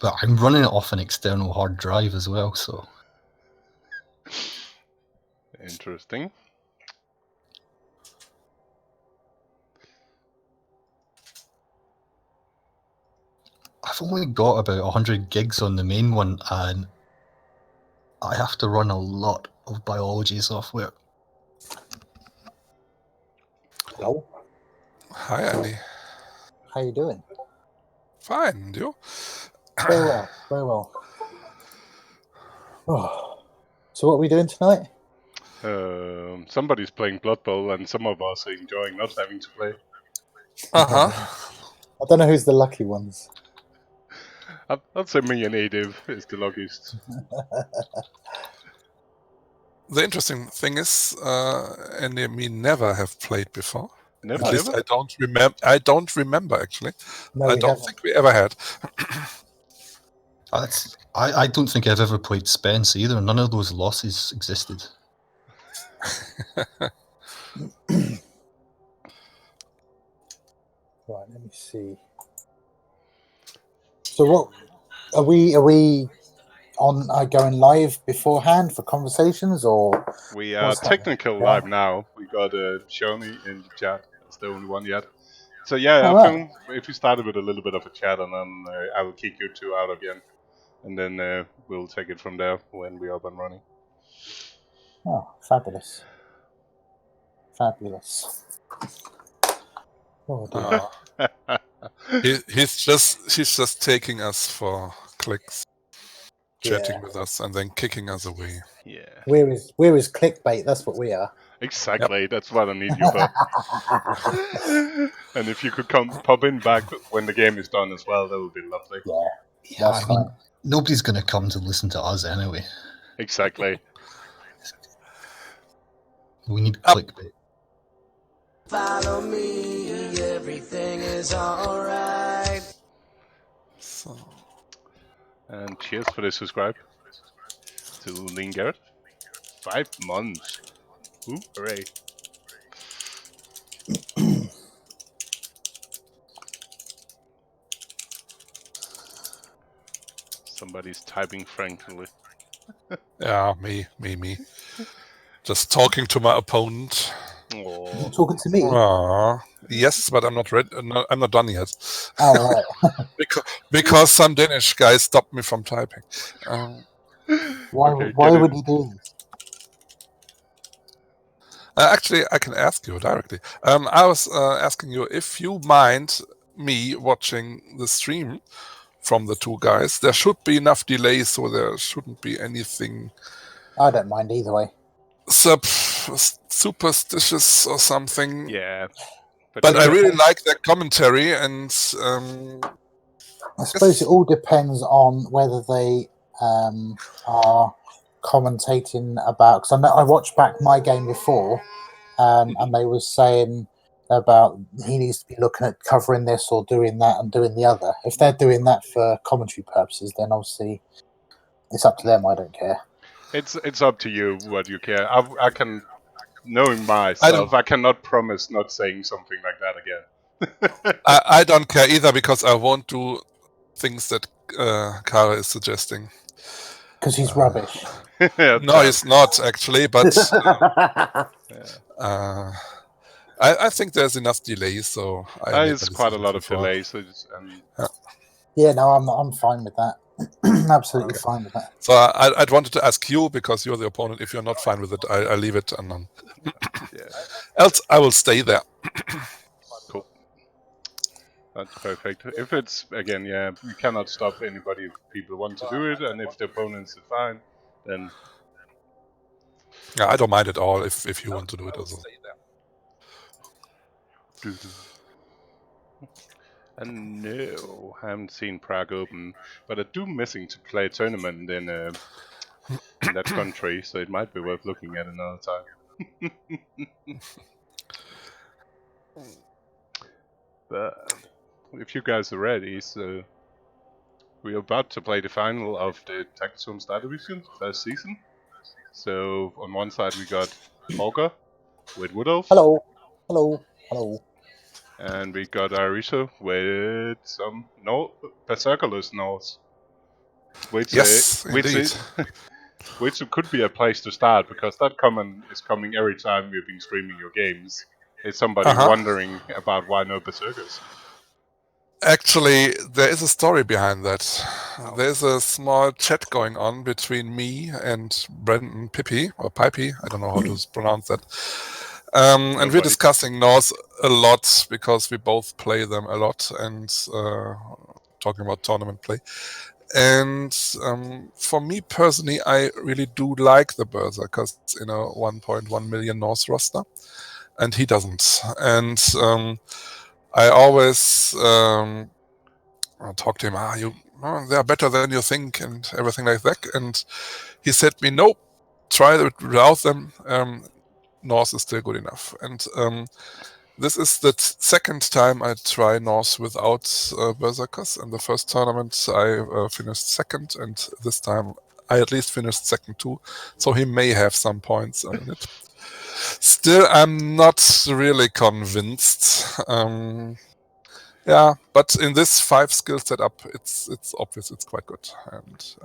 But I'm running it off an external hard drive as well, so... Interesting. I've only got about 100 gigs on the main one, and I have to run a lot of biology software. Hello. Hi, Andy. How you doing? Fine, and you? Very well. Very well. Oh. So what are we doing tonight? Somebody's playing Blood Bowl, and some of us are enjoying not having to play. I don't know who's the lucky ones. I'd say me and Native is the luckiest. The interesting thing is, Andy and me never have played before. Never, At least ever? I don't remember actually. No, I we don't haven't. think we ever had. I don't think I've ever played Spence either. None of those losses existed. Right, let me see. So what are we on going live beforehand for conversations, or We are what's happening? technical Yeah. live now. We got Shoni in the chat. That's the only one yet. So yeah, Oh, I right. think if we started with a little bit of a chat, and then I will kick you two out again, and then we'll take it from there when we're up and running. Oh, fabulous. Fabulous. Oh dear. He's just taking us for clicks, chatting Yeah. with us, and then kicking us away. Yeah, We're his clickbait, that's what we are. exactly. That's what I need you for. And if you could pop in back when the game is done as well, that would be lovely. Yeah. Yeah, That's I mean, fine. nobody's going to come to listen to us anyway. Exactly. We need clickbait. Follow me, everything is alright. So, And cheers for the subscribe to Lean Garrett. 5 months. Ooh, hooray. Somebody's typing frankly. yeah, me. Just talking to my opponent. Oh, Talking to me? Yes, but I'm not ready. No, I'm not done yet. Oh, right. because some Danish guy stopped me from typing. Why okay, would he do this? Actually, I can ask you directly. I was asking you if you mind me watching the stream from the two guys. There should be enough delay, so there shouldn't be anything I don't mind either way. superstitious or something. yeah. But I really like their commentary, and I suppose it all depends on whether they are commentating about. Because I watched back my game before, and they were saying about he needs to be looking at covering this or doing that and doing the other. If they're doing that for commentary purposes, then obviously it's up to them. I don't care. It's up to you what you care. I can, knowing myself, I cannot promise not saying something like that again. I don't care either, because I won't do things that Kara is suggesting. Because he's rubbish. Yeah, no, he's not actually, but yeah. I think there's enough delay, so it's quite a lot of delays. Yeah, no, I'm fine with that. Absolutely fine with that. So I'd wanted to ask you, because you're the opponent. If you're not fine with it, I leave it, and then else I will stay there. Cool. That's perfect. If it's, again, we cannot stop anybody if people want to do it, and if the opponents are fine, then... Yeah, I don't mind at all if you want to do it as well. And no, I haven't seen Prague Open, but I do missing to play a tournament in that country, so it might be worth looking at another time. But if you guys are ready, so we're about to play the final of the TackleZone Star Division first season. So on one side we got Hawca with Woodolf. Hello. And we got Arioso with some Berserkerless Norse. Which, Yes, indeed. which could be a place to start, because that comment is coming every time we've been streaming your games. Is somebody wondering about why no Berserkers? Actually, there is a story behind that. There's a small chat going on between me and Brendan Pippi, or Pipey, I don't know how to pronounce that. And we're discussing Norse a lot, because we both play them a lot, and talking about tournament play. And for me personally, I really do like the Berserkers in a 1.1 million Norse roster, and he doesn't. And I always talk to him, they're better than you think, and everything like that. And he said me, no, try it without them. Norse is still good enough. And this is the second time I try Norse without Berserkers. In the first tournament, I finished second, and this time I at least finished second too. So he may have some points on it. Still, I'm not really convinced. Yeah, but in this 5 skill setup, it's obvious it's quite good. And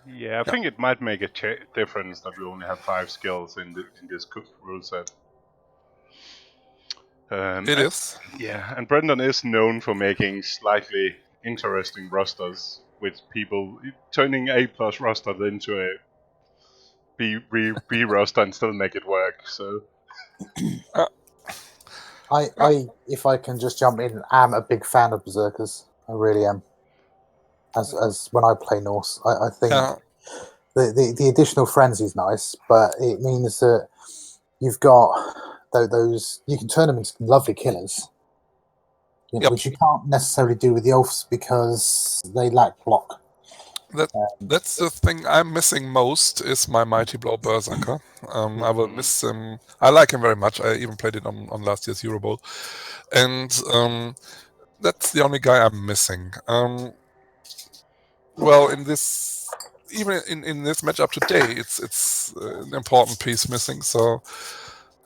yeah, I think it might make a difference that we only have 5 skills in this rule set. It is. Yeah, and Brendan is known for making slightly interesting rosters, with people turning A+ rosters into a B roster and still make it work. So, I, if I can just jump in, am a big fan of Berserkers. I really am. As when I play Norse, I think the additional frenzy is nice, but it means that you've got those, you can turn them into lovely killers, which you can't necessarily do with the elves because they lack block. That's the thing I'm missing most, is my Mighty Blow Berserker. I will miss him. I like him very much. I even played it on last year's Euro Bowl. And that's the only guy I'm missing. Well, in this, even in this matchup today, it's an important piece missing. So,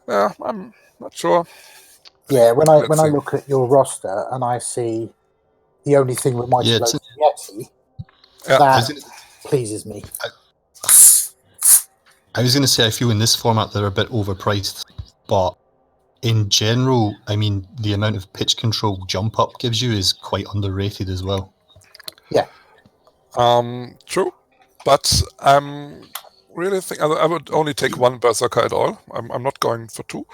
yeah, I'm not sure. Yeah, when I look at your roster and I see the only thing with Mighty Blow is Yeti, that pleases me. I was going to say, I feel in this format they're a bit overpriced, but in general, I mean, the amount of pitch control jump up gives you is quite underrated as well. Yeah. True, but I'm really think I would only take 1 Berserker at all. I'm not going for 2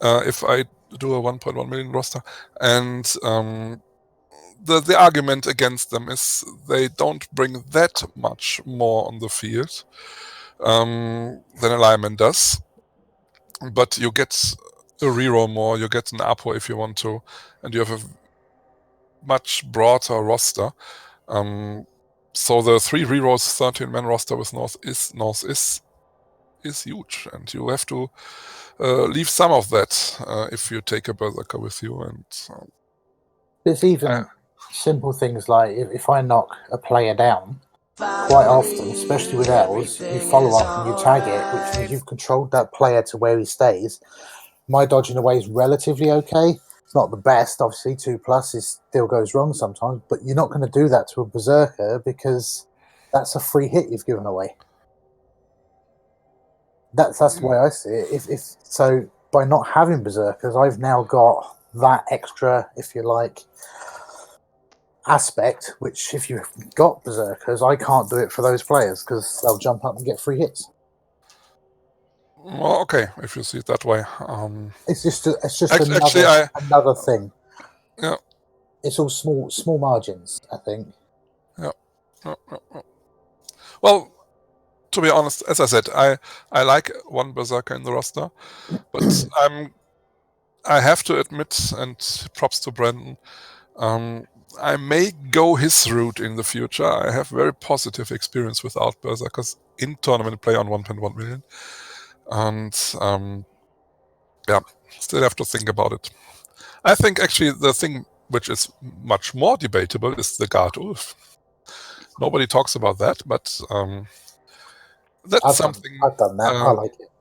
if I do a 1.1 million roster. And the argument against them is they don't bring that much more on the field than Alignment does. But you get a reroll more, you get an Apo if you want to, and you have a much broader roster. So the 3 rerolls 13-man roster with Norse is huge, and you have to leave some of that if you take a Berserker with you. And there's even simple things like if I knock a player down, quite often, especially with elves, you follow up and you tag it, which means you've controlled that player to where he stays. My dodging away is relatively okay. It's not the best, obviously. 2+ still goes wrong sometimes, but you're not going to do that to a Berserker because that's a free hit you've given away. That's the way I see it. If so, by not having Berserkers, I've now got that extra, if you like, aspect, which if you've got Berserkers, I can't do it for those players because they'll jump up and get free hits. Well, okay, if you see it that way. It's just actually, another thing. Yeah. It's all small margins, I think. Yeah. Well, to be honest, as I said, I like 1 Berserker in the roster, but I have to admit, and props to Brendan, I may go his route in the future. I have very positive experience without Berserkers in tournament play on 1.1 million. And still have to think about it. I think actually the thing which is much more debatable is the Guard Ulf. Nobody talks about that, but that's something I've done that. I like it.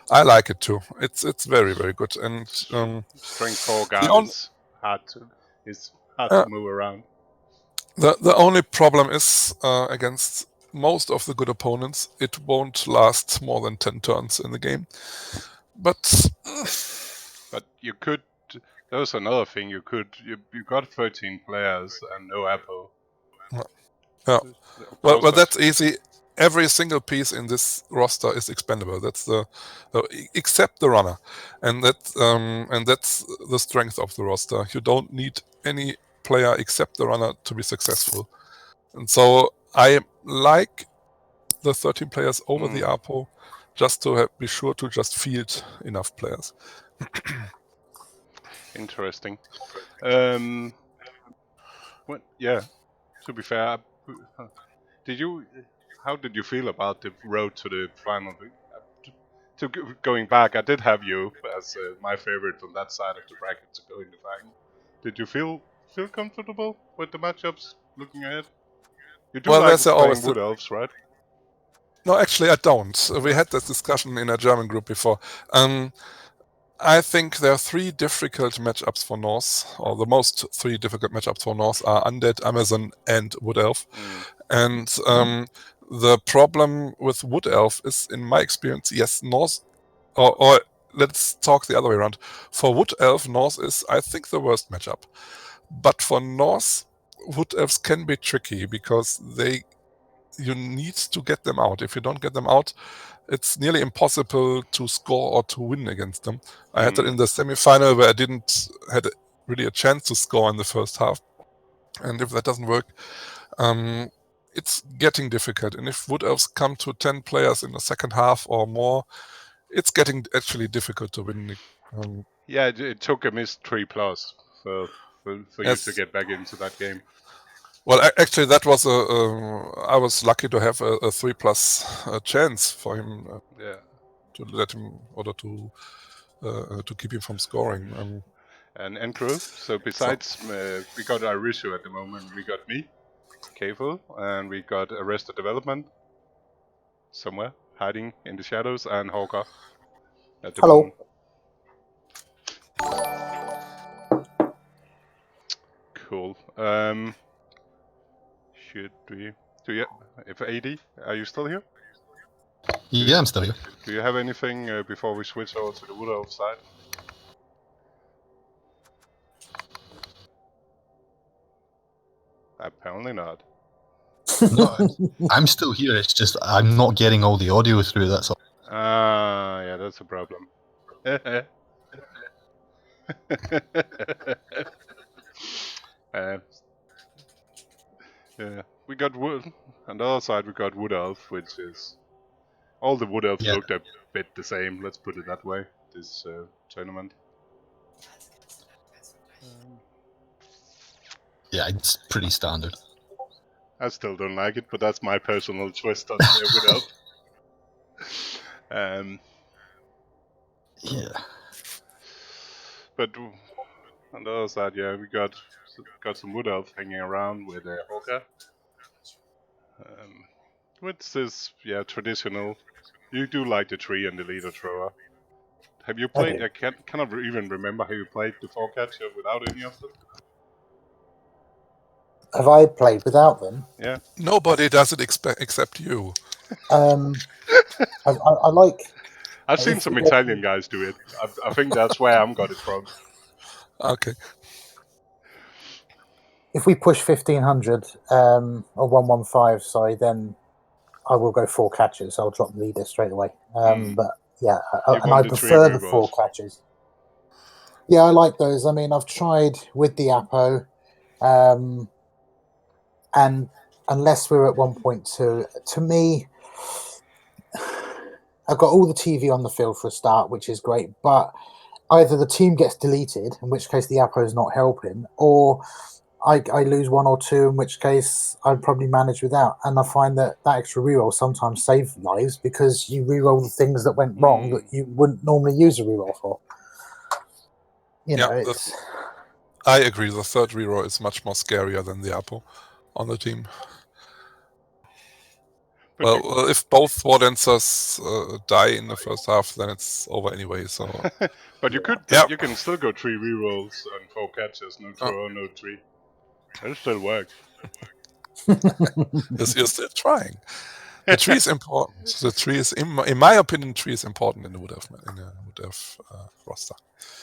I like it too. It's very, very good. And Strength 4 Guard is is hard to move around. The only problem is against most of the good opponents, it won't last more than 10 turns in the game. But you could. That was another thing. You got 13 players and no Apple. Yeah. Well, that's easy. Every single piece in this roster is expendable. That's except the runner, and that's the strength of the roster. You don't need any player except the runner to be successful. And so I like the 13 players over the APO, just to be sure to just field enough players. Interesting. To be fair, how did you feel about the road to the final? Going back, I did have you as my favorite on that side of the bracket to go in the final. Did you feel comfortable with the matchups looking ahead? You do like playing Wood Elves, right? No, actually, I don't. We had this discussion in a German group before. I think there are 3 difficult matchups for Norse, or the most 3 difficult matchups for Norse are Undead, Amazon, and Wood Elf. And the problem with Wood Elf is, in my experience, yes, Norse, or let's talk the other way around. For Wood Elf, Norse is, I think, the worst matchup. But for Norse, Wood Elves can be tricky because you need to get them out. If you don't get them out, it's nearly impossible to score or to win against them. I had that in the semi-final where I didn't had really a chance to score in the first half. And if that doesn't work, it's getting difficult. And if Wood Elves come to 10 players in the second half or more, it's getting actually difficult to win. It took a missed 3+ for you to get back into that game. Well, actually, that was I was lucky to have a 3+ chance for him. To let him, order to keep him from scoring. And crew. So besides, we got Arioso at the moment. We got me, KFoged, and we got Arrested Development somewhere hiding in the shadows, and Hawca at the moment. Cool. Should we? If AD, are you still here? Yeah, I'm still here. Do you have anything before we switch over to the Wood Elf side? Apparently not. No, I'm still here. It's just I'm not getting all the audio through. That's all. Yeah, that's a problem. Yeah, we got Wood. On the other side, we got Wood Elf, which is all the Wood Elves looked a bit the same. Let's put it that way. This tournament. Yeah, it's pretty standard. I still don't like it, but that's my personal twist on the Wood Elf. Yeah. But on the other side, yeah, we got some Wood Elf hanging around with Hawca. Which is, traditional. You do like the tree and the leader thrower. Have you played? I cannot even remember how you played the 4-catcher without any of them. Have I played without them? Yeah. Nobody does it except you. I like. I've seen some Italian guys do it. I think that's where I'm got it from. Okay. If we push 1500 or 115, sorry, then I will go 4 catches. I'll drop leader straight away. But yeah, and I prefer the 4 catches. Yeah, I like those. I mean, I've tried with the Apo, and unless we're at 1.2, to me, I've got all the TV on the field for a start, which is great, but either the team gets deleted, in which case the Apo is not helping, or I lose 1 or 2, in which case I'd probably manage without. And I find that extra reroll sometimes saves lives because you reroll the things that went wrong that you wouldn't normally use a reroll for. You know, I agree. The third reroll is much more scarier than the Apo on the team. But Well, if both War Dancers die in the first half, then it's over anyway. So, but you could, yeah. you can still go 3 rerolls and 4 catches, no throw, no 3. It'll still work. You're still trying. The tree is important. The tree is, in my opinion, tree is important in the Wood Elf roster.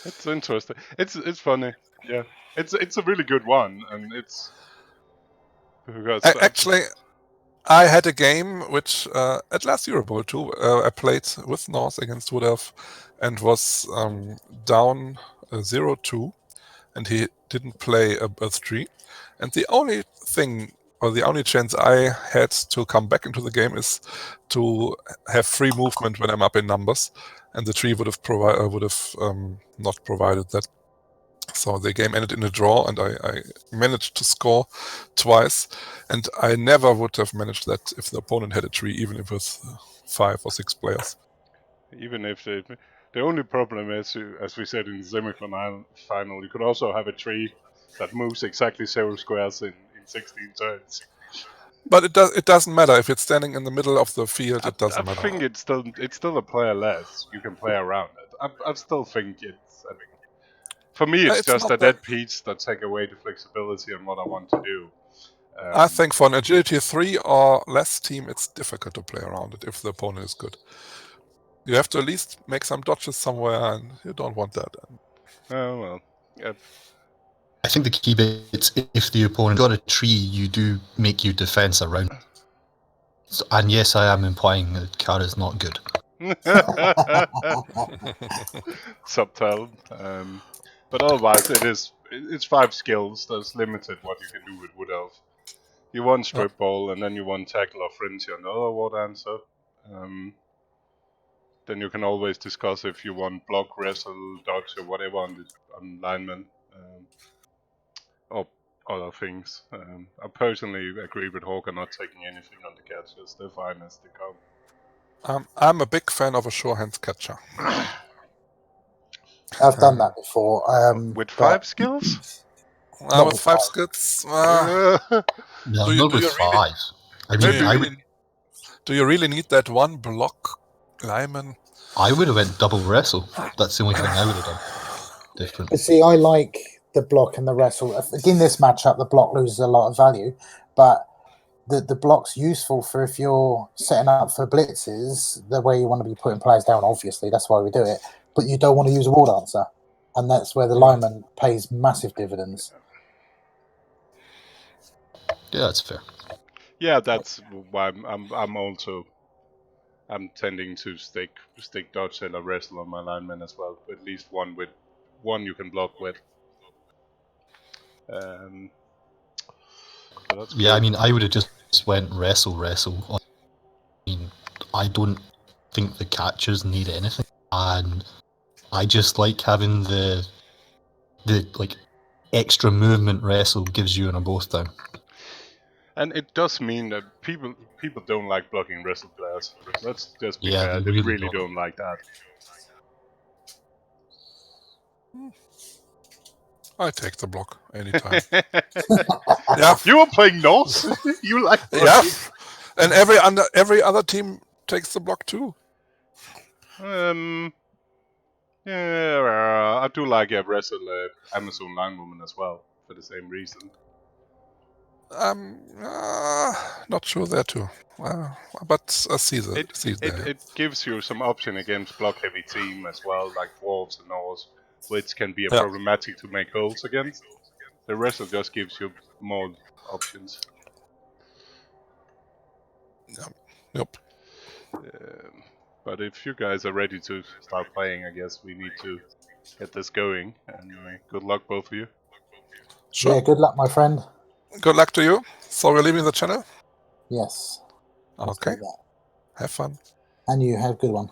It's interesting. It's funny. Yeah, it's a really good one, and it's because Actually, I had a game which at last Euro Bowl too. I played with Norse against Wood Elf and was down 0-2, and he didn't play a 3. And the only thing, or the only chance I had to come back into the game is to have free movement when I'm up in numbers, and the tree would have not provided that. So the game ended in a draw, and I managed to score twice, and I never would have managed that if the opponent had a tree, even if it was 5 or 6 players. even if the only problem is, as we said in the semi-final, you could also have a tree that moves exactly 0 squares in 16 turns. But it doesn't matter if it's standing in the middle of the field. It doesn't matter. I think it's still a player less. You can play around it. I still think it's for me it's just a dead piece that take away the flexibility on what I want to do. I think for an agility 3 or less team, it's difficult to play around it if the opponent is good. You have to at least make some dodges somewhere, and you don't want that. Oh well, yeah. I think the key bit is if the opponent got a tree, you do make your defense around. So, and yes, I am implying that Kara is not good. Subtle, but otherwise it's 5 skills. There's limited what you can do with Wood Elf. You want strip ball, and then you want tackle or frenzy on the other War Dancer. Then you can always discuss if you want block, wrestle, dodge, or whatever on lineman, or other things. I personally agree with Hawca not taking anything on the catches. They're fine as they come. I'm a big fan of a sure hand catcher. I've done that before. With 5 skills? With 5 skills? No, not with 5. I mean, do you really need that one block lineman? I would have went double wrestle. That's the only thing I would have done different. But see, I like the block and the wrestle. In this matchup, the block loses a lot of value, but the block's useful for if you're setting up for blitzes, the way you want to be putting players down, obviously, that's why we do it. But you don't want to use a War Dancer, and that's where the lineman pays massive dividends. Yeah, that's fair. Yeah, that's why I'm tending to stick dodge and wrestle on my lineman as well. At least one you can block with. So that's yeah, cool. I mean, I would have just went wrestle. I mean, I don't think the catchers need anything, and I just like having the like extra movement wrestle gives you on a both down. And it does mean that people don't like blocking wrestle players. Let's just be Yeah, fair. they They really really don't like that. I take the block anytime. Yeah, you were playing Norse. You like blocking. Yeah, and every other team takes the block too. Yeah, I do like a wrestle Amazon line woman as well for the same reason. Not sure there too. But I see that. It gives you some option against block heavy team as well, like Wolves and Norse, which can be problematic to make holes against. The wrestle just gives you more options. Yep. But if you guys are ready to start playing, I guess we need to get this going. And good luck, both of you. Sure. Yeah, good luck, my friend. Good luck to you. So we're leaving the channel? Yes. Okay. Have fun. And you have a good one.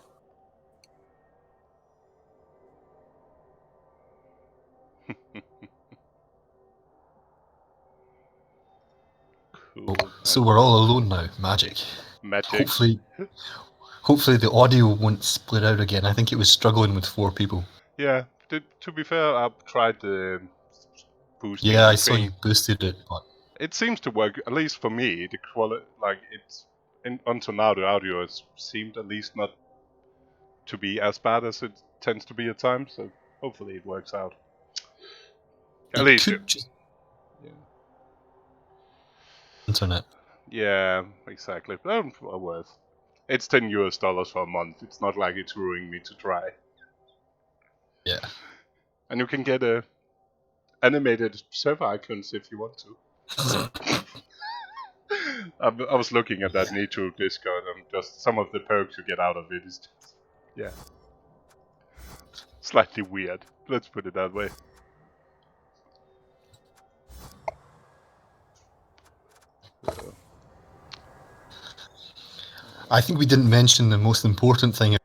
Cool. So we're all alone now. Magic. Hopefully the audio won't split out again. I think it was struggling with 4 people. Yeah. To be fair, I've tried the boosting. Yeah, I saw you boosted it, but it seems to work. At least for me, the quality, like until now, the audio has seemed at least not to be as bad as it tends to be at times. So hopefully it works out. At It least, could just yeah. internet. Yeah, exactly. Well worth. It's $10 for a month. It's not like it's ruining me to try. Yeah. And you can get animated server icons if you want to. I was looking at that Nitro Discord, and just some of the perks you get out of it is just, yeah, slightly weird. Let's put it that way. So, I think we didn't mention the most important thing: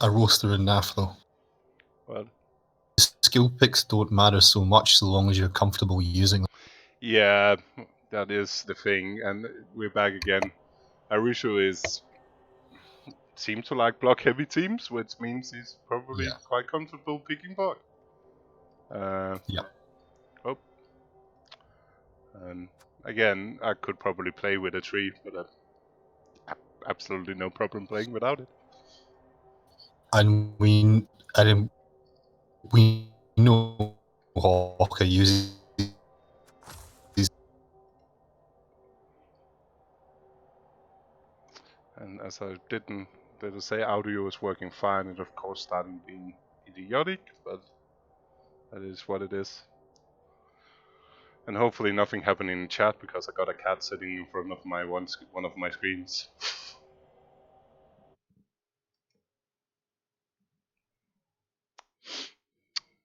a roster in NAF, though. well, Skill picks don't matter so much so long as you're comfortable using them. yeah, that is the thing, and we're back again. Arioso seems to like block heavy teams, which means he's probably quite comfortable picking block. Yep. Oh. And again, I could probably play with a tree, but absolutely no problem playing without it. And we know Hawca uses. And as I didn't say, audio is working fine. It of course starting being idiotic, but that is what it is. And hopefully nothing happened in chat because I got a cat sitting in front of my one of my screens.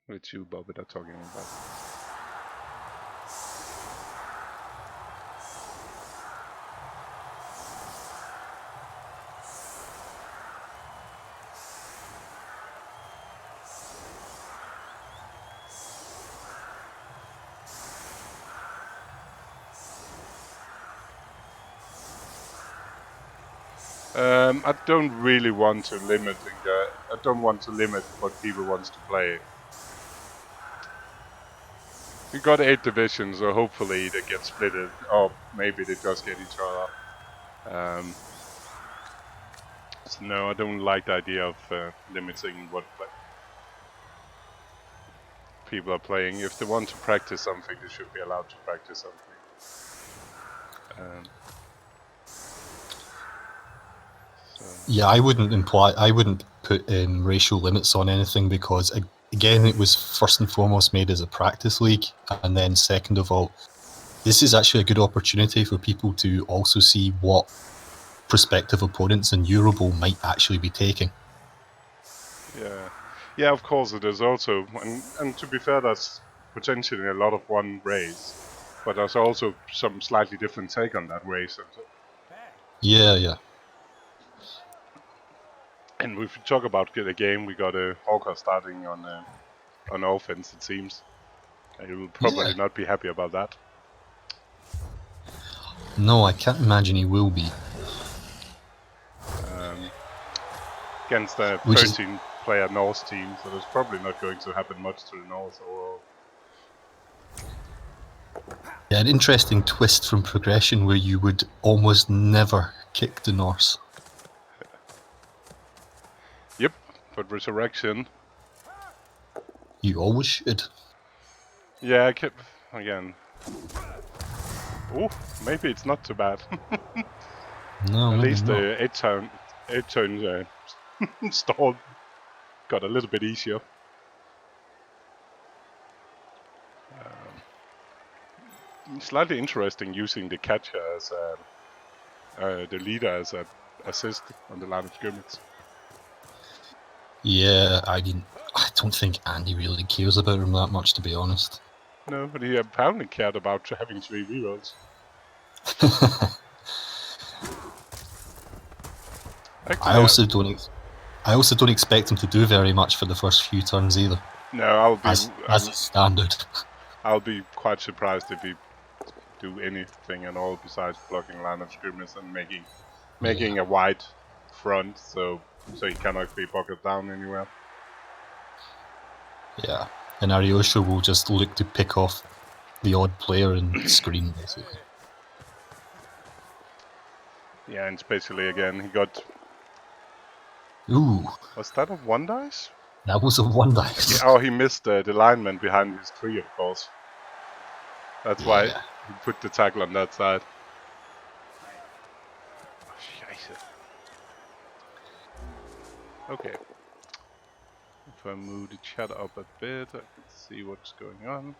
Which you, Bobbit, are talking about. I don't really want to limit. I don't want to limit what people wants to play. We got 8 divisions, so hopefully they get splitted, or maybe they just get each other. So no, I don't like the idea of limiting what people are playing. If they want to practice something, they should be allowed to practice something. Yeah, I wouldn't put in racial limits on anything because, again, it was first and foremost made as a practice league, and then second of all, this is actually a good opportunity for people to also see what prospective opponents in Eurobowl might actually be taking. Yeah, of course it is also, and to be fair, that's potentially a lot of one race, but there's also some slightly different take on that race. Yeah. And if we talk about the game, we got a Hawca starting on offense, it seems. He will probably not be happy about that. No, I can't imagine he will be. Against a 13-player Norse team, so there's probably not going to happen much to the Norse overall. Yeah, an interesting twist from progression where you would almost never kick the Norse. Yep, but Resurrection... You always should. Yeah, I kept... Again... Oh, maybe it's not too bad. No, at least not. the 8-turn stall got a little bit easier. Slightly interesting using the catcher as the leader as an assist on the line of scrimmage. Yeah, I don't think Andy really cares about him that much, to be honest. No, but he apparently cared about having 3 rerolls. I also don't expect him to do very much for the first few turns either. No, I'll be as a standard. I'll be quite surprised if he do anything at all besides blocking line of scrimmage and making a wide front, so he cannot be buckled down anywhere. Yeah, and Arioso will just look to pick off the odd player and screen, basically. Yeah, and especially again, he got... Ooh, Was that a 1 dice? that was a 1 dice. Yeah, oh, he missed the lineman behind his tree, of course. That's why Yeah. he put the tackle on that side. Oh, shit. Okay. If I move the chat up a bit, I can see what's going on.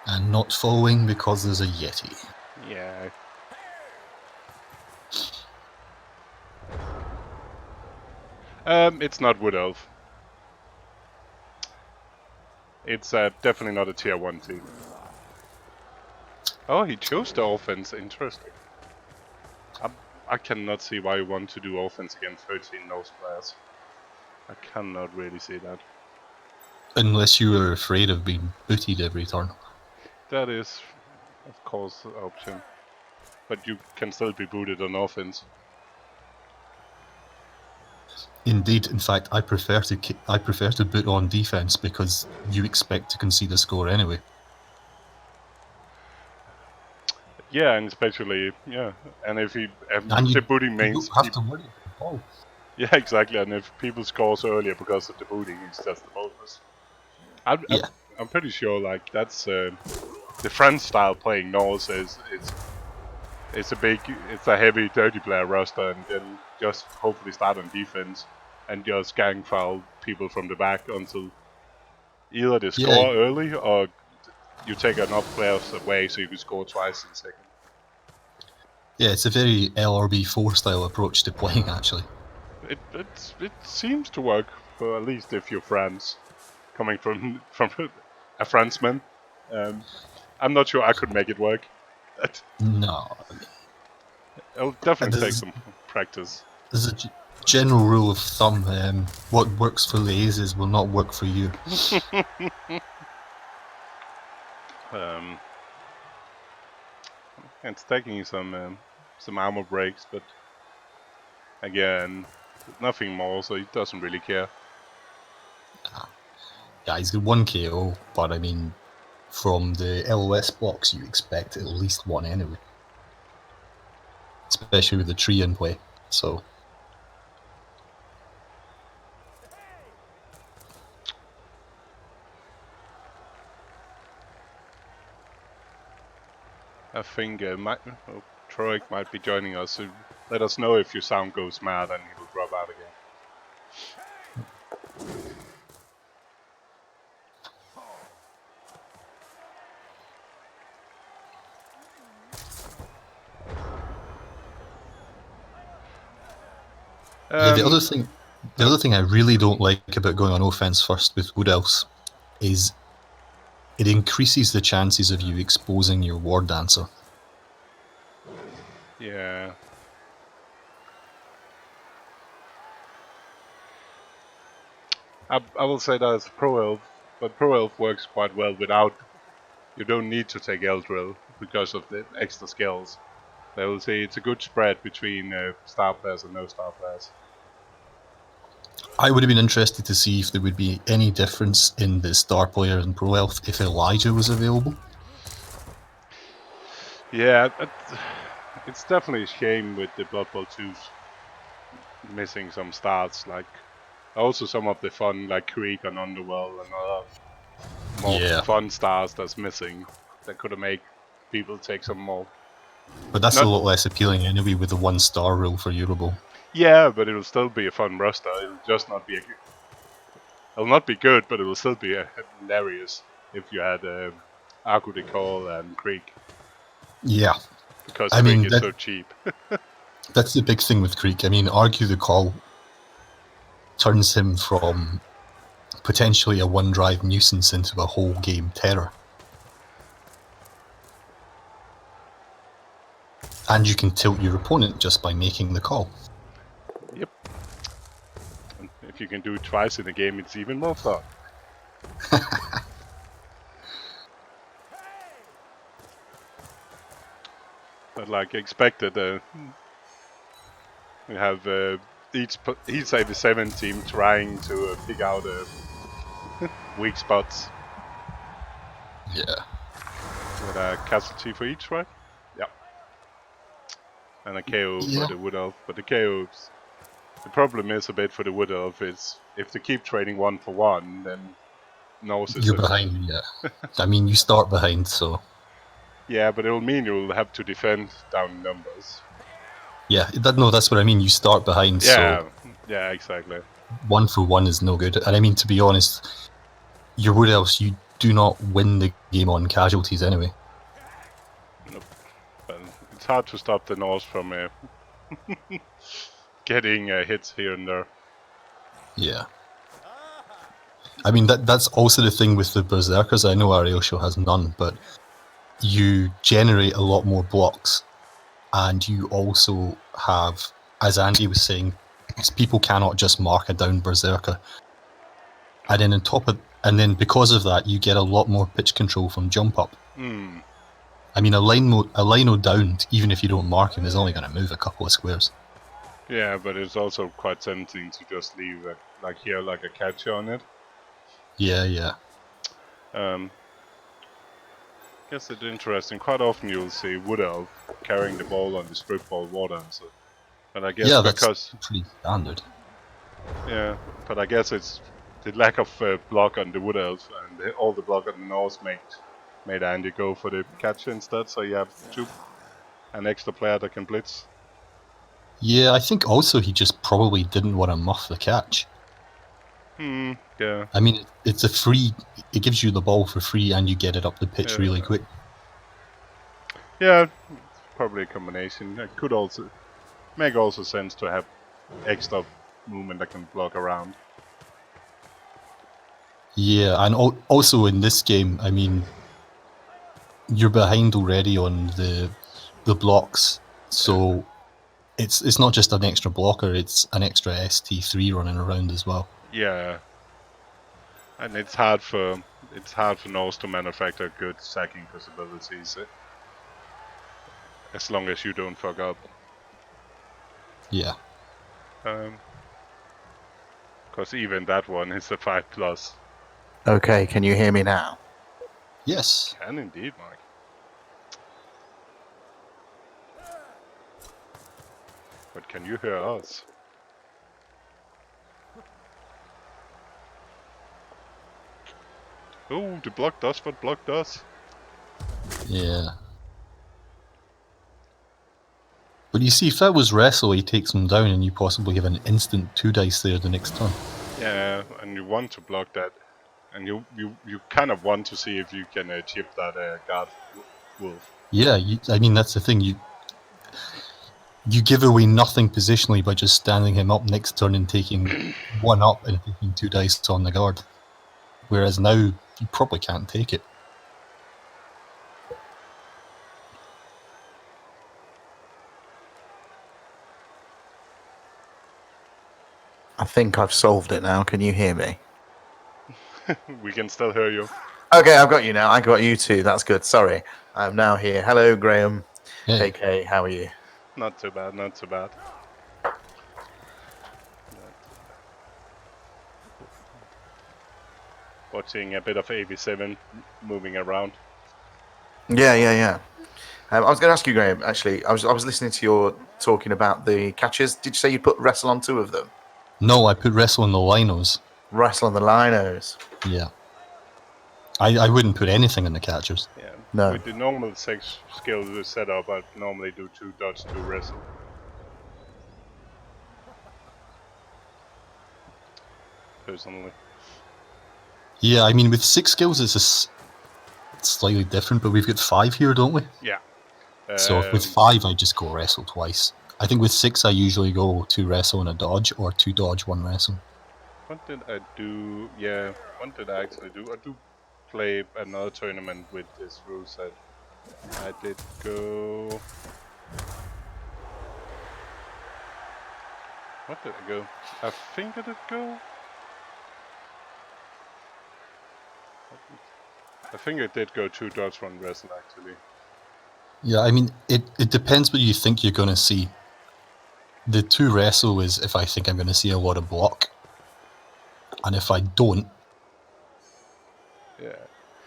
And not following because there's a Yeti. Yeah. It's not Wood Elf. It's definitely not a tier 1 team. Oh, he chose the offense. Interesting. I cannot see why you want to do offense against 13 Norse players. I cannot really see that. Unless you were afraid of being booted every turn. That is, of course, an option. But you can still be booted on offense. Indeed, in fact, I prefer to boot on defense because you expect to concede a score anyway. Yeah, and especially, yeah. And if he... And the booting you means... don't have to worry about the ball. Yeah, exactly. And if people scores earlier because of the booting, it's just a bonus. Yeah. I'm pretty sure, like, that's... the French style playing Norse is it's a heavy 30 player roster, and then just hopefully start on defense and just gang foul people from the back until either they score early or you take enough players away so you can score twice in a second. Yeah, it's a very LRB4 style approach to playing, actually. It seems to work for at least a few friends coming from a Frenchman. I'm not sure I could make it work. No. It'll definitely take There's, some practice. there's a general rule of thumb. What works for the Aces will not work for you. It's taking some armor breaks, but again, nothing more, so he doesn't really care. Yeah, he's got 1 KO, but I mean, from the LOS blocks, you expect at least 1 anyway. Especially with the tree in play, so... I think Troik might be joining us, so let us know if your sound goes mad and he will drop out again. Yeah, the other thing I really don't like about going on offense first with Wood Elves is it increases the chances of you exposing your War Dancer. Yeah. I will say that as Pro Elf, but Pro Elf works quite well without... You don't need to take Eldril because of the extra skills. I will say it's a good spread between star players and no star players. I would have been interested to see if there would be any difference in the star player and Pro Elf if Elijah was available. Yeah, it's definitely a shame with the Blood Bowl 2s missing some starts, like also some of the fun, like Creek and Underworld and other more fun stars that's missing that could have made people take some more. But that's a lot less appealing anyway with the 1-star rule for Eurobowl. Yeah, but it'll still be a fun roster. It'll just not be it'll not be good, but it will still be hilarious if you had Arco Decor and Creek. Yeah. Because Creek is so cheap. That's the big thing with Creek. I mean, Argue the Call turns him from potentially a 1-drive nuisance into a whole game terror. And you can tilt your opponent just by making the call. Yep. And if you can do it twice in a game, it's even more fun. But like expected, we have each 87 team trying to pick out weak spots. Yeah. With a casualty for each, right? Yeah. And a KO Yeah. for the Wood Elf. But the KOs, the problem is a bit for the Wood Elf is if they keep trading 1 for 1, then Norse is You're behind, yeah. I mean, you start behind, so... Yeah, but it'll mean you'll have to defend down numbers. Yeah, that's what I mean. You start behind, Yeah, so yeah, exactly. 1 for 1 is no good. And I mean, to be honest, your Wood Elves, you do not win the game on casualties anyway. Nope. But it's hard to stop the Norse from getting hits here and there. Yeah. I mean, that's also the thing with the Berserkers. I know Arioso has none, but you generate a lot more blocks, and you also have, as Andy was saying, people cannot just mark a down Berserker. And then and then because of that, you get a lot more pitch control from jump up. I mean, a Lino down, even if you don't mark him, is only going to move a couple of squares. Yeah, but it's also quite tempting to just leave like a catcher on it. Yeah. Guess it's interesting. Quite often you'll see Wood Elf carrying the ball on the strip ball water answer. But I guess that's pretty standard. Yeah, but I guess it's the lack of block on the Wood Elf and all the block on the Norse made Andy go for the catcher instead. So you have an extra player that can blitz. Yeah, I think also he just probably didn't want to muff the catch. Yeah. I mean, it's a free. It gives you the ball for free, and you get it up the pitch really quick. Yeah, probably a combination. It could also make sense to have extra movement that can block around. Yeah, and also in this game, I mean, you're behind already on the blocks, so it's not just an extra blocker; it's an extra ST3 running around as well. Yeah, and it's hard for Norse to manufacture good sacking possibilities, as long as you don't fuck up. Yeah. Because even that one is a 5+. Okay, can you hear me now? Yes. Can indeed, Mike. But can you hear us? Oh, the block does what block does. Yeah. But you see, if that was wrestle, he takes him down, and you possibly have an instant 2 dice there the next turn. Yeah, and you want to block that, and you kind of want to see if you can chip that guard wolf. Yeah, I mean that's the thing. You give away nothing positionally by just standing him up next turn and taking 1 up and taking 2 dice on the guard. Whereas now you probably can't take it. I think I've solved it now. Can you hear me? We can still hear you. Okay, I've got you now. I got you too. That's good. Sorry. I'm now here. Hello, Graham. Hey. KK, how are you? Not too bad, not too bad. Watching a bit of AB7 moving around. Yeah. I was going to ask you, Graham. Actually, I was listening to your talking about the catches. Did you say you put wrestle on 2 of them? No, I put wrestle on the linos. Wrestle on the linos. Yeah. I wouldn't put anything in the catchers. Yeah. No. With the normal 6 skill setup, I'd normally do 2 dodge, 2 wrestle. Personally. Yeah, I mean, with 6 skills, it's slightly different, but we've got 5 here, don't we? Yeah. So with 5, I just go wrestle twice. I think with 6, I usually go 2 wrestle and a dodge, or 2 dodge, 1 wrestle. What did I do? Yeah, what did I actually do? I do play another tournament with this rule set. I did go... What did I go? I think I did go... I think I did go 2 dodge, 1 wrestle actually. Yeah, I mean, it depends what you think you're going to see. The 2 wrestle is if I think I'm going to see a lot of block. And if I don't,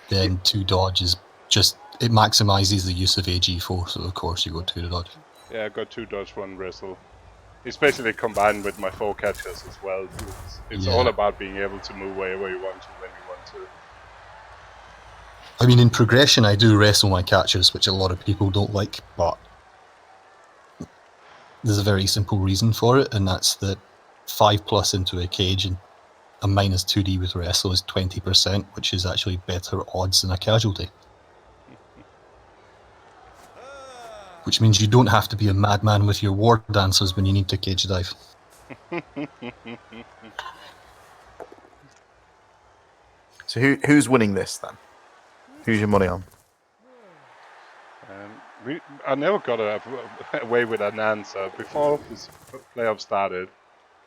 then 2 dodge is just, it maximizes the use of AG4, so of course you go 2 dodge. Yeah, I got 2 dodge, 1 wrestle. Especially combined with my 4 catchers as well. It's all Yeah. about being able to move wherever you want to, when you want to. I mean, in progression, I do wrestle my catchers, which a lot of people don't like, but there's a very simple reason for it, and that's that 5+ into a cage and a minus 2D with wrestle is 20%, which is actually better odds than a casualty. Which means you don't have to be a madman with your war dancers when you need to cage dive. So who's winning this then? Who's your money on? I never got away with an answer. Before this playoff started,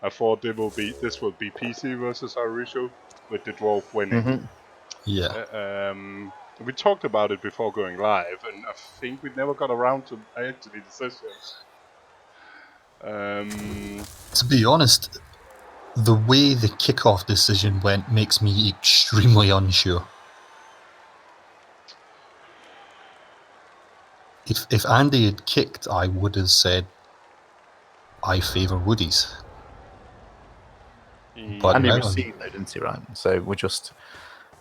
I thought this will be PC versus Arioso, with the dwarf winning. Mm-hmm. Yeah. We talked about it before going live, and I think we never got around to actually decision. To be honest, the way the kickoff decision went makes me extremely unsure. If Andy had kicked, I would have said I favour Woodies. But Andy now received though, didn't he? Right. So we're just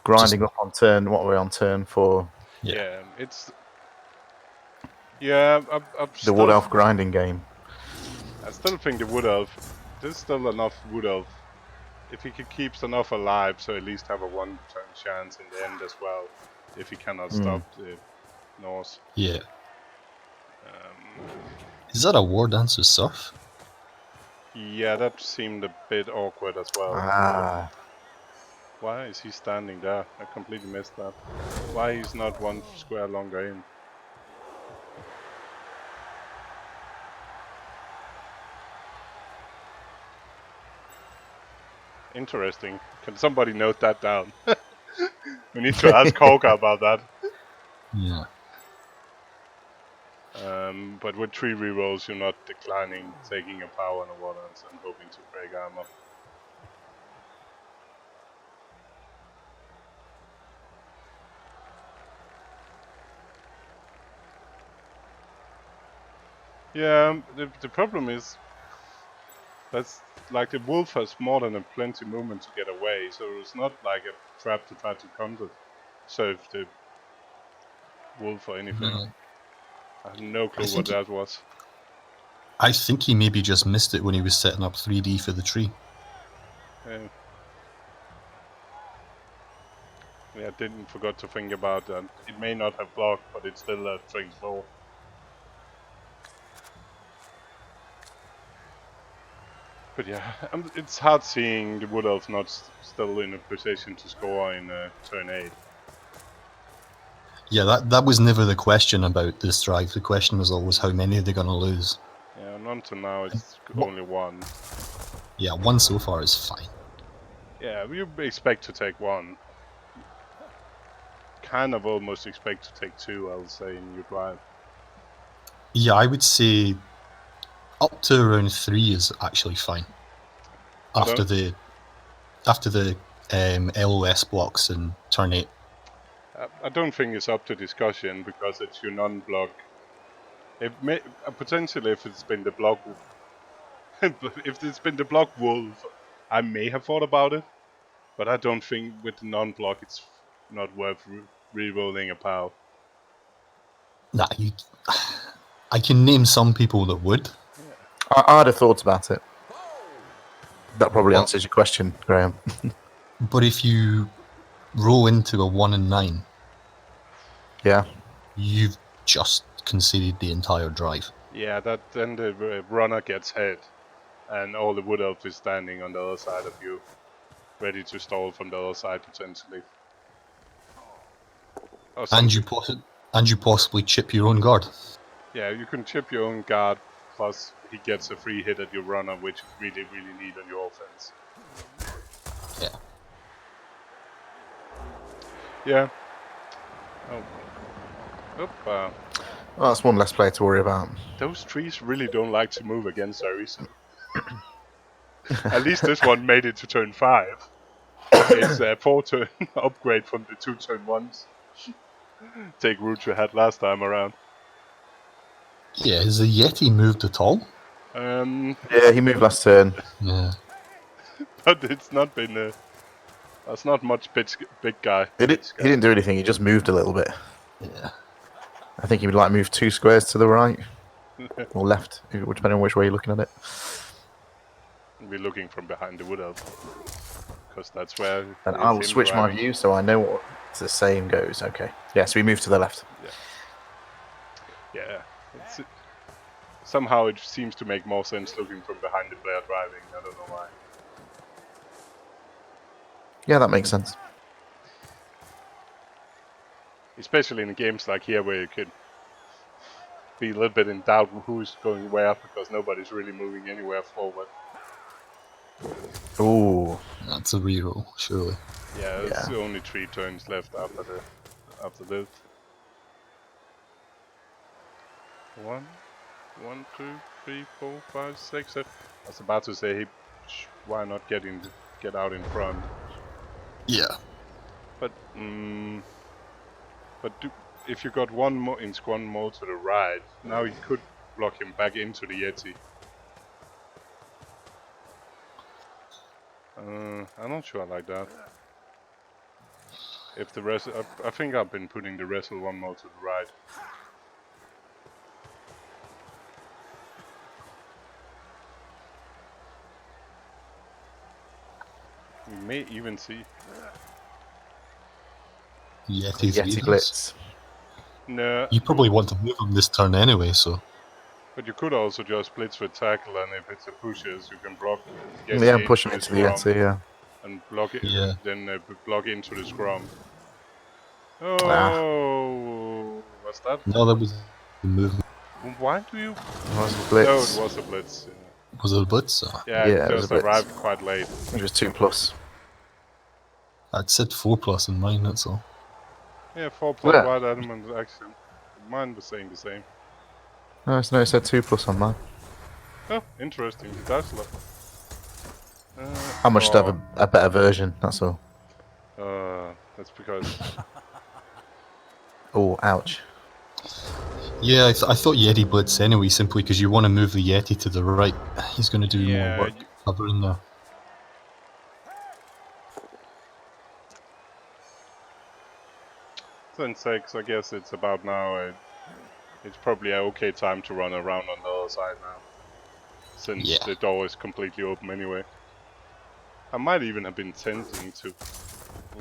grinding up on turn. What we're on turn for? Yeah, it's. Yeah, The Wood Elf grinding game. I still think the Wood Elf. There's still enough Wood Elf. If he could keep enough alive, so at least have a 1-turn chance in the end as well. If he cannot stop the Norse. Yeah. Is that a War Dancer Surf? Yeah, that seemed a bit awkward as well. Ah. Why is he standing there? I completely missed that. Why he's not 1 square longer in? Interesting. Can somebody note that down? We need to ask Hawca about that. Yeah. But with 3 rerolls, you're not declining, taking a power on a War Dancer and hoping to break armor. Yeah, the problem is that's like the wolf has more than a plenty movement to get away, so it's not like a trap to try to counter serve the wolf or anything. No. I have no clue what that was. I think he maybe just missed it when he was setting up 3D for the tree. Yeah, didn't forgot to think about that. It may not have blocked, but it's still a strength 4. But yeah, it's hard seeing the Wood Elf not still in a position to score in turn 8. Yeah, that was never the question about this drive. The question was always how many are they going to lose. Yeah, and until now it's only 1. Yeah, 1 so far is fine. Yeah, we expect to take 1. Kind of almost expect to take 2, I would say, in your drive. Yeah, I would say up to around 3 is actually fine. After the LOS blocks in turn 8. I don't think it's up to discussion because it's your non-block. Potentially, if it's been the block, if it's been the block wolf, I may have thought about it, but I don't think with the non-block it's not worth re-rolling a POW. Nah, I can name some people that would. Yeah. I'd have thought about it. That probably answers your question, Graham. But if you roll into a 1 and 9, yeah, you've just conceded the entire drive. Yeah, then the runner gets hit, and all the Wood Elf is standing on the other side of you, ready to stall from the other side potentially. And you possibly chip your own guard. Yeah, you can chip your own guard, plus he gets a free hit at your runner, which you really, really need on your offense. Yeah. Yeah. Oh. Well, that's one less player to worry about. Those trees really don't like to move against Arioso. At least this one made it to turn 5. It's a 4-turn upgrade from the 2-turn ones. Take route you had last time around. Yeah, has the Yeti moved at all? Yeah, he moved last turn. Yeah. But it's not been. That's not much big guy. He didn't do anything. He just moved a little bit. Yeah. I think he would like move 2 squares to the right or left, depending on which way you're looking at it. We're looking from behind the wood elf because that's where. And I will switch my view so I know what the saying goes. Okay. Yeah, so we move to the left. Yeah. Somehow it seems to make more sense looking from behind the player driving. I don't know why. Yeah, that makes sense. Especially in games like here where you could be a little bit in doubt who's going where because nobody's really moving anywhere forward. Ooh. That's a reroll, surely. Yeah, there's only 3 turns left after this. 1, 2, 3, 4, 5, 6, 7. I was about to say, why not get out in front? Yeah. But if you got one more to the right, now you could block him back into the Yeti. I'm not sure I like that. If the rest, I think I've been putting the wrestle one more to the right. We may even see Yeti blitz. No. You probably want to move him this turn anyway, so. But you could also just blitz with tackle, and if it's a pushes, you can block. Yeah, push him into the Yeti, yeah. And block it, Yeah. then block into the scrum. Oh, what's that? No, that was the movement. Why do you? It was a blitz. No, it was a blitz. Yeah. Was it a blitz? Yeah, Yeah, it it was just a blitz. arrived quite late. It was 2+. I'd said 4+ in mine, that's all. Yeah, 4+ Yeah. wide element action. Mine was saying the same. No, it said 2+ on mine. Oh, interesting. The dice lot. I must have a better version, that's all. That's because. Oh, ouch. Yeah, I thought Yeti blitz anyway, simply because you want to move the Yeti to the right. He's going to do more work covering there. Turn 6, I guess it's about now. It's probably an okay time to run around on the other side now. Since the door is completely open anyway. I might even have been tempting to. I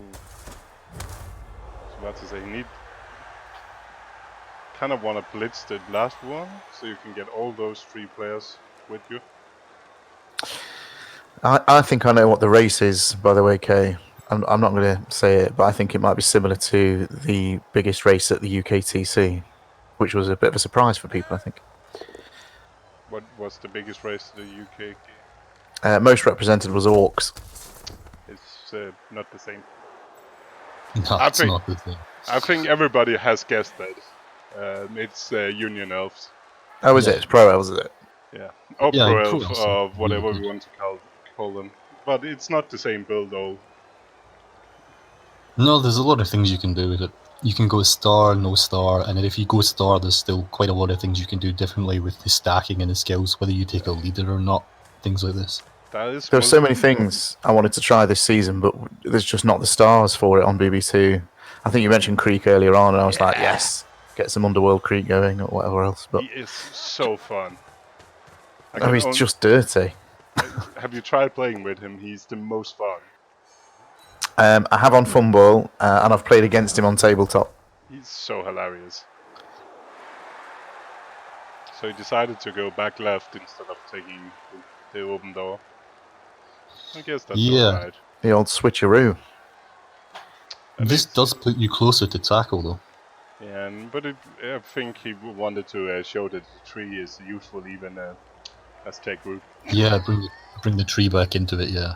was about to say, kind of want to blitz the last one, so you can get all those 3 players with you. I think I know what the race is, by the way, Kay. I'm not going to say it, but I think it might be similar to the biggest race at the UKTC, which was a bit of a surprise for people, I think. What was the biggest race at the UK? Most represented was Orcs. It's not the same. No, it's not the thing. I think everybody has guessed that. It's Union Elves. Oh, is it? It's Pro Elves, is it? Yeah. Or Yeah, Pro Pro Elf, Elves or are whatever really we want to call them. But it's not the same build, though. No, there's a lot of things you can do with it. You can go star, no star, and then if you go star, there's still quite a lot of things you can do differently with the stacking and the skills, whether you take a leader or not, things like this. There's so many things I wanted to try this season, but there's just not the stars for it on BB2. I think you mentioned Creek earlier on, and I was like, yes, get some Underworld Creek going or whatever else. But he is so fun. he's just dirty. Have you tried playing with him? He's the most fun. I have on Funball, and I've played against him on tabletop. He's so hilarious. So he decided to go back left instead of taking the open door. I guess that's alright. The old switcheroo. This does put you closer to tackle, though. Yeah, but I think he wanted to show that the tree is useful even as tech group. Yeah, bring the tree back into it, yeah.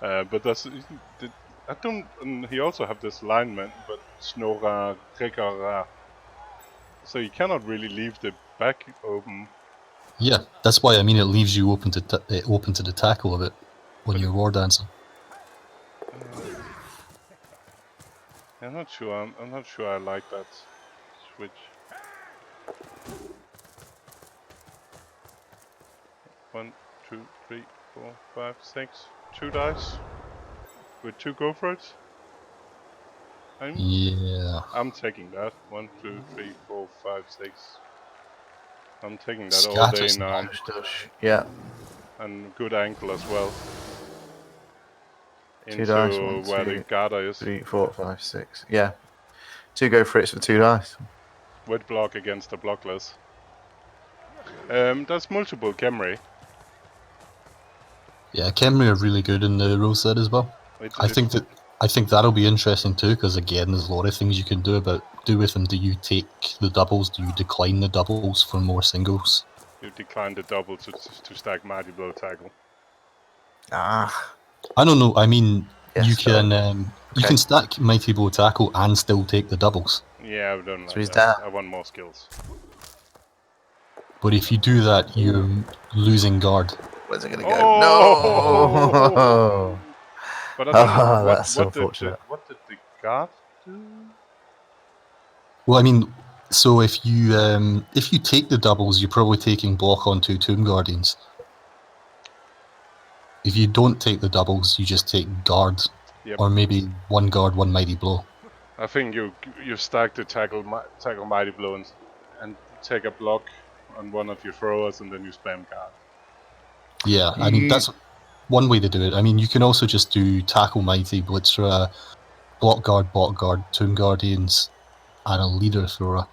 But I don't. And he also have this alignment, but Snora Rekara. So you cannot really leave the back open. Yeah, that's why I mean it leaves you open to the tackle of it when you're war dancing. I'm not sure. I'm not sure I like that switch. One, two, three, 4, 5, 6. 2 dice with 2 go-for-it. Yeah. I'm taking that. 1, 2, 3, 4, 5, 6. I'm taking that all day Scatter's 9. Yeah. And good ankle as well. 2 dice. Into 1, where the 2, Garda is. 3, 4, 5, 6. Yeah. 2 go for it for 2 dice. With block against the blockless. There's multiple Kemri. Yeah, Kemri are really good in the rule set as well. I think that'll be interesting too, because again, there's a lot of things you can do with them. Do you take the doubles? Do you decline the doubles for more singles? You decline the double to stack Mighty Blow tackle. Ah. I don't know. I mean, Yes, you can you okay. can stack Mighty Blow tackle and still take the doubles. Yeah, I don't So like he's that. down. I want more skills. But if you do that, you're losing guard. Where's it gonna go? Oh! No. But I don't know Oh, what that's what did unfortunate. the guard do? Well, I mean, so if you take the doubles, you're probably taking block on 2 Tomb Guardians. If you don't take the doubles, you just take guard, Yep. or maybe 1 guard, 1 Mighty Blow. I think you stack the tackle Mighty Blow and take a block on one of your throwers and then you spam guard. Yeah, I mean, that's one way to do it. I mean, you can also just do tackle Mighty, Blitzer, block guard, Tomb Guardians, and a leader thrower.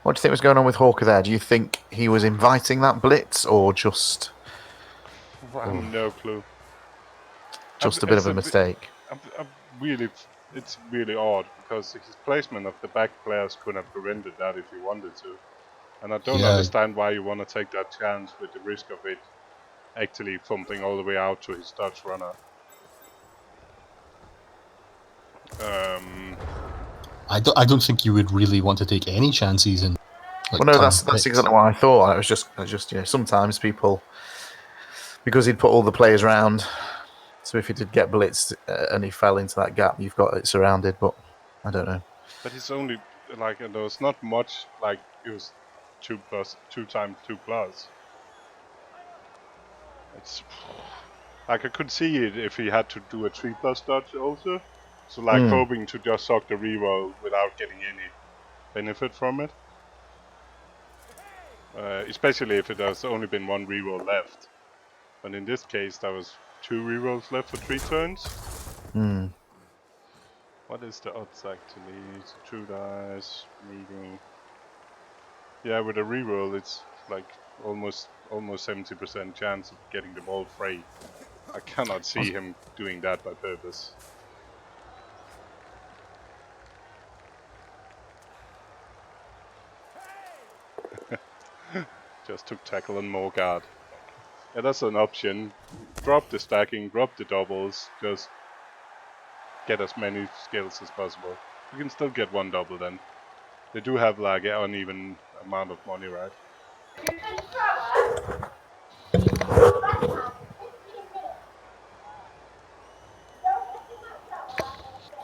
What do you think was going on with Hawca there? Do you think he was inviting that blitz, or just I have no clue. a bit of a mistake? It's really odd because his placement of the back players could have prevented that if he wanted to. And I don't understand why you want to take that chance with the risk of it actually fumbling all the way out to his Dutch runner. I don't think you would really want to take any chances in. Well, no, that's exactly what I thought. I was just sometimes people, because he'd put all the players round. So if he did get blitzed and he fell into that gap, you've got it surrounded. But I don't know. But it's only like there was not much. Like it was 2 times 2 plus. It's like I could see it if he had to do a 3+ dodge also. So like hoping to just suck the reroll without getting any benefit from it. Especially if it has only been 1 reroll left. But in this case, there was 2 rerolls left for 3 turns. What is the odds actually? It's 2 dice, meeting. Yeah, with a reroll, it's like almost 70% chance of getting the ball free. I cannot see him doing that by purpose. Just took tackle and more guard. Yeah, that's an option. Drop the stacking, drop the doubles, just get as many skills as possible. You can still get 1 double then. They do have like an uneven amount of money, right?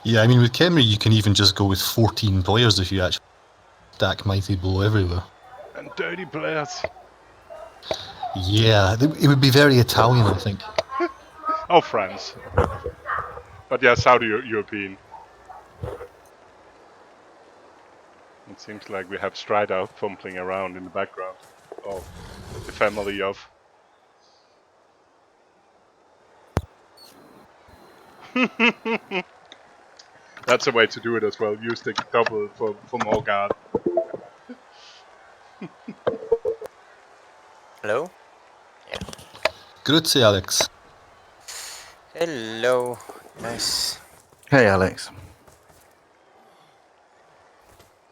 Yeah, I mean, with Kemri, you can even just go with 14 players if you actually stack Mighty Blow everywhere. And dirty players. Yeah, it would be very Italian, I think. Oh, France. But yeah, Saudi European. It seems like we have Strider fumbling around in the background. Oh, the family of. That's a way to do it as well. Use the double for more guard. Hello? Grazie, Alex. Hello, guys. Hey, Alex.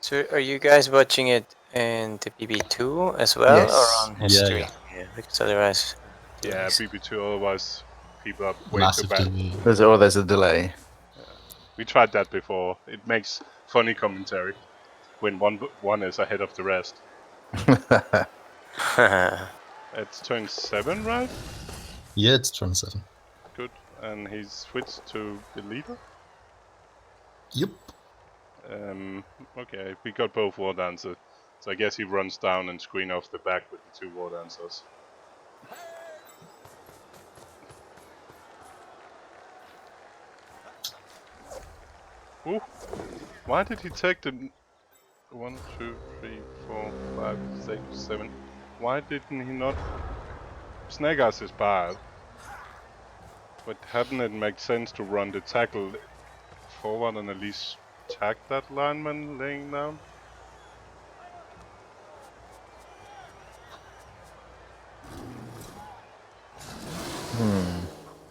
So, are you guys watching it in the BB2 as well, Yes. or on history? Yeah. Because otherwise, Yeah, BB2. Otherwise, people are way Massive too bad. delay. There's a delay. We tried that before. It makes funny commentary when one is ahead of the rest. It's turn 7, right? Yeah, it's turn 7. Good. And he's switched to the leader. Yep. Okay, we got both War Dancers. So I guess he runs down and screen off the back with the 2 War Dancers. Ooh! Why did he take the 1, 2, 3, 4, 5, 6, 7? Why didn't he not? Snake Eyes is bad. But hadn't it make sense to run the tackle forward and at least tag that lineman laying down?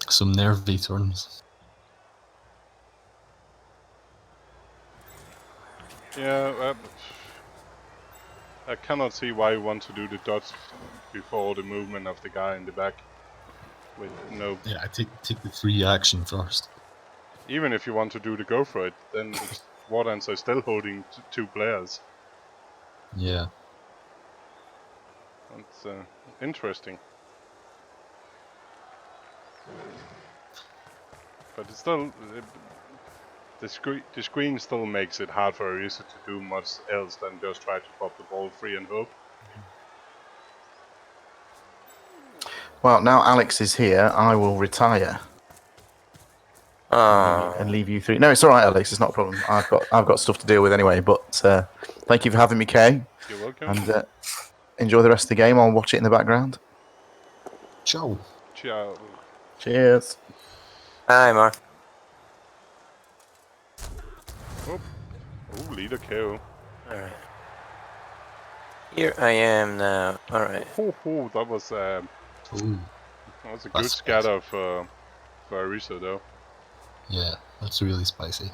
Some nervy turns. Yeah, I cannot see why you want to do the dodge before the movement of the guy in the back. With no. Yeah, take the free action first. Even if you want to do the go for it, then War Dancer is still holding 2 players. Yeah. That's interesting. But it's still the screen still makes it hard for Arioso to do much else than just try to pop the ball free and hope. Well, now Alex is here, I will retire and leave you three. No, it's all right, Alex. It's not a problem. I've got stuff to deal with anyway. But thank you for having me, Kay. You're welcome. And enjoy the rest of the game. I'll watch it in the background. Ciao. Ciao. Cheers. Hi, Mark. Oh, leader KO. Alright. Here I am now. Alright. Oh, that was a Ooh. good scatter for Arioso though. Yeah, that's really spicy.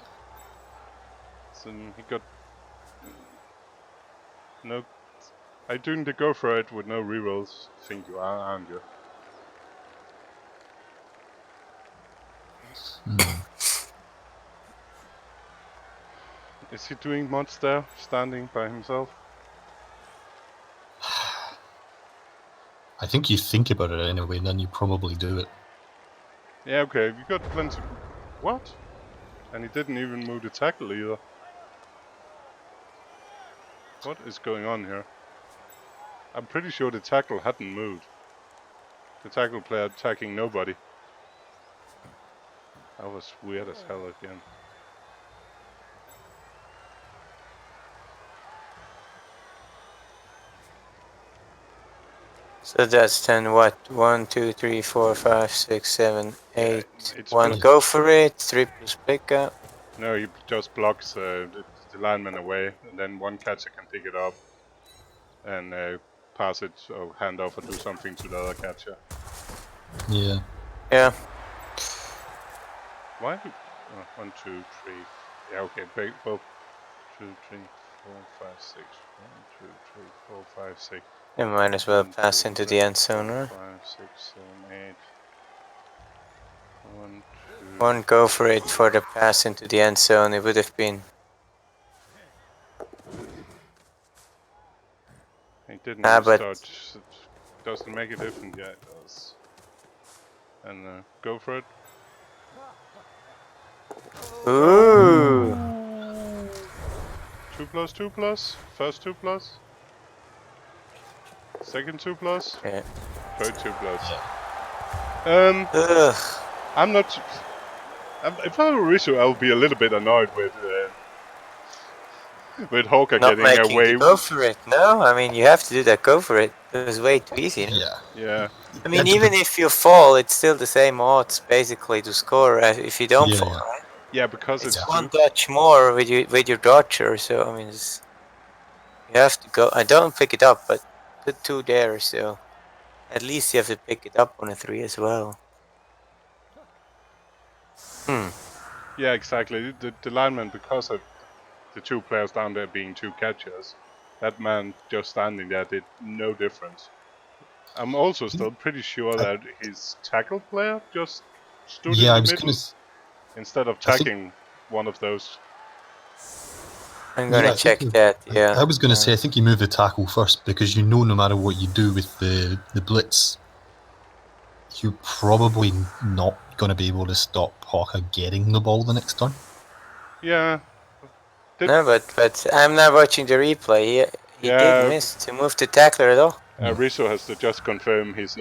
So he got no. I doing the go for it with no rerolls. I think you are, aren't you? Is he doing much there, standing by himself? I think you think about it anyway, and then you probably do it. Yeah, okay, we got plenty. What? And he didn't even move the tackle either. What is going on here? I'm pretty sure the tackle hadn't moved. The tackle player attacking nobody. That was weird as hell again. So that's then what? 1, 2, 3, 4, 5, 6, 7, 8. It's 1 just- go for it, 3 plus pick up. No, he just blocks the lineman away, and then one catcher can pick it up and pass it or hand off or do something to the other catcher. Yeah. Yeah. Why? 1, 2, 3. Yeah, okay, both. 2, 3, 4, 5, 6. 1, 2, 3, 4, 5, 6. You might as well 1, pass 2, into 3, the end zone, 4, right? 5, 6, 7, 8. 1, 2. 1 go for it for the pass into the end zone. It would have been. He didn't but start. Doesn't make a difference. Yeah, it does. And go for it. Ooh. 2+, 2+. First 2+. Second 2+. Yeah. Third 2+. Ugh. I'm not. If I were Arioso, I would be a little bit annoyed with Hawca Not getting making away. the go for it. No, I mean you have to do that go for it. It was way too easy. No? Yeah. Yeah. I mean, even if you fall, it's still the same odds basically to score as if you don't fall. Yeah. Right? Yeah, because It's it's one touch more with your dodger. So I mean, you have to go. I don't pick it up, but put 2 there. So at least you have to pick it up on a 3 as well. Yeah, exactly. The lineman, because of the 2 players down there being 2 catchers, that man just standing there did no difference. I'm also still pretty sure that his tackle player just stood in the middle instead of tagging one of those. I'm gonna check that. Yeah. I was going to say, I think you move the tackle first because you know no matter what you do with the blitz, you're probably not going to be able to stop Hawca getting the ball the next turn. Yeah. Did, No, but I'm not watching the replay. He did yeah, miss to move the tackler at all. Arioso has to just confirm his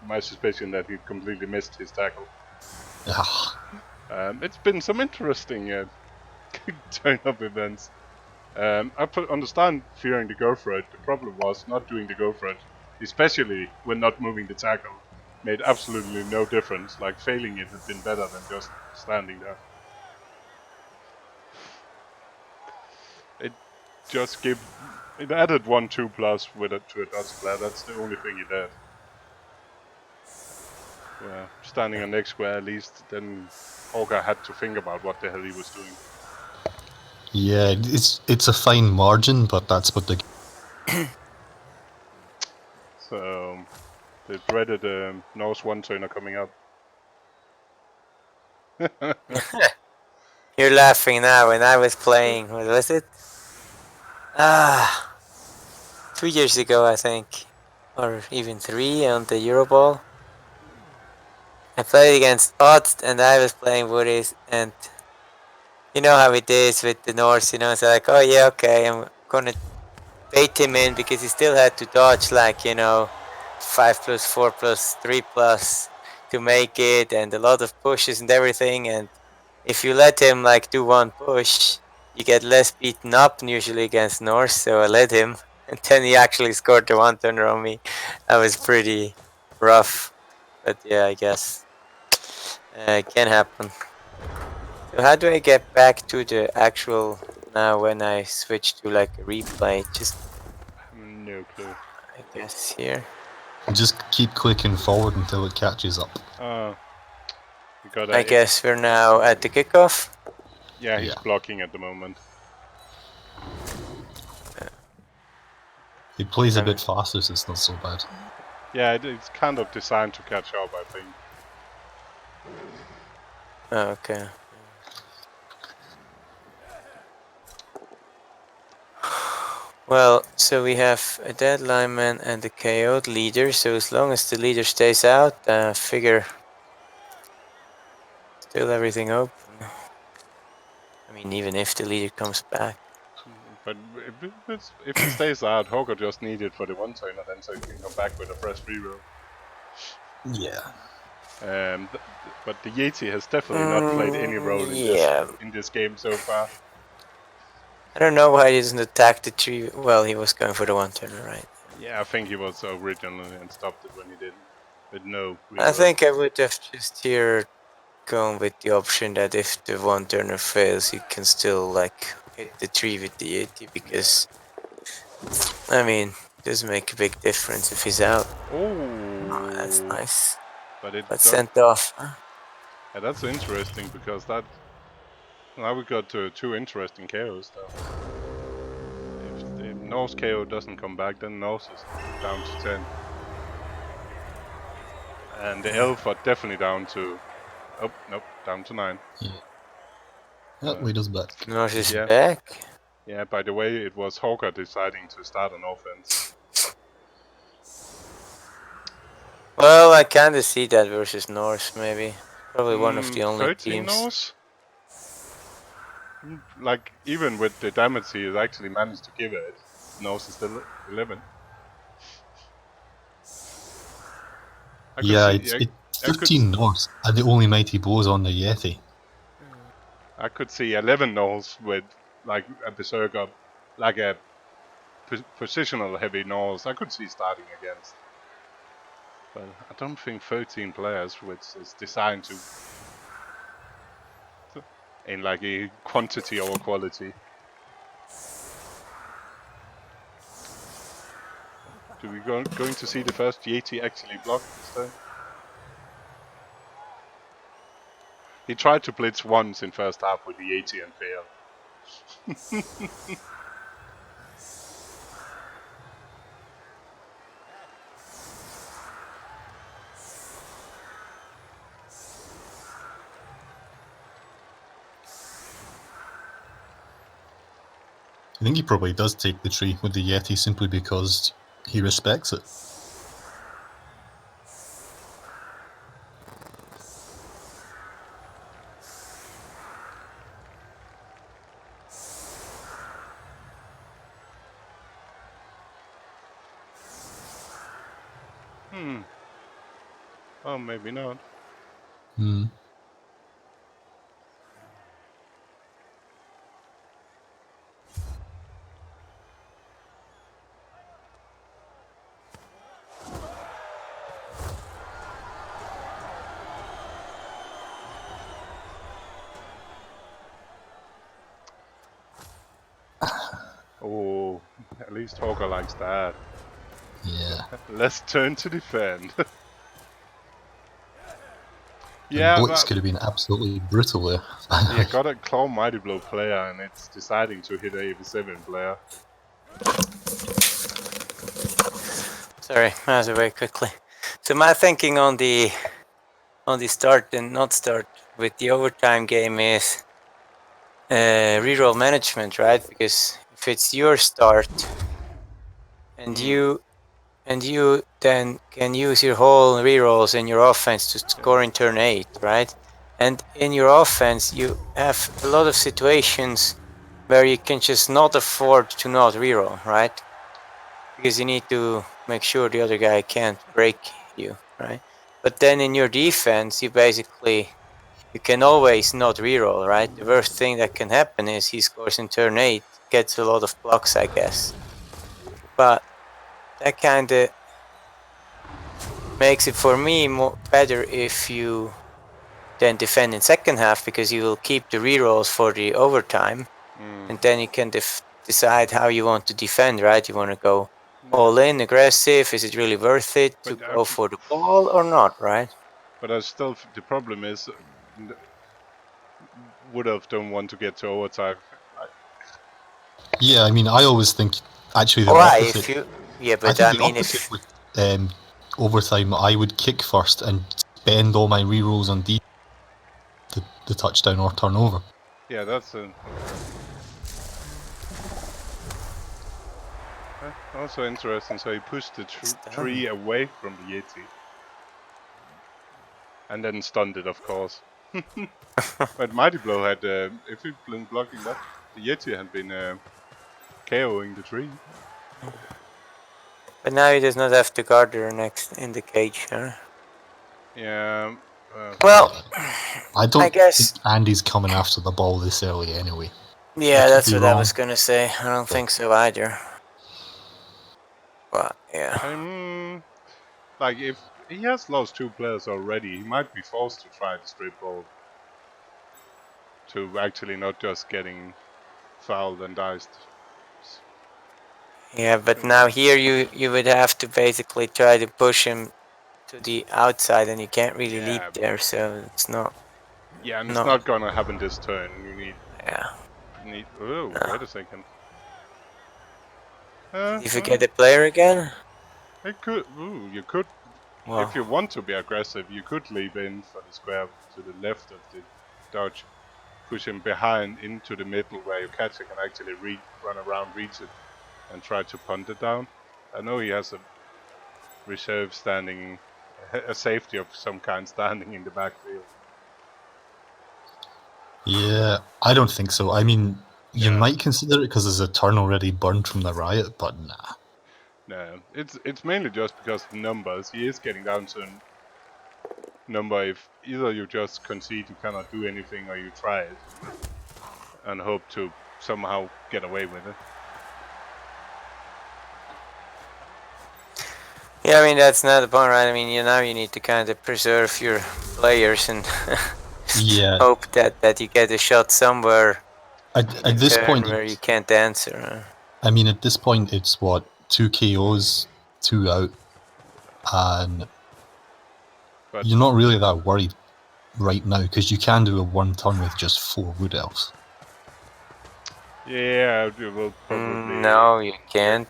my suspicion that he completely missed his tackle. Ah, It's been some interesting turn of events. Understand fearing the go for it. The problem was not doing the go for it, especially when not moving the tackle, made absolutely no difference. Like failing it had been better than just standing there. It just gave it added 1-2 plus with it to a Dutch player. That's the only thing it did. Yeah, standing on next square at least. Then Hawca had to think about what the hell he was doing. yeah, it's a fine margin, but that's what the So the dreaded Norse one-turner coming up. You're laughing now. When I was playing, what was it? 2 years ago, I think, or even 3 on the Euroball. I played against Odds, and I was playing Woodies, and you know how it is with the Norse. You know, it's like, oh yeah, okay, I'm gonna bait him in because he still had to dodge like 5+, 4+, 3+ to make it, and a lot of pushes and everything. And if you let him like do one push, you get less beaten up usually against Norse. So I let him, and then he actually scored the one-turner on me. That was pretty rough, but yeah, I guess it can happen. So how do I get back to the actual now when I switch to like a replay? Just No clue. I guess here. just keep clicking forward until it catches up. You got I guess we're now at the kickoff. Yeah, he's Yeah. blocking at the moment. It plays a bit faster, so it's not so bad. Yeah, it's kind of designed to catch up, I think. Oh, okay. Well, so we have a dead lineman and a KO'd leader. So as long as the leader stays out, figure still everything open. I mean, even if the leader comes back. But if it stays out, Hawca just need it for the one turner, then so he can come back with a fresh reroll. Yeah. But the Yeti has definitely not played any role Yeah. in this game so far. I don't know why he doesn't attack the tree. Well, he was going for the one turner, right? Yeah, I think he was originally and stopped it when he didn't. With no reroll. I think I would have just here gone with the option that if the one turner fails, you can still like hit the tree with the 80 because I mean, it does make a big difference if he's out. Oh, that's nice. But it But does, sent off. yeah, that's interesting because that now we got two interesting KOs though. If Norse KO doesn't come back, then Norse is down to 10. And the Elf are definitely down to... Oh, nope, down to 9. Yeah. That leader's back. Norse is Yeah. back. Yeah, by the way, it was Hawca deciding to start an offense. Well, I kind of see that versus Norse, maybe. Probably one of the only 13 teams. Norse? Like, even with the damage he has actually managed to give it, Norse is still 11. Yeah, it's 15 Norse, and the only mighty bow is on the Yeti. I could see 11 Norse with, like, a Berserker, like a positional heavy Norse, I could see starting against. But I don't think 13 players, which is designed to in like a quantity over quality. Do we going to see the first Yeti actually block this time? He tried to blitz once in first half with the Yeti and failed. I think he probably does take the tree with the Yeti simply because he respects it. Oh, maybe not. Hmm. Oh, at least Hawca likes that. Yeah. Let's turn to defend. The Yeah, Blitz but could have been absolutely brutal there. you got a claw Mighty Blow player, and it's deciding to hit a AV7 player. Sorry, I was away quickly. So my thinking on the start and not start with the overtime game is reroll management, right? Because if it's your start and you then can use your whole rerolls in your offense to score in turn 8, right? And in your offense, you have a lot of situations where you can just not afford to not reroll, right? Because you need to make sure the other guy can't break you, right? But then in your defense, you can always not reroll, right? The worst thing that can happen is he scores in turn 8, gets a lot of blocks, I guess. But that kind of makes it for me better if you then defend in second half, because you will keep the rerolls for the overtime, and then you can decide how you want to defend, right? You want to go all in, aggressive? Is it really worth it to go for the ball or not, right? But I still, the problem is, don't want to get to overtime. Yeah, I mean, I always think actually the Why? opposite. If you, yeah, I but think I the mean, opposite if with overtime, I would kick first and spend all my rerolls on the touchdown or turnover. Yeah, that's also interesting. So he pushed the tree away from the Yeti. And then stunned it, of course. But Mighty Blow had, if he'd been blocking that, the Yeti had been KOing the tree. But now he does not have to guard the next in the cage, huh? Yeah. Well, I don't I guess. think Andy's coming after the ball this early anyway. Yeah, could that's be what I wrong. was gonna say. I don't think so either. But yeah. Like if he has lost 2 players already, he might be forced to try the strip ball to actually not just getting fouled and diced. Yeah, but now here you would have to basically try to push him to the outside, and you can't really leap there, so it's not. Yeah, and it's not gonna happen this turn. You need. Yeah. Oh, wait a second. Did you forget the player again? It could. Ooh, you could. Well. If you want to be aggressive, you could leap in for the square to the left of the dodge, push him behind into the middle where your catcher can actually run around, reach it, and try to punt it down. I know he has a reserve standing, a safety of some kind standing in the backfield. Yeah, I don't think so. I mean, you might consider it because there's a turn already burned from the riot, but nah. No, it's mainly just because of numbers. He is getting down to a number if either you just concede you cannot do anything or you try it and hope to somehow get away with it. Yeah, I mean, that's not the point, right? I mean, now you need to kind of preserve your players and hope that you get a shot somewhere at this point where you can't answer. I mean, at this point, it's what, 2 KOs, 2 out, and you're not really that worried right now because you can do a 1 turn with just 4 wood elves. Yeah, you will probably. No, you can't.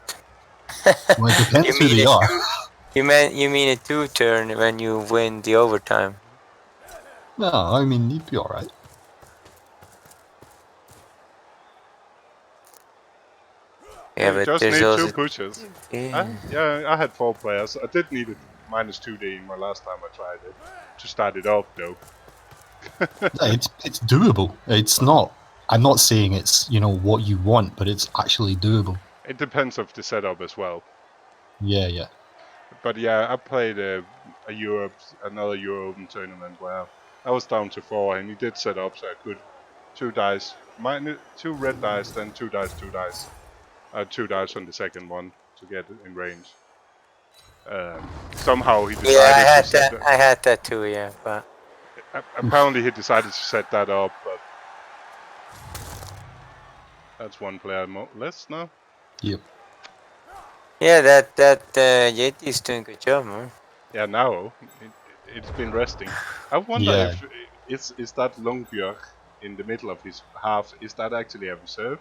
Well, it depends who they are. You mean a 2 turn when you win the overtime? No, I mean, you'd be alright. Yeah, you but just there's need also 2 pushes. I had 4 players. I did need it -2D in my last time I tried it to start it off, though. It's doable. It's not. I'm not saying it's what you want, but it's actually doable. It depends of the setup as well. Yeah. But yeah, I played another Euro Open tournament where I was down to 4, and he did set up so I could 2 dice, -2 red dice, then 2 dice, 2 dice. 2 dice on the second one to get in range. Somehow he decided Yeah, to set I had that too. Yeah, but apparently he decided to set that up, but that's one player less now. Yep. yeah, that Yeti's doing a good job, man. Yeah, now it's been resting. I wonder Yeah. if is that Longbjörg in the middle of his half, is that actually a reserve?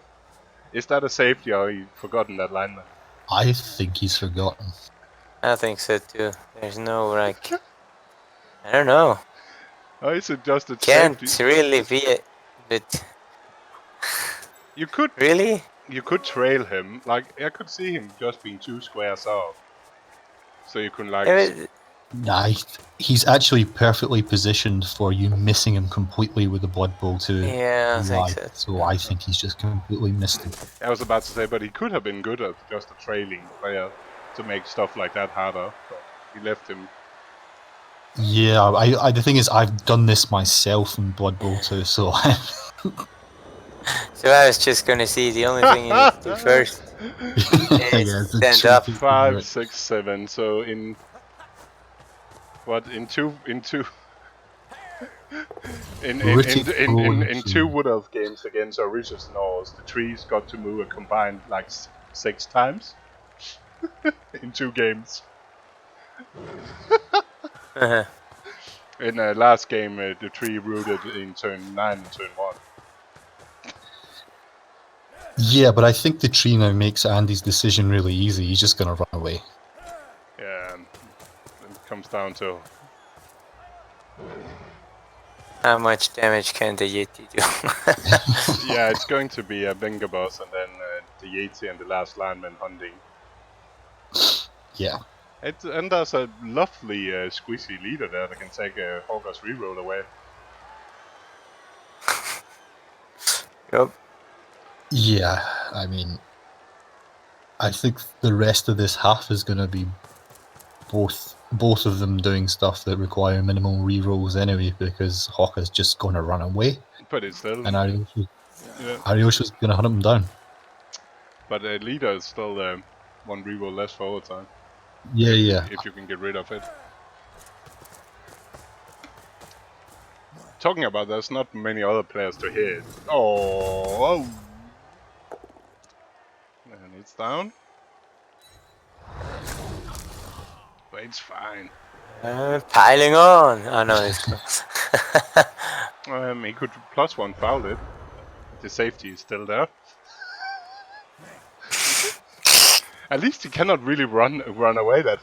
Is that a safety, or he forgotten that lineman? I think he's forgotten. I think so too. There's no like, I don't know. Or is it just a Can't safety? really be it, but You could really. trail him. Like, I could see him just being 2 squares off. So you can like... Nah, he's actually perfectly positioned for you missing him completely with the Blood Bowl to Yeah, I think so. So I think he's just completely missed it. I was about to say, but he could have been good at just a trailing player to make stuff like that harder. But he left him. Yeah, I the thing is, I've done this myself in Blood Bowl 2, so... So I was just gonna see the only thing you need to do first is stand up. 5, 6, 7. So in... What, in two in 2 Wood Elf games against Arioso's Norse, the trees got to move a combined like 6 times in 2 games. In the last game, the tree rooted in turn 9 and turn 1. Yeah, but I think the tree now makes Andy's decision really easy. He's just going to run away. Yeah, and it comes down to... How much damage can the Yeti do? Yeah, it's going to be a Venga boss and then the Yeti and the last lineman hunting. Yeah. And there's a lovely squishy leader there that can take Hawca's reroll away. Yep. Yeah, I mean, I think the rest of this half is going to be both of them doing stuff that require minimal rerolls anyway, because Hawca's just going to run away. But it's still... And Arioso's going to hunt him down. But the leader is still 1 reroll less for overtime. Yeah. If you can get rid of it. Talking about, there's not many other players to hit. Oh! And it's down. But it's fine. Piling on. Oh no, it's close. He could +1 foul it. The safety is still there. At least he cannot really run away that.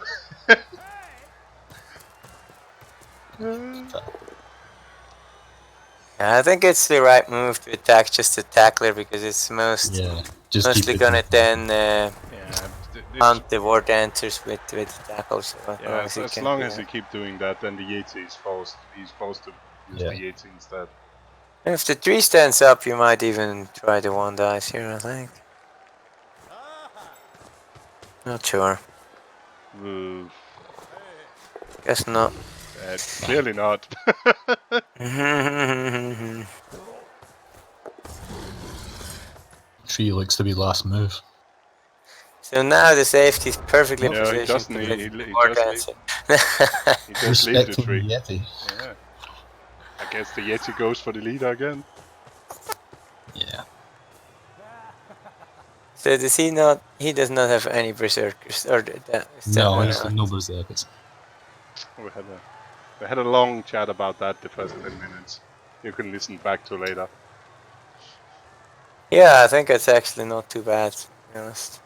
Yeah, I think it's the right move to attack just the tackler because it's mostly gonna then hunt the ward answers with the tackle. So as long as he keep doing that, then the Yeti is forced. He's forced to use the Yeti instead. If the tree stands up, you might even try the 1 dice here. I think. Not sure. Guess not. Clearly not. Tree looks to be last move. So now the safety is perfectly positioned. He just leave the tree. Yeti. Yeah. I guess the Yeti goes for the leader again. Yeah. So does he not? He does not have any berserkers, or that? No, he's no berserkers. We had a long chat about that the first 10 minutes. You can listen back to later. Yeah, I think it's actually not too bad, to be honest.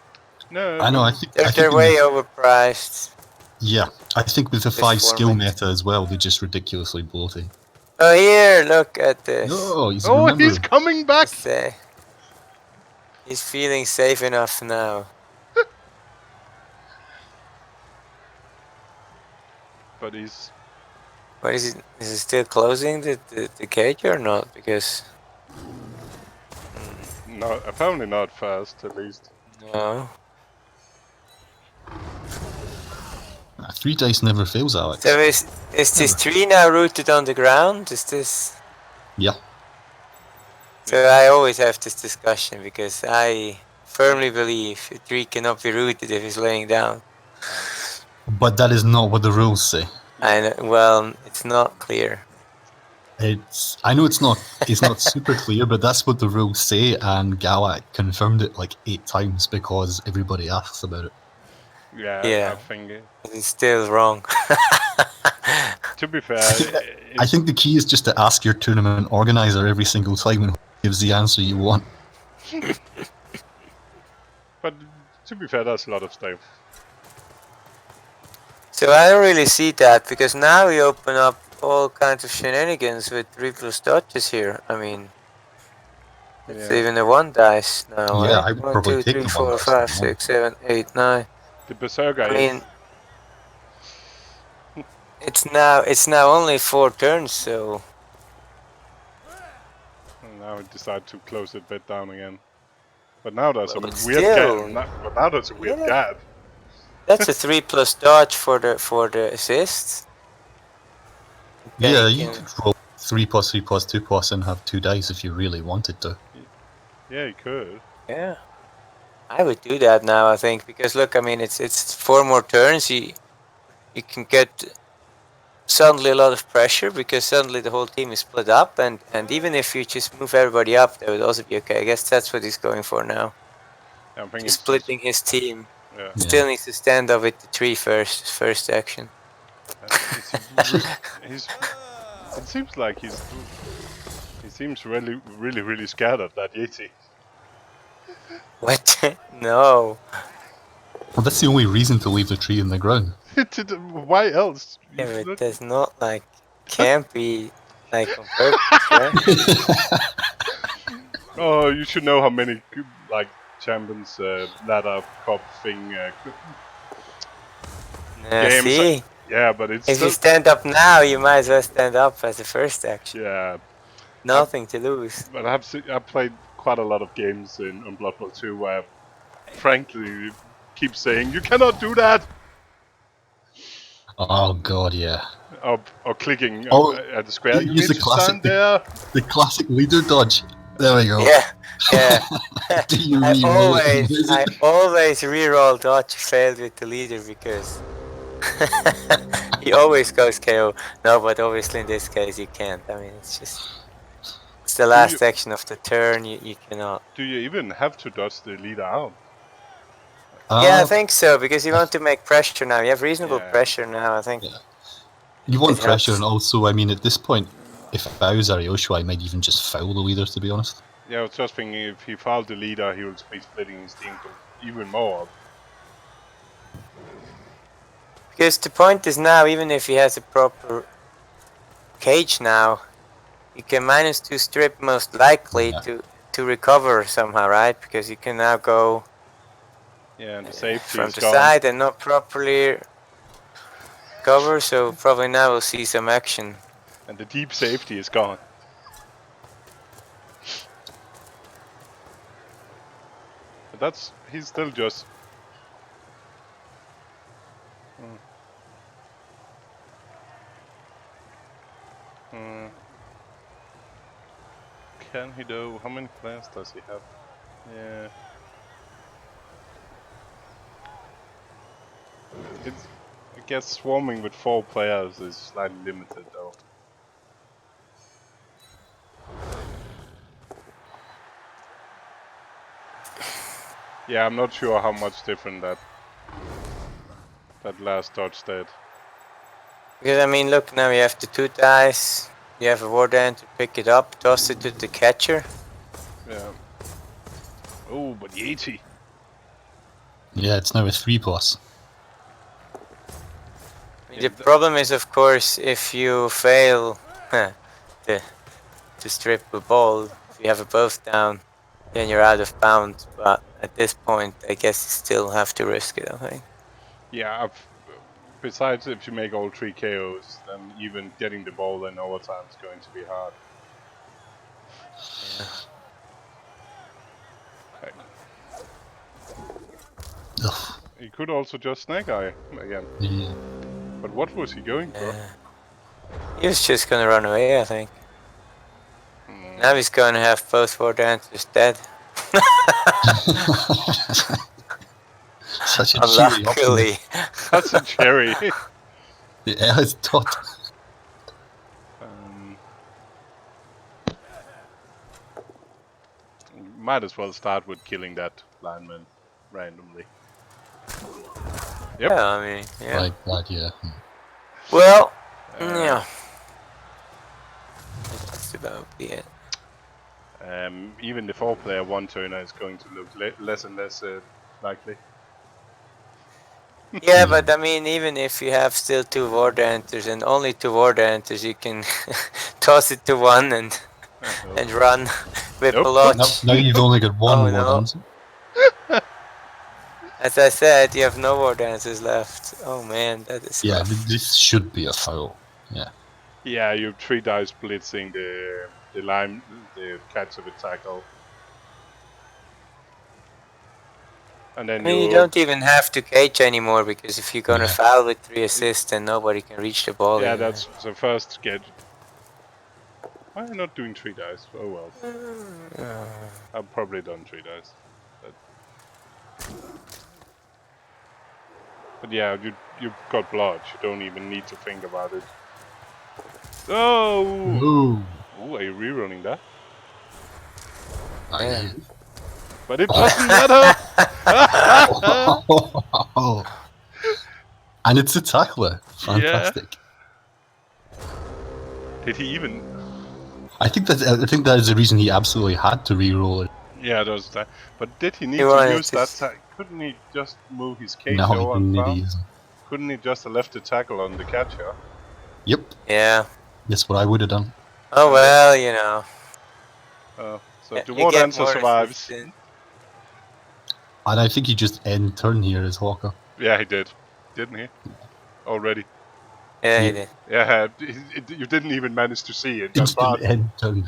No, I know. I think they're way overpriced. Yeah, I think with the 5 skill meta as well, they're just ridiculously bloated. Oh, here, look at this. No, he's coming back. He's feeling safe enough now. But he's... What is he? Is he still closing the cage or not? Because... No, apparently not fast, at least. No. 3 dice never fails, Alex. So is this tree now rooted on the ground? Is this? Yeah. So I always have this discussion because I firmly believe a tree cannot be rooted if it's laying down. But that is not what the rules say. Well, it's not clear. I know it's not super clear, but that's what the rules say, and Galak confirmed it like 8 times because everybody asks about it. Yeah, I think. It's still wrong. To be fair, I think the key is just to ask your tournament organizer every single time and gives the answer you want. But to be fair, that's a lot of stuff. So I don't really see that because now we open up all kinds of shenanigans with 3+ dodges here. I mean, it's even a 1 dice now. Yeah, right? I would 1, probably 2, take 3, the 4, 1 dice 5, at the moment. 6, 7, 8, 9. The Berserker I mean, it's now only 4 turns, so. And now we decide to close it a bit down again. But now there's Well, a but weird still, gap. But now there's a weird gap. That's a 3+ dodge for the assist. Then Yeah, you you could roll 3 plus 3 plus 2 plus and have 2 dice if you really wanted to. Yeah, you could. Yeah, I would do that now. I think because look, I mean, it's 4 more turns. You can get suddenly a lot of pressure because suddenly the whole team is split up, and even if you just move everybody up, that would also be okay. I guess that's what he's going for now. Yeah, I think He's splitting his team. Yeah. Still needs to stand up with the tree first action. It seems like he seems really scared of that Yeti. What? No. Well, that's the only reason to leave the tree in the ground. Why else? Yeah, but there's not like can't be like on purpose, right? Oh, you should know how many like champions ladder cup thing games. See? Yeah, but it's if still... you stand up now, you might as well stand up as the first action. Yeah. Nothing to lose. But I've played quite a lot of games on Blood Bowl 2 where, frankly, keep saying you cannot do that. Oh god, yeah. Or clicking at the square. You use need to stand there. The classic leader dodge. There we go. Yeah. Do you I always reroll dodge failed with the leader because he always goes KO. No, but obviously in this case you can't. I mean, it's the last action of the turn. You cannot. Do you even have to dodge the leader out? Yeah, I think so because you want to make pressure now. You have reasonable pressure now. I think. Yeah. You want pressure, and also, I mean, at this point, if I was Arioso, I might even just foul the leaders, to be honest. Yeah, I was just thinking if he fouled the leader, he would be splitting his team even more up. Because the point is now, even if he has a proper cage now, you can -2 strip most likely to recover somehow, right? Because you can now go and the safety from is the gone. side and not properly cover, so probably now we'll see some action. And the deep safety is gone. But he's still just... Can he do? How many players does he have? Yeah. I guess swarming with 4 players is slightly limited though. Yeah, I'm not sure how much different that last dodge did. Because I mean, look, now you have the 2 dice, you have a Warden to pick it up, toss it to the catcher. Yeah. Oh, but Yeti. Yeah, it's now a 3+. The problem is, of course, if you fail to strip a ball, if you have a both down, then you're out of bounds. But at this point, I guess you still have to risk it, I think. Yeah, besides if you make all 3 KOs, then even getting the ball in overtime is going to be hard. Yeah. You could also just snake eye again. Yeah. But what was he going for? He was just gonna run away, I think. Now he's gonna have both war dancers dead. Such a cheery Unluckily. That's a cherry. Yeah, it's tot. Might as well start with killing that lineman randomly. Yep. Yeah, I mean, yeah. Like that, yeah. Well, yeah. That's about be it. Even the 4-player one-turner is going to look less and less likely. Yeah, but I mean, even if you have still 2 war dancers and only 2 war dancers, you can toss it to one and run with Nope. Blotch. Now you've only got one Oh, more no. dancer. As I said, you have no war dancers left. Oh man, that is Yeah, rough. this should be a foul. Yeah. Yeah, you 3 dice blitzing the catcher with tackle. And then I mean, you don't even have to cage anymore, because if you're gonna Yeah. foul with 3 assists, then nobody can reach the ball. Yeah, anymore. that's the first get. Why am I not doing 3 dice? Oh well. I've probably done 3 dice. But yeah, you've got Blotch. You don't even need to think about it. Oh! Ooh. Ooh, are you rerunning that? Yeah. But it doesn't matter! And it's a tackler. Fantastic. Did he even? I think that is the reason he absolutely had to re-roll it. Yeah, there's that. But did he need He to wanted use to that? Couldn't he just move his cage No, over he and didn't foul? need to. Couldn't he just have left the tackle on the catcher? Yep. Yeah. That's what I would have done. Oh well, you know. So Yeah, the you war get dancer more survives. assistance. And I think he just end turn here as Hawca. Yeah, he did. Didn't he? Already. Yeah, he Yeah. did. Yeah, you didn't even manage to see it. That's Instant bad. end turn.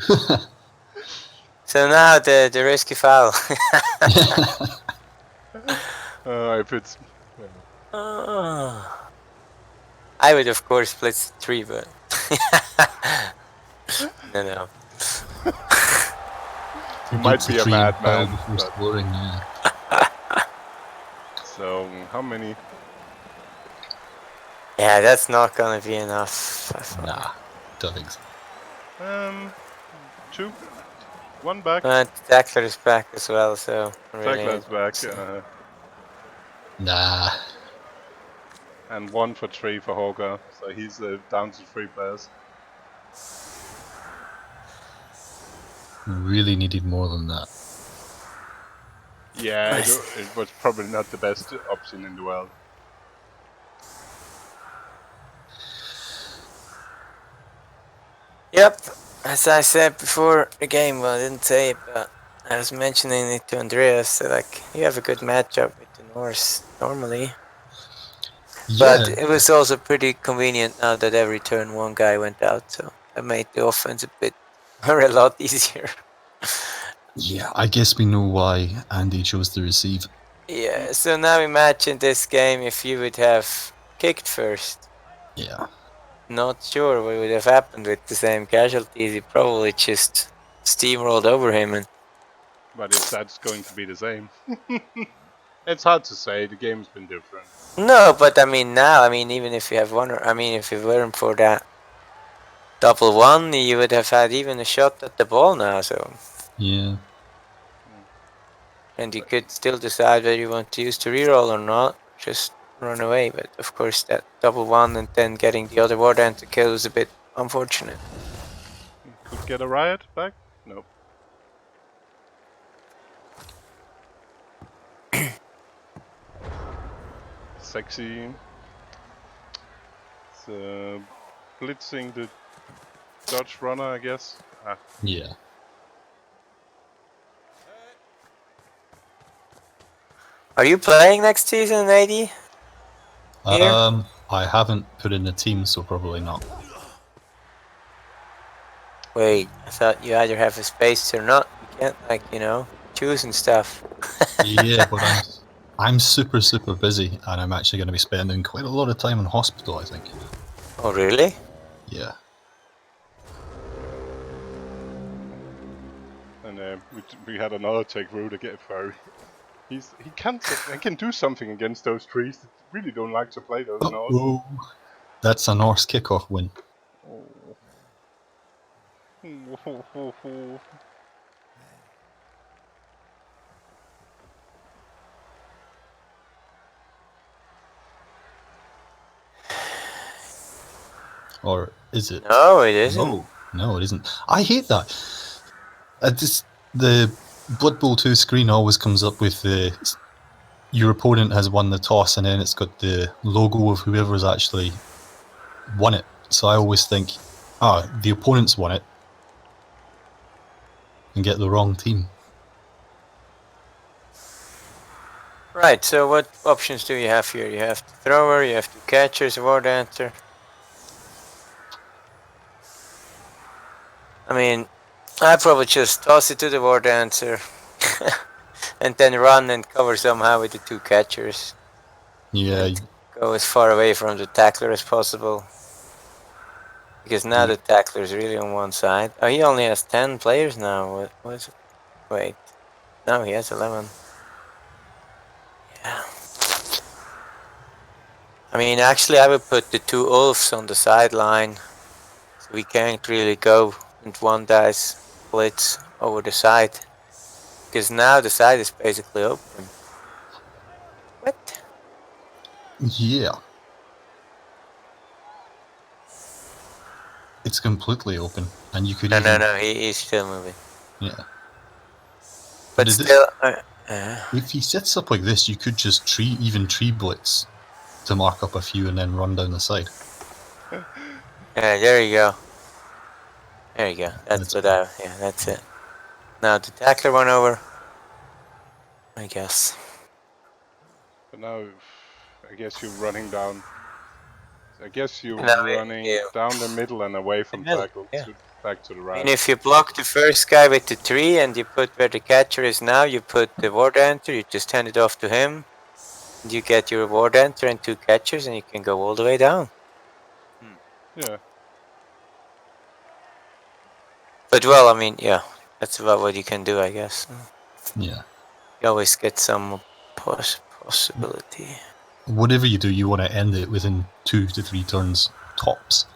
So now the risky foul. If it's... I would of course split 3, but no. You might be a madman. Before But... scoring, yeah. So, how many? Yeah, that's not gonna be enough. Nah, don't think so. 2. 1 back. But tackler is back as well, so really. Tackler's back. Nah. And 1 for 3 for Hawca. So he's down to 3 players. Really needed more than that. Yeah, it was probably not the best option in the world. Yep, as I said before the game, well, I didn't say it, but I was mentioning it to Andreas. So like, you have a good matchup with the Norse normally, but it was also pretty convenient now that every turn 1 guy went out, so that made the offense a lot easier. Yeah, I guess we know why Andy chose to receive. Yeah, so now imagine this game if you would have kicked first. Yeah. Not sure what would have happened with the same casualties. He probably just steamrolled over him. And But if that's going to be the same, it's hard to say. The game's been different. no, but I mean now, even if you have one, if it weren't for that double 1, you would have had even a shot at the ball now. So Yeah. and you could still decide whether you want to use the reroll or not. Just run away. But of course, that double 1 and then getting the other war dan to kill is a bit unfortunate. Could get a riot back? Nope. Sexy. So, blitzing the Dodge runner, I guess. Yeah. Are you playing next season, AD? Here? I haven't put in a team, so probably not. Wait, I thought you either have a space or not. You can't, choose and stuff. Yeah, but I'm super busy, and I'm actually going to be spending quite a lot of time in hospital, I think. Oh, really? Yeah. And we had another take route again for he can do something against those trees that really don't like to play those Norse. Oh, that's a Norse kickoff win. Oh. Or is it? No, it isn't. No, it isn't. I hate that. The Blood Bowl 2 screen always comes up with your opponent has won the toss, and then it's got the logo of whoever's actually won it. So I always think, the opponent's won it, and get the wrong team. Right, so what options do you have here? You have the thrower, you have the catchers, war dancer. I mean, I'd probably just toss it to the war dancer and then run and cover somehow with the 2 catchers. Yeah. And go as far away from the tackler as possible. Because now the tackler is really on one side. Oh, he only has 10 players now. Wait. No, he has 11. Yeah. I mean, actually, I would put the 2 Ulfs on the sideline. So we can't really go and one dice blitz over the side. Because now the side is basically open. What? Yeah. It's completely open, and you could No, he's still moving. Yeah. But still... if he sets up like this, you could just tree blitz to mark up a few and then run down the side. Yeah, there you go. There you go. That's it. Now the tackler went over. I guess. But now, I guess you're running down. I guess you're No, running yeah. down the middle and away from middle, tackle yeah. back to the right. And if you block the first guy with the 3 and you put where the catcher is now, you put the war dancer, you just hand it off to him. And you get your war dancer and 2 catchers and you can go all the way down. Yeah. But well, I mean, yeah, that's about what you can do, I guess. Yeah. You always get some possibility. Whatever you do, you want to end it within 2 to 3 turns tops.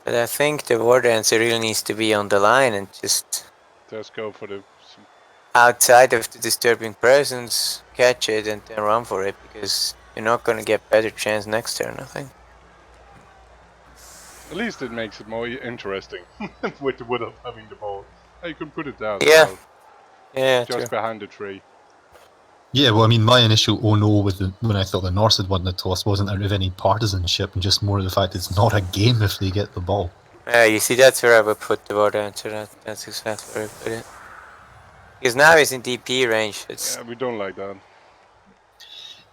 But I think the war dancer really needs to be on the line and just go for the outside of the disturbing presence, catch it and then run for it, because you're not going to get better chance next turn, I think. At least it makes it more interesting with the wood of having the ball. You can put it down. Yeah. Well, Yeah, just true. behind the tree. Yeah, well, I mean, my initial oh no when I thought the Norse had won the toss wasn't out of any partisanship, and just more of the fact it's not a game if they get the ball. Yeah, you see, that's where I would put the war dancer. That's exactly where I put it. Because now he's in DP range. Yeah, we don't like that.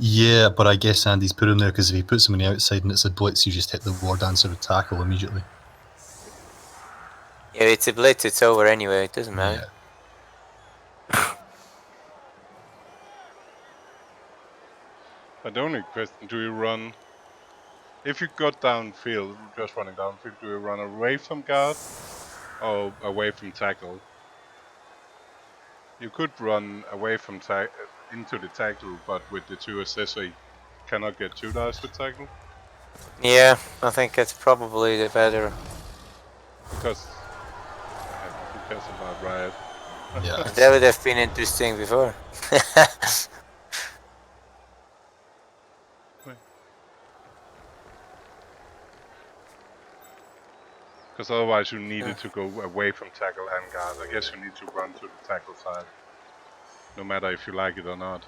Yeah, but I guess Andy's put him there because if he puts him on the outside and it's a blitz, you just hit the war dancer with tackle immediately. Yeah, it's a blitz, it's over anyway, it doesn't matter. But the only question, do you run... If you got downfield, just running downfield, do you run away from guard or away from tackle? You could run away from into the tackle, but with the 2 accessory, cannot get 2 dice with tackle. Yeah, I think that's probably the better. Because that's about right. Yeah. That would have been interesting before. Because otherwise you needed to go away from tackle and guard. I guess you need to run to the tackle side, no matter if you like it or not.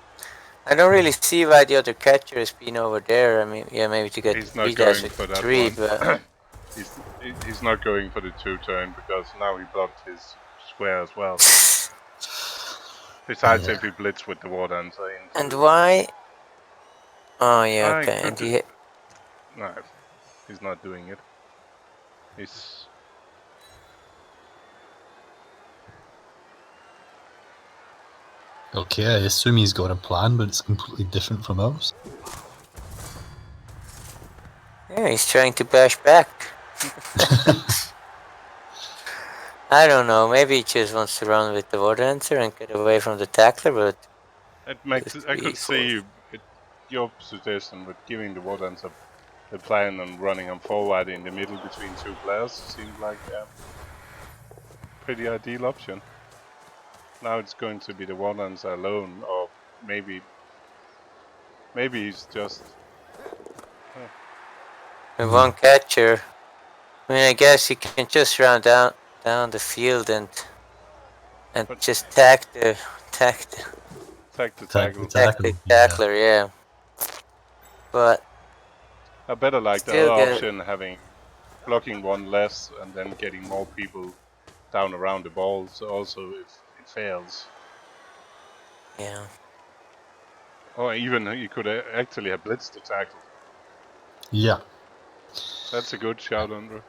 I don't really see why the other catcher has been over there. I mean, yeah, maybe to get He's the 3 not guys going with for the that 3, one. but... he's not going for the 2 turn because now he blocked his square as well. Besides, if he blitz with the war dancer. And why? Oh yeah, okay. And he... No, he's not doing it. He's... Okay, I assume he's got a plan, but it's completely different from ours. Yeah, he's trying to bash back. I don't know, maybe he just wants to run with the War Dancer and get away from the tackler, but It makes I could see it, your suggestion with giving the Wardens a plan on running them forward in the middle between two players seemed like a pretty ideal option. Now it's going to be the Wardens alone, or maybe he's just with one catcher. I mean, I guess he can just run down the field and But- just tag the tag the tackle. tackler, yeah. But I better like the still other get- option, having blocking one less and then getting more people down around the ball. So also if it fails, yeah. or even you could actually have blitzed the tackle. Yeah. That's a good shout, Andrew.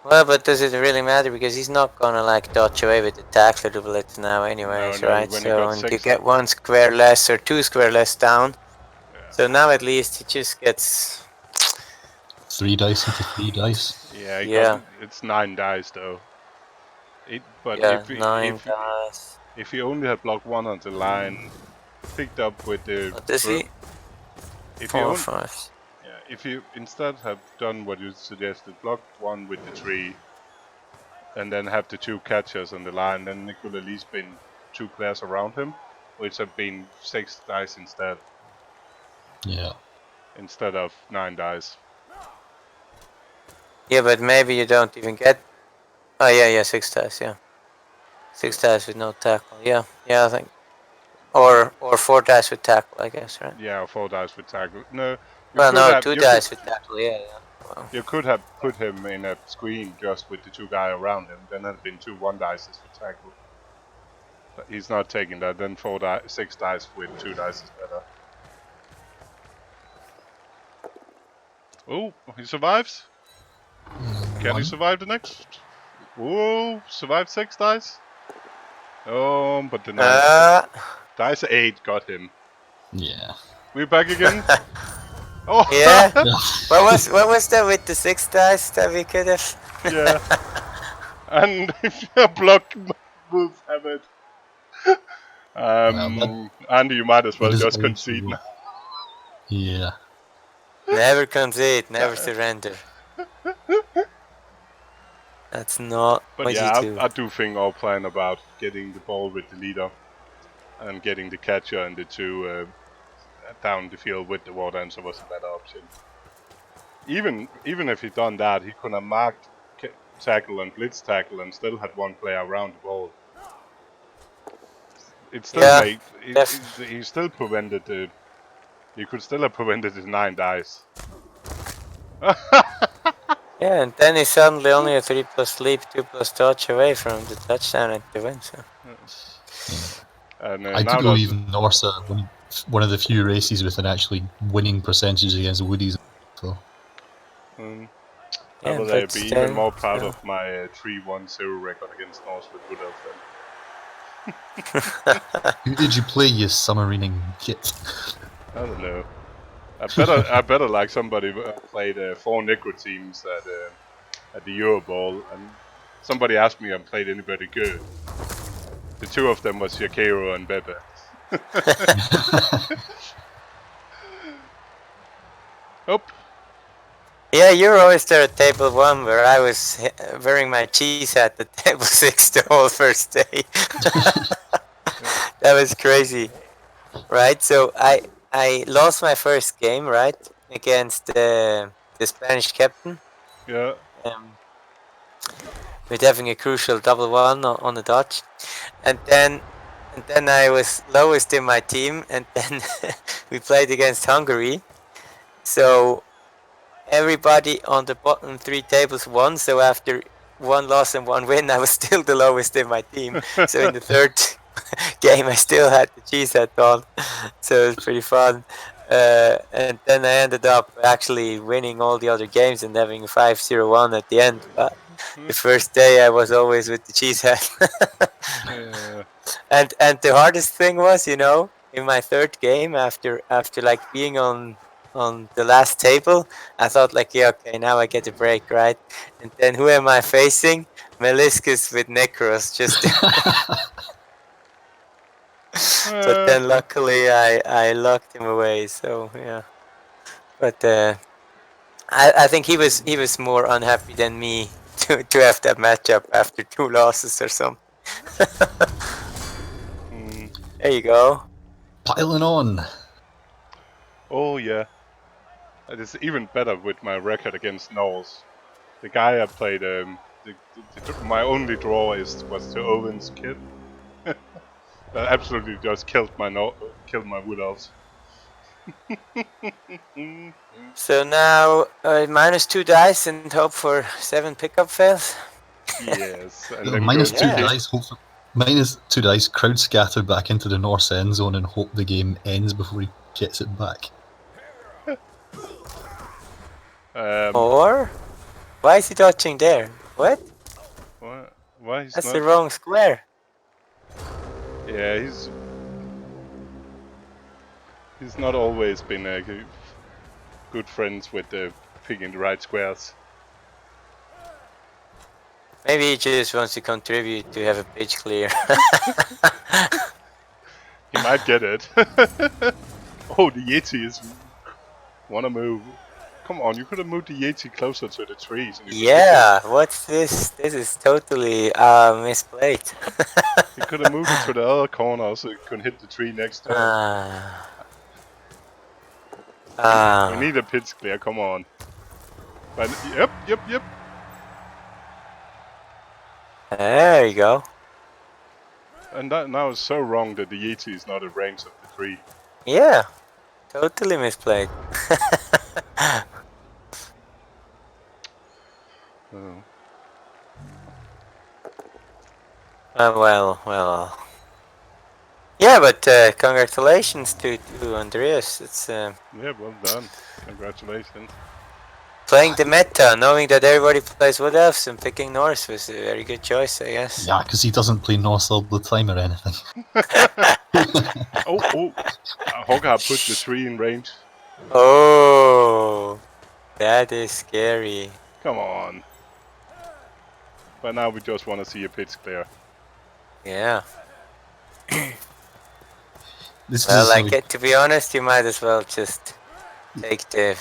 Well, but does it really matter? Because he's not gonna like dodge away with the tackler to blitz now anyways, No, right? when he So got when you six get up. one square less or two square less down, Yeah. so now at least he just gets 3 dice into 3 dice. Yeah, Yeah. it's 9 dice though. But yeah, if 9 dice. if he only had blocked one on the line, picked up with the What does he? if he 4, only, 5. yeah, if you instead have done what you suggested, blocked one with the 3, and then have the 2 catchers on the line, then it could at least been 2 players around him, which have been 6 dice Yeah. instead of 9 dice. Yeah, but maybe you don't even get. Oh yeah, 6 dice. Yeah, 6 dice with no tackle. Yeah, I think. Or 4 dice with tackle, I guess, right? Yeah, 4 dice with tackle. No, Well, could no, have, 2 dice with tackle. Yeah. Well, You could have put him in a screen just with the 2 guys around him. Then had been 2 1 dices for tackle. But he's not taking that. Then 6 dice with 2 dice is better. Oh, he survives. Can he survive the next? Oh, survived 6 dice. Oh, but the 9 dice 8 got him. Yeah. We're back again. Oh yeah. what was that with the 6 dice that we could have? yeah. And if you block move have it. Andy, you might as well just concede now. Yeah. Never concede, never surrender. That's not But what yeah, you do. I do think our plan about getting the ball with the leader and getting the catcher and the 2 down the field with the war dancer was a better option. Even if he'd done that, he could have marked tackle and blitz tackle and still had 1 player around the ball. It still made he still prevented the. You could still have prevented the 9 dice. Yeah, and then he's suddenly only a 3+ leap, 2+ dodge away from the touchdown and the win. So. And I now do believe Norse one of the few races with an actually winning percentage against Woodies. So. I will be even more proud of my 3-1-0 record against Norse with Wood Elf. Who did you play, you submarining kit? I don't know. I better like somebody played 4 Necro teams at the Euro Bowl, and somebody asked me if I played anybody good. The 2 of them was Yakero and Bebe. Oh. Yeah, you're always there at table 1, where I was wearing my cheese hat at table 6 the whole first day. That was crazy, right? So I lost my first game, right, against the Spanish captain. Yeah. With having a crucial double 1 on the dodge, and then I was lowest in my team, and then we played against Hungary. So everybody on the bottom 3 tables won. So after 1 loss and 1 win, I was still the lowest in my team. So in the third game, I still had the cheese hat on. So it was pretty fun. And then I ended up actually winning all the other games and having a 5-0-1 at the end. But The first day I was always with the cheese hat. Yeah. And the hardest thing was, you know, in my third game after like being on the last table, I thought like, yeah, okay, now I get a break, right? And then who am I facing? Meliscus with Necros, just. But then luckily I locked him away. So yeah, but I think he was more unhappy than me to have that matchup after 2 losses or something. There you go. Piling on. Oh yeah, it is even better with my record against Norse. The guy I played, my only draw was to Owen's kid. That absolutely just killed my wood elves. So now -2 dice and hope for 7 pickup fails. Yes, and Yeah, then minus go two to dice. Hopefully, -2 dice. Crowd scatter back into the Norse end zone and hope the game ends before he gets it back. Or why is he dodging there? What? Why he's That's not? the wrong square. Yeah, he's not always been good friends with picking the right squares. Maybe he just wants to contribute to have a pitch clear. He might get it. Oh, the Yeti is wanna move. Come on, you could have moved the Yeti closer to the trees. And Yeah, what's this? This is totally misplayed. You could have moved it to the other corner so it could hit the tree next turn. We need a pitch clear, come on. But yep. There you go. And that now is so wrong that the Yeti is not in range of the tree. Yeah, totally misplayed. Oh. Well. Yeah, but congratulations to Andreas. It's Yeah, well done. Congratulations. playing the meta, knowing that everybody plays Wood Elves and picking Norse was a very good choice, I guess. Yeah, because he doesn't play Norse all the time or anything. Oh. Hawca put the tree in range. Oh, that is scary. Come on. But now we just want to see a pitch clear. Yeah. Well, to be honest, you might as well just take the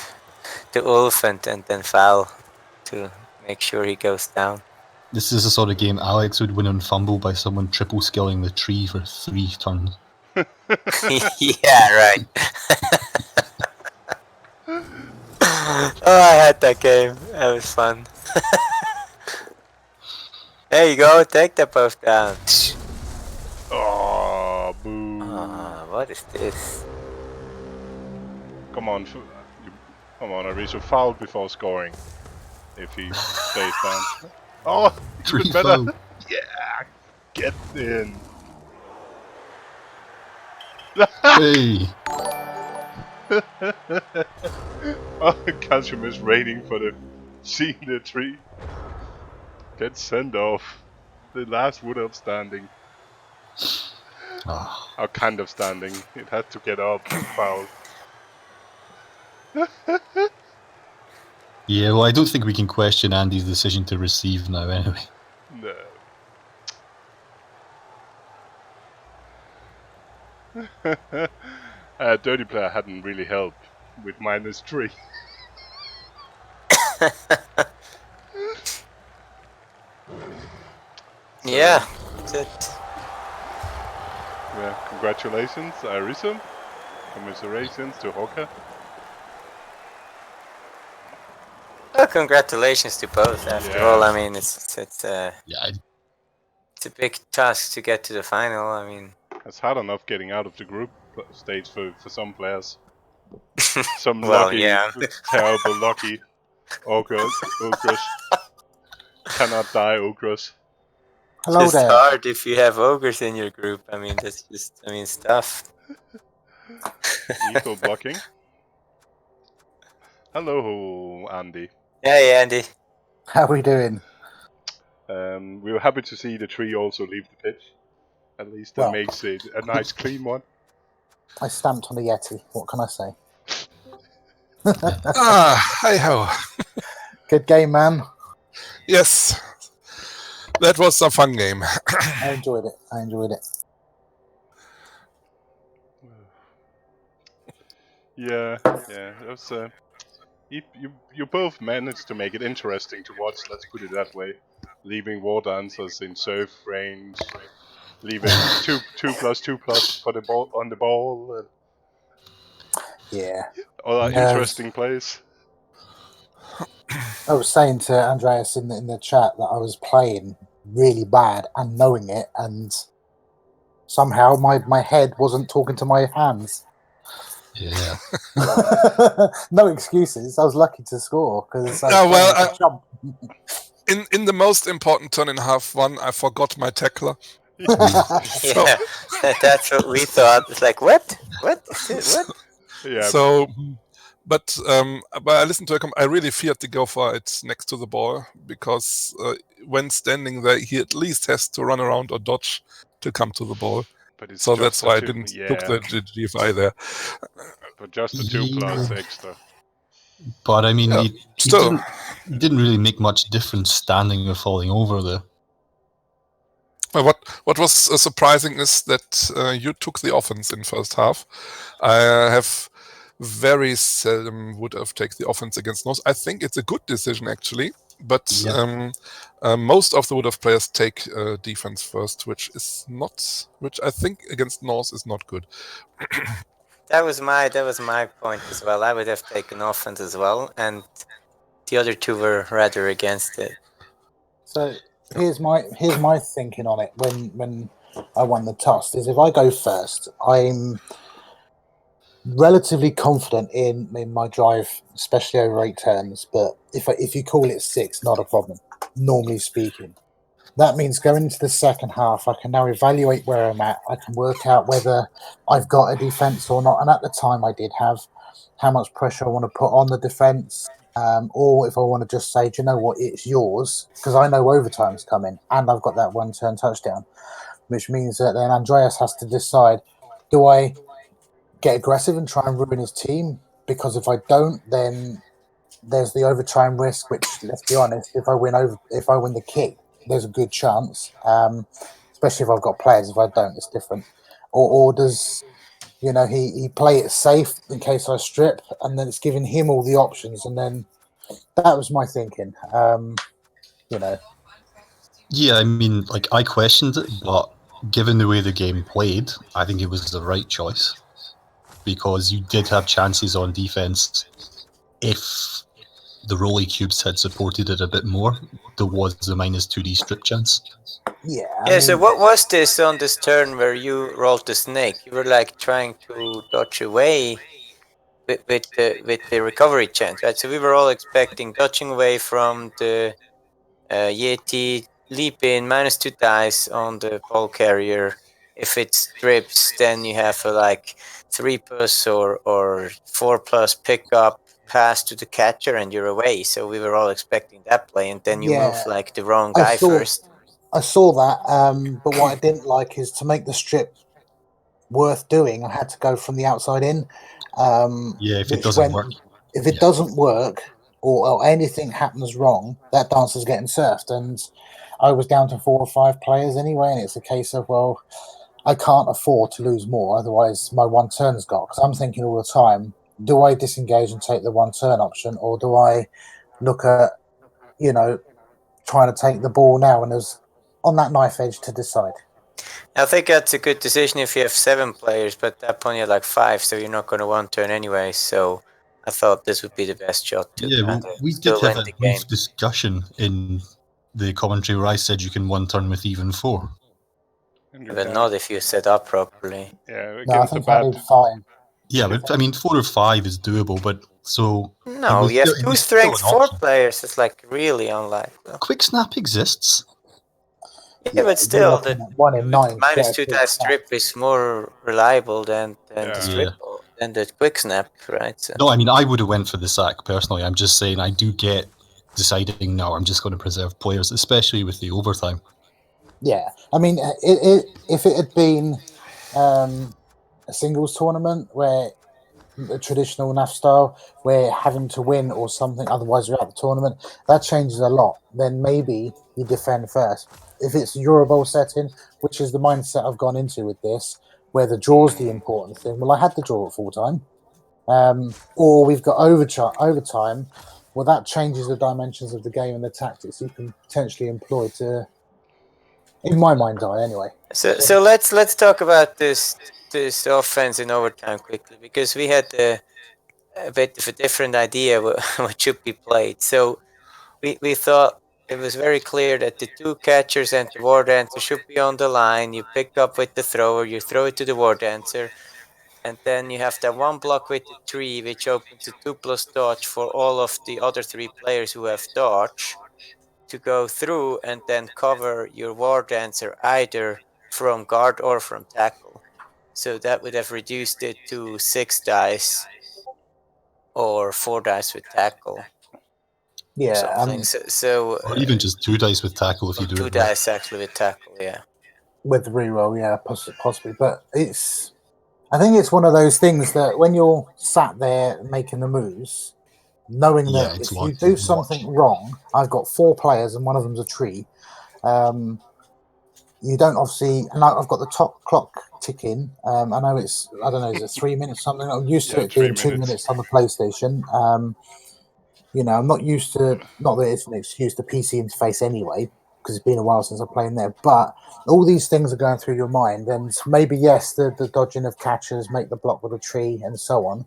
Ulf and then foul to make sure he goes down. This is the sort of game Alex would win on fumble by someone triple skilling the tree for 3 turns. Yeah, right. Oh, I had that game. That was fun. There you go. Take that both down. Oh, boo. What is this? Come on, Arioso, foul before scoring. If he stays down. Oh, even better. Yeah, get in. Hey! Oh, Calcium is raining for the seeing the tree. Get sent off. The last wood elf standing. Or kind of standing. It had to get up and foul. Yeah, well, I don't think we can question Andy's decision to receive now anyway. No. Dirty Player hadn't really helped with -3. Yeah, that's it. Yeah, congratulations, Arioso. Commiserations to Hawca. Well, congratulations to both. After all, I mean, it's a big task to get to the final. I mean, it's hard enough getting out of the group stage for some players. Some well, lucky, yeah. terrible lucky ogres cannot die ogres. Hello just there. hard if you have ogres in your group. I mean, that's just, stuff. Equal blocking. Hello, Andy. Hey, Andy. How are we doing? We were happy to see the tree also leave the pitch. At least that Well. makes it a nice clean one. I stamped on a Yeti. What can I say? Hi ho. Good game, man. Yes, that was a fun game. I enjoyed it. Yeah. It was, you both managed to make it interesting to watch. Let's put it that way. Leaving war dancers in surf range, leaving 2+2+ for the ball on the ball, and Yeah. other interesting plays. I was saying to Andreas in the chat that I was playing really bad and knowing it, and somehow my head wasn't talking to my hands. Yeah. No excuses. I was lucky to score because jump. In the most important turn in half one, I forgot my tackler. Yeah, that's what we thought. It's like, what? What? Yeah. So, but I listened to him. I really feared to go for it next to the ball because when standing there, he at least has to run around or dodge to come to the ball. But it's so just that's why I didn't look the GFI there. But just a 2+ extra. But I mean, he still didn't really make much difference standing or falling over there. Well, what was surprising is that you took the offense in first half. I have very seldom would have taken the offense against Norse. I think it's a good decision actually, but most of the would have players take defense first, which I think against Norse is not good. That was my point as well. I would have taken offense as well, and the other two were rather against it. So here's my thinking on it when I won the toss is if I go first, I'm relatively confident in my drive, especially over 8 turns. But if you call it 6, not a problem. Normally speaking, that means going into the second half, I can now evaluate where I'm at. I can work out whether I've got a defense or not. And at the time, I did have how much pressure I want to put on the defense, or if I want to just say, do you know what, it's yours, because I know overtime's coming, and I've got that 1-turn touchdown, which means that then Andreas has to decide: do I get aggressive and try and ruin his team? Because if I don't, then there's the overtime risk. Which, let's be honest, if I win the kick, there's a good chance. Especially if I've got players. If I don't, it's different. Or does he play it safe in case I strip, and then it's giving him all the options. And then that was my thinking. Yeah, I mean, like I questioned it, but given the way the game played, I think it was the right choice. Because you did have chances on defense. If the rolly cubes had supported it a bit more, there was the -2D strip chance. Yeah. So what was this on this turn where you rolled the snake? You were like trying to dodge away with the recovery chance, right? So we were all expecting dodging away from the Yeti, leap in, -2 dice on the ball carrier. If it strips, then you have a like 3+ or 4+ pickup pass to the catcher and you're away. So we were all expecting that play, and then you move like the wrong guy first. I saw that, but what I didn't like is to make the strip worth doing, I had to go from the outside in. If it doesn't work. If it doesn't work or anything happens wrong, that dancer's getting surfed. And I was down to 4 or 5 players anyway, and it's a case of, well, I can't afford to lose more, otherwise my 1 turn's got. Because I'm thinking all the time, do I disengage and take the 1 turn option, or do I look at, trying to take the ball now? And there's on that knife edge to decide. I think that's a good decision if you have 7 players, but at that point you have like 5, so you're not going to 1 turn anyway. So I thought this would be the best shot to we did have a brief discussion in the commentary where I said you can 1 turn with even 4. But not if you set up properly. Yeah, no, I think I did 5. Yeah, but I mean 4 or 5 is doable, but so... No, you have 2 strength 4 players. It's like really unlikely. Quick snap exists. Yeah, but still, the 1 in 9 -2 dice strip is more reliable than the strip, than the quick snap, right? So. No, I mean, I would have went for the sack, personally. I'm just saying I do get deciding, no, I'm just going to preserve players, especially with the overtime. Yeah, I mean, if it had been a singles tournament where a traditional NAF style, where having to win or something, otherwise you're out of the tournament, that changes a lot. Then maybe you defend first. If it's a Euro Bowl setting, which is the mindset I've gone into with this, where the draw's the important thing. Well, I had the draw at full time, or we've got overtime. Well, that changes the dimensions of the game and the tactics you can potentially employ to, in my mind's eye, anyway. So let's talk about this offense in overtime quickly, because we had a bit of a different idea what should be played. So we thought it was very clear that the 2 catchers and the war dancer should be on the line. You pick up with the thrower, you throw it to the war dancer, and then you have that 1 block with the 3, which opens a 2+ dodge for all of the other 3 players who have dodge to go through, and then cover your war dancer either from guard or from tackle. So that would have reduced it to 6 dice or 4 dice with tackle. Yeah, Something. So Or even just 2 dice with tackle if you do 2 it right. dice actually with tackle, yeah. with reroll, yeah, possibly. But I think it's one of those things that when you're sat there making the moves, knowing Yeah, that it's if you like do to something watch. wrong, I've got 4 players and one of them's a tree. You don't obviously, and I've got the top clock ticking. I know it's, I don't know, is it 3 minutes something? I'm used to Yeah, it being 3 2 minutes. minutes on the PlayStation. I'm not used to, not that it's an excuse, the PC interface anyway, because it's been a while since I played in there. But all these things are going through your mind, and maybe yes, the dodging of catchers, make the block with a tree, and so on.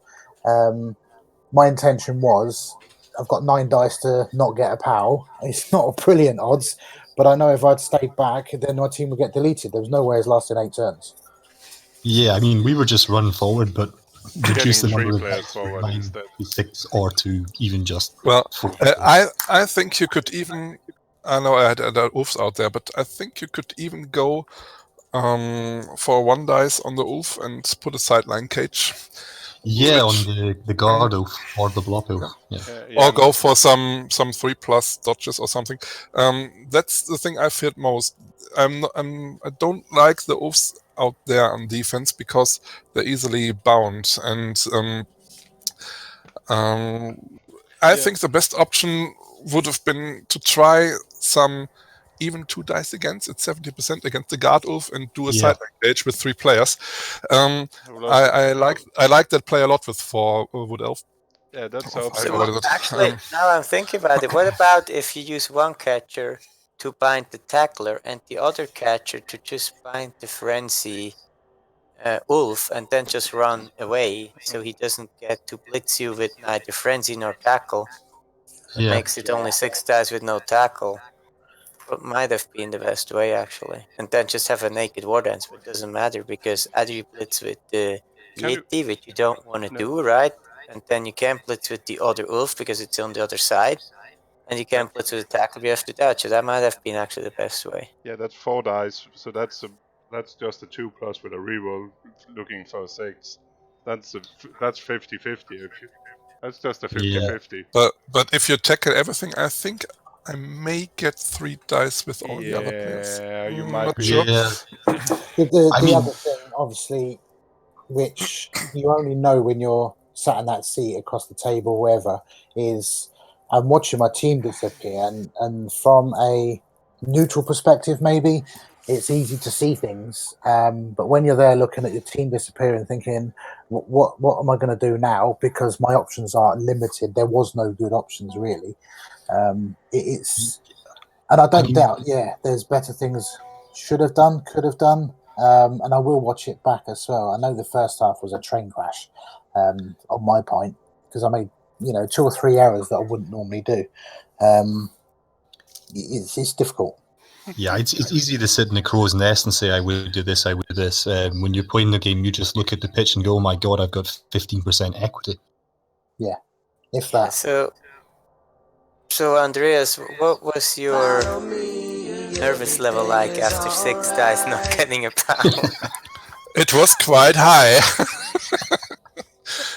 My intention was, I've got 9 dice to not get a POW. It's not a brilliant odds, but I know if I'd stayed back, then my team would get deleted. There was no way it's lasting 8 turns. Yeah, I mean, we were just run forward, but reduce the Getting 3 number of players dice from forward 9 instead. to 6 or to even just Well, 4. I think you could even. I know I had oofs out there, but I think you could even go for 1 dice on the oof and put a sideline cage. Yeah, which- on the guard oath or the block oath. Yeah. or go for some 3+ dodges or something. That's the thing I feared most. I don't like the oofs out there on defense because they're easily bound, and I think the best option would have been to try some even 2 dice against. It's 70% against the guard oof and do a sideline cage with 3 players. I like that play a lot with 4 wood elf. Yeah, that's Oh, option. what is it? Actually, now I'm thinking about it. What about if you use 1 catcher to bind the tackler and the other catcher to just bind the frenzy Ulf and then just run away, so he doesn't get to blitz you with neither frenzy nor tackle? It Yeah. makes it only 6 dice with no tackle. It might have been the best way, actually. And then just have a naked war dance, but it doesn't matter because either you blitz with the Yeti, which you don't want to do, right? And then you can't blitz with the other Ulf because it's on the other side. And you can't blitz with the tackle, you have to dodge. So that might have been actually the best way. Yeah, that's 4 dice. So that's just a 2+ with a reroll, looking for 6. That's 50-50. That's just a 50-50. But if you tackle everything, I think I may get 3 dice with all the other players. Yeah, you might Not be. sure. Yeah. The other thing, obviously, which you only know when you're sat in that seat across the table, wherever, is I'm watching my team disappear, and from a neutral perspective, maybe it's easy to see things. But when you're there looking at your team disappear and thinking, what am I going to do now? Because my options are limited. There was no good options really. It's, and I don't doubt. Yeah, there's better things should have done, could have done. And I will watch it back as well. I know the first half was a train crash on my point because I made 2 or 3 errors that I wouldn't normally do. It's difficult. Yeah, it's easy to sit in the crow's nest and say, I would do this, I would do this. When you're playing the game, you just look at the pitch and go, oh my God, I've got 15% equity. Yeah, if that. So Andreas, what was your nervous level like after 6 dice not getting a POW? It was quite high.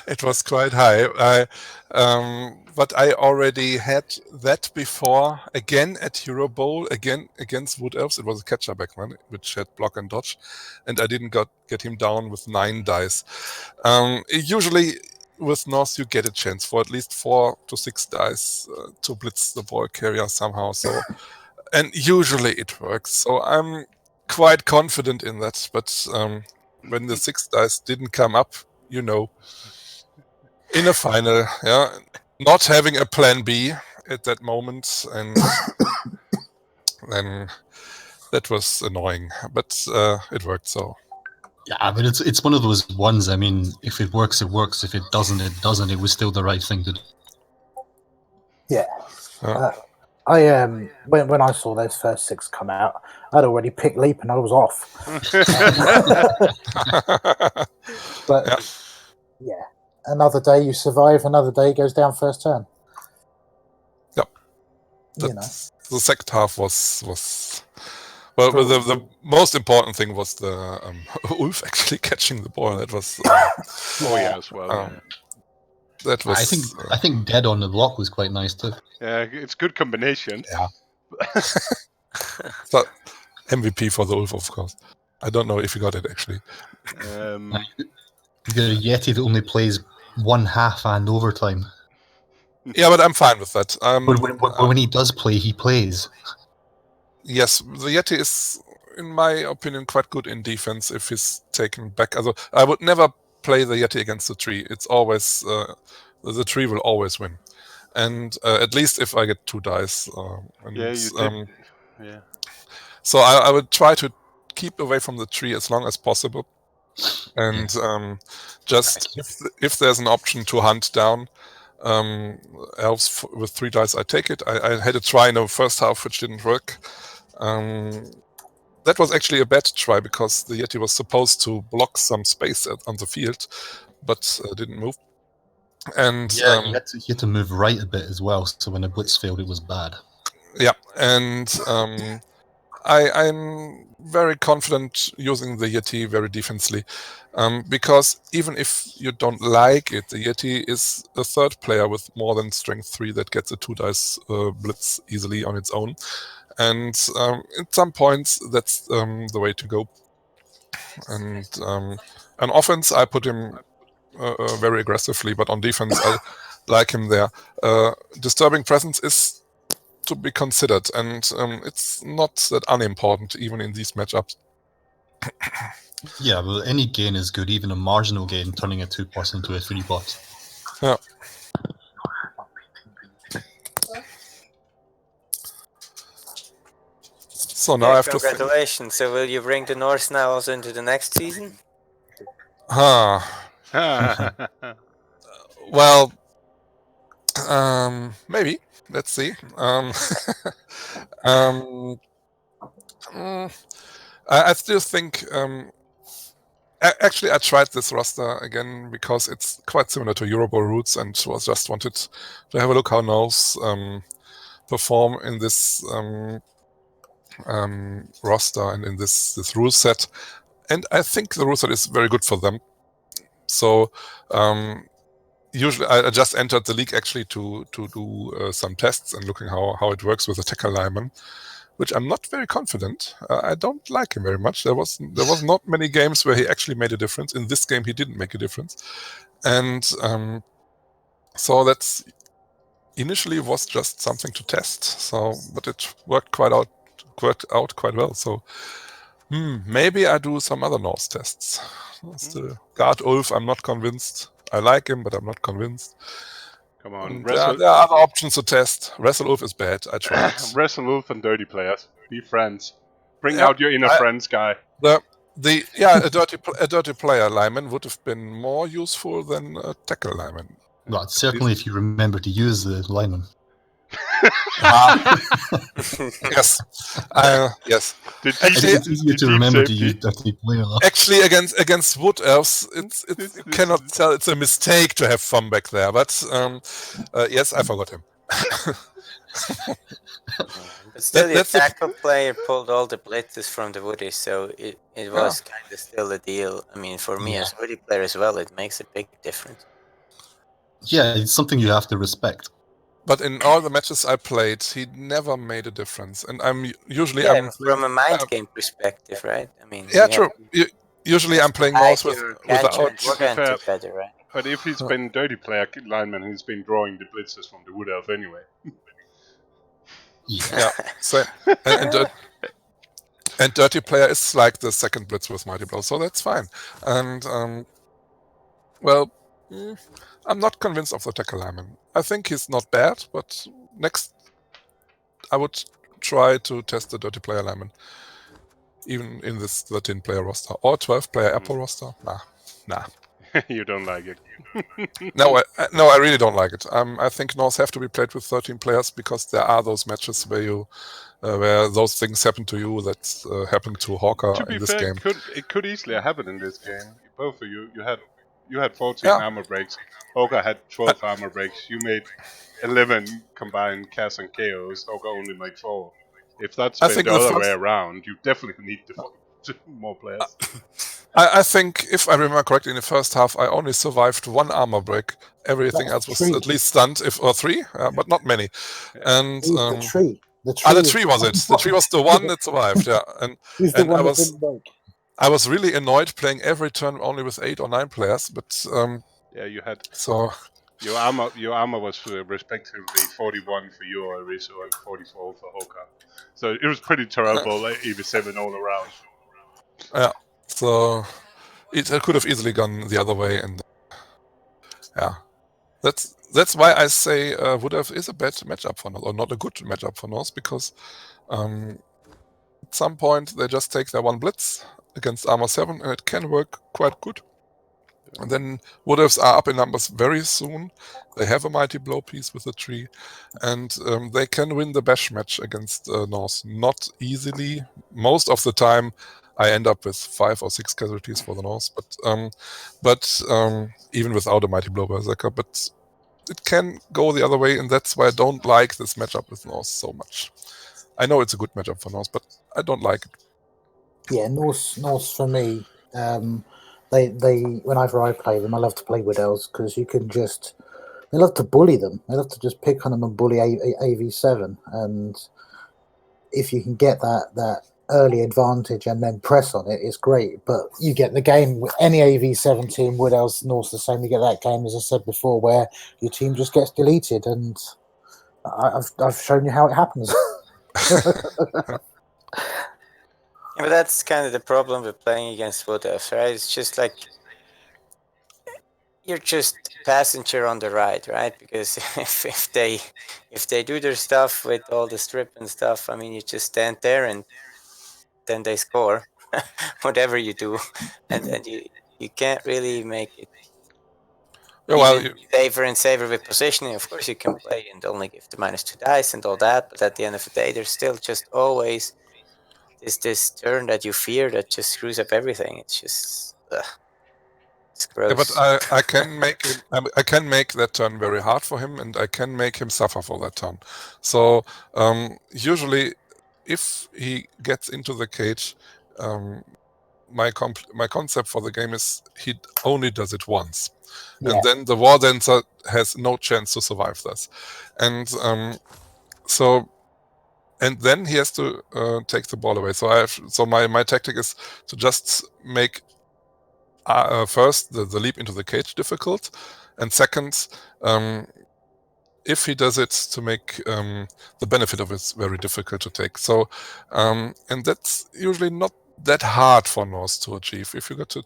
It was quite high. But I already had that before, again at Euro Bowl, again against Wood Elves. It was a catcher back then, which had block and dodge, and I didn't get him down with 9 dice. Usually with Norse you get a chance for at least 4 to 6 dice to blitz the ball carrier somehow. So, and usually it works. So I'm quite confident in that. But when the 6 dice didn't come up, you know, in a final, yeah, not having a plan B at that moment, and then that was annoying. But it worked. So. Yeah, but it's one of those ones. I mean, if it works, it works. If it doesn't, it doesn't. It was still the right thing to do. Yeah. I when I saw those first 6 come out, I'd already picked Leap and I was off. But yeah, another day you survive, another day goes down first turn. Yep. You know. The second half was well, the most important thing was the Ulf actually catching the ball. That was oh yeah, as well. Yeah. That was. I think dead on the block was quite nice too. Yeah, it's good combination. Yeah. So, MVP for the Ulf, of course. I don't know if you got it actually. You got a Yeti that only plays 1/2 and overtime. Yeah, but I'm fine with that. But when he does play, he plays. Yes, the Yeti is, in my opinion, quite good in defense if he's taken back. Also, I would never play the Yeti against the tree. It's always the tree will always win, and at least if I get 2 dice. And, yeah, you did. Yeah. So I would try to keep away from the tree as long as possible, and just if there's an option to hunt down elves with 3 dice, I take it. I had a try in the first half which didn't work. That was actually a bad try because the Yeti was supposed to block some space on the field, but didn't move. And yeah, you had to move right a bit as well. So when the blitz failed, it was bad. Yeah, and I'm very confident using the Yeti very defensively, because even if you don't like it, the Yeti is a 3rd player with more than strength 3 that gets a 2 dice blitz easily on its own. And at some points, that's the way to go. And on offense, I put him very aggressively, but on defense, I like him there. Disturbing presence is to be considered, and it's not that unimportant, even in these matchups. Yeah, well, any gain is good, even a marginal gain, turning a 2+ into a 3+. Yeah. So now I have congratulations. So will you bring the Norse now also into the next season? Well, maybe. Let's see. I still think. Actually, I tried this roster again because it's quite similar to Euro Bowl roots, and was just wanted to have a look how Norse perform in this roster and in this rule set. And I think the rule set is very good for them. So usually I just entered the league actually to do some tests and looking how it works with the tackle lineman, which I'm not very confident. I don't like him very much. There was not many games where he actually made a difference. In this game, he didn't make a difference, and so that's initially was just something to test. So, but it worked out quite well. So maybe I do some other Norse tests. The Guard Ulf, I'm not convinced. I like him, but I'm not convinced. Come on, there are other options to test. Wrestle Ulf is bad. I tried. Wrestle Ulf and dirty players. Be friends. Bring out your inner friends, guy. A dirty player lineman would have been more useful than a tackle lineman. Well, certainly if you remember to use the lineman. Yes. Yes. It's easier to remember to use dirty player. Actually, against Wood Elves, you cannot tell it's a mistake to have Thumb back there. But yes, I forgot him. But still, your tackle player pulled all the blitzes from the Woodies, so it was kind of still a deal. I mean, for me as Woody player as well, it makes a big difference. Yeah, it's something you have to respect. But in all the matches I played, he never made a difference. And I'm usually Yeah, from a mind game perspective, right? I mean, yeah, you true. Usually I'm playing Norse your catcher without. and To be Warden fair, together, right? but if he's been dirty player lineman, he's been drawing the blitzes from the Wood Elf anyway. Yeah. Yeah, same. And dirty player is like the second blitz with Mighty Blow, so that's fine. And well, I'm not convinced of the tackle lineman. I think he's not bad, but next I would try to test the dirty player lineman, even in this 13-player roster or 12-player Apple roster. Nah. You don't like it. No, I really don't like it. I think Norse have to be played with 13 players because there are those matches where where those things happen to you that happened to Hawca To be in this fair, game. it could easily happen in this game. Both of you had 14 armor breaks. Hawca had 12 armor breaks. You made 11 combined Cas and KOs. Hawca only made 4. If that's I been think the the other first- way around, you definitely need more players. I think, if I remember correctly, in the first half, I only survived 1 armor break. Everything That's else was 3. at least stunned, or 3, but not many. And The tree. The the tree. tree was it. The tree was the one that survived. Yeah, He's the and one I that was didn't break. I was really annoyed playing every turn only with 8 or 9 players. But Yeah, you had so your armor was respectively 41 for you, Arioso, and 44 for Hawca. So it was pretty terrible, like EV7 all around. yeah, so it could have easily gone the other way, and yeah, that's why I say Wood Elf is a bad matchup for Norse, or not a good matchup for Norse, because at some point they just take their 1 blitz against armor 7, and it can work quite good. And then Wood Elves are up in numbers very soon. They have a mighty blow piece with the tree, and they can win the bash match against Norse. Not easily. Most of the time, I end up with 5 or 6 casualties for the Norse, but even without a mighty blow berserker. But it can go the other way, and that's why I don't like this matchup with Norse so much. I know it's a good matchup for Norse, but I don't like it. Yeah, Norse for me. They whenever I play them, I love to play Wood Elves because you can just. They love to bully them. They love to just pick on them and bully AV7. And if you can get that early advantage and then press on it, it's great. But you get the game with any AV7 team, Wood Elves, Norse the same. You get that game, as I said before, where your team just gets deleted. And I've shown you how it happens. Yeah, but that's kind of the problem with playing against Wood Elves, right? It's just like you're just passenger on the ride, right? Because if they do their stuff with all the strip and stuff, I mean, you just stand there and then they score, whatever you do, and you can't really make it. Yeah, well, Even saver with positioning, of course you can play and only give the -2 dice and all that, but at the end of the day, there's still just always this turn that you fear that just screws up everything. It's just it's gross. yeah, but I can make him. I can make that turn very hard for him, and I can make him suffer for that turn. So usually, if he gets into the cage, my concept for the game is he only does it once, Yeah. and then the War Dancer has no chance to survive this, and so. And then he has to take the ball away. So my tactic is to just make first the leap into the cage difficult, and second, if he does it, to make the benefit of it very difficult to take. So and that's usually not that hard for Norse to achieve. If you get to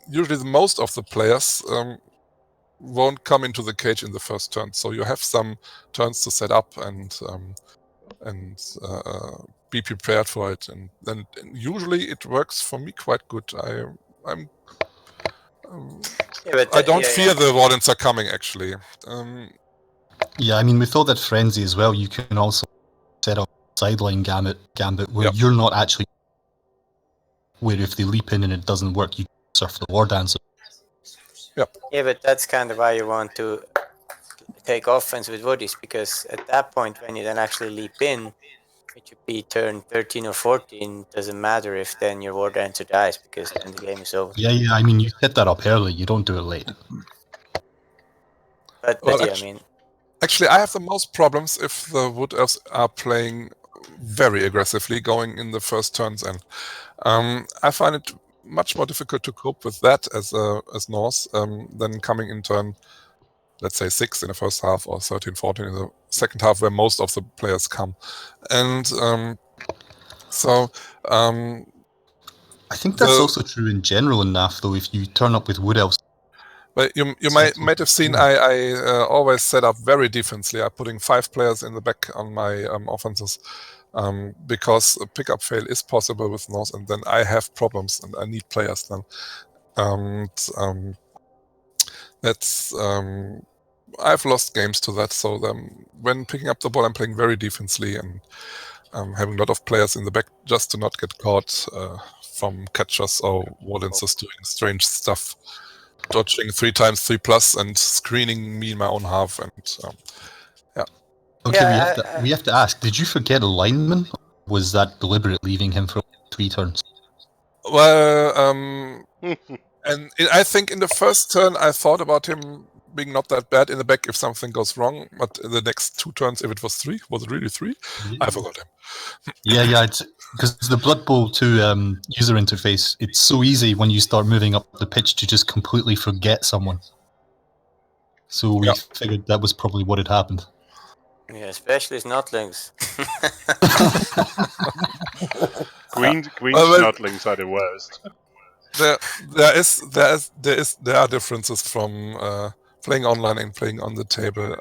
usually most of the players won't come into the cage in the first turn. So you have some turns to set up and be prepared for it, and then usually it works for me quite good. I don't fear the Wardens are coming, actually. Yeah, I mean, with all that frenzy as well, you can also set up sideline gambit where you're not actually. Where if they leap in and it doesn't work, you surf the War Dancer. Yep. Yeah, but that's kind of why you want to take offense with Woodies, because at that point, when you then actually leap in, it should be turn 13 or 14. Doesn't matter if then your war dancer dies, because then the game is over. Yeah, I mean, you set that up early, you don't do it late. But Well, yeah, I mean, Actually, I have the most problems if the Wood Elves are playing very aggressively, going in the first turns, and I find it much more difficult to cope with that as Norse than coming in turn, let's say 6 in the first half or 13, 14 in the second half, where most of the players come, and I think that's also true in general in NAF, though. If you turn up with Wood Elves, but you might have seen I always set up very defensively. I'm putting 5 players in the back on my offenses because a pickup fail is possible with Norse, and then I have problems and I need players then. That's I've lost games to that. So when picking up the ball, I'm playing very defensively and having a lot of players in the back just to not get caught from catchers or wardens just doing strange stuff. Dodging 3 times 3+ and screening me in my own half, and yeah. Okay, we have to ask: did you forget a lineman? Or was that deliberate, leaving him for 3 turns? Well, and I think in the first turn I thought about him being not that bad in the back if something goes wrong, but in the next 2 turns, if it was 3, was it really 3? Yeah. I forgot him. Yeah, it's because the Blood Bowl 2 user interface, it's so easy when you start moving up the pitch to just completely forget someone. So we figured that was probably what had happened. Yeah, especially Snotlings. Green Snotlings are the worst. There are differences from playing online and playing on the table.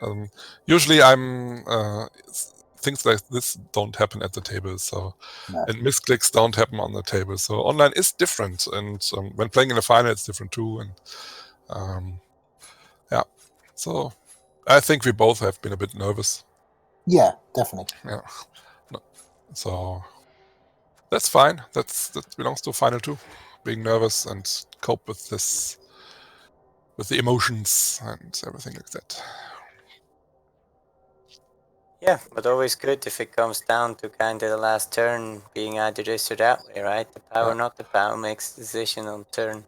Usually, things like this don't happen at the table, and misclicks don't happen on the table. So online is different, and when playing in a final, it's different too. And so I think we both have been a bit nervous. Yeah, definitely. Yeah, so that's fine. That belongs to final 2, being nervous and cope with this, with the emotions and everything like that. Yeah, but always good if it comes down to kind of the last turn being either this or that way, right? The power, not the power, makes the decision on turn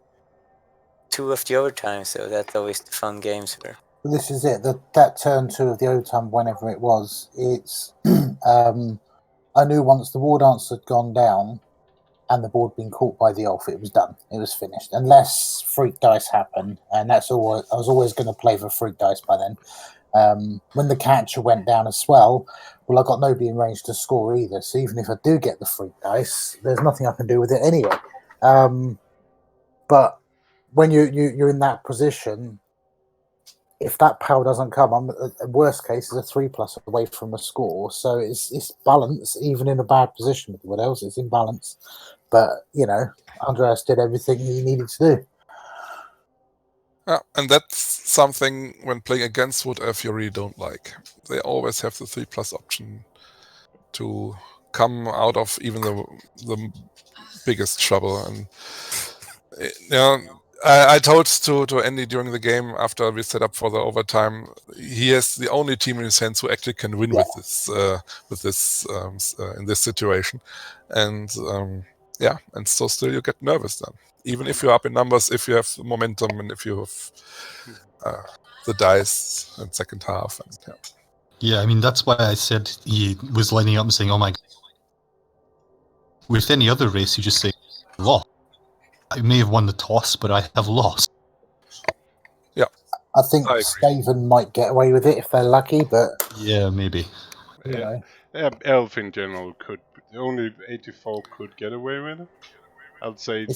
2 of the overtime, so that's always the fun games for. This is it. That turn 2 of the overtime, whenever it was, it's. I knew once the war dance had gone down, and the board being caught by the elf, it was done. It was finished, unless freak dice happened, and that's all. I was always going to play for freak dice by then. When the catcher went down as well, I got nobody in range to score either. So even if I do get the freak dice, there's nothing I can do with it anyway. But when you're in that position, if that power doesn't come, I'm worst case is a 3+ away from a score. So it's balance, even in a bad position with what else. It's in balance. But Andreas did everything he needed to do. Yeah, and that's something when playing against Wood Elf you really don't like. They always have the 3+ option to come out of even the biggest trouble. And I told to Andy during the game after we set up for the overtime, he has the only team in his hands who actually can win with this in this situation, and and so still you get nervous then, even if you're up in numbers, if you have momentum, and if you have the dice in second half. And, yeah, I mean that's why I said he was lining up and saying, "Oh my God." With any other race, you just say, "Lost." I may have won the toss, but I have lost. Yeah, I think Skaven might get away with it if they're lucky, but yeah, maybe. Yeah, Elf in general could. Only 84 could get away with it. I'd say.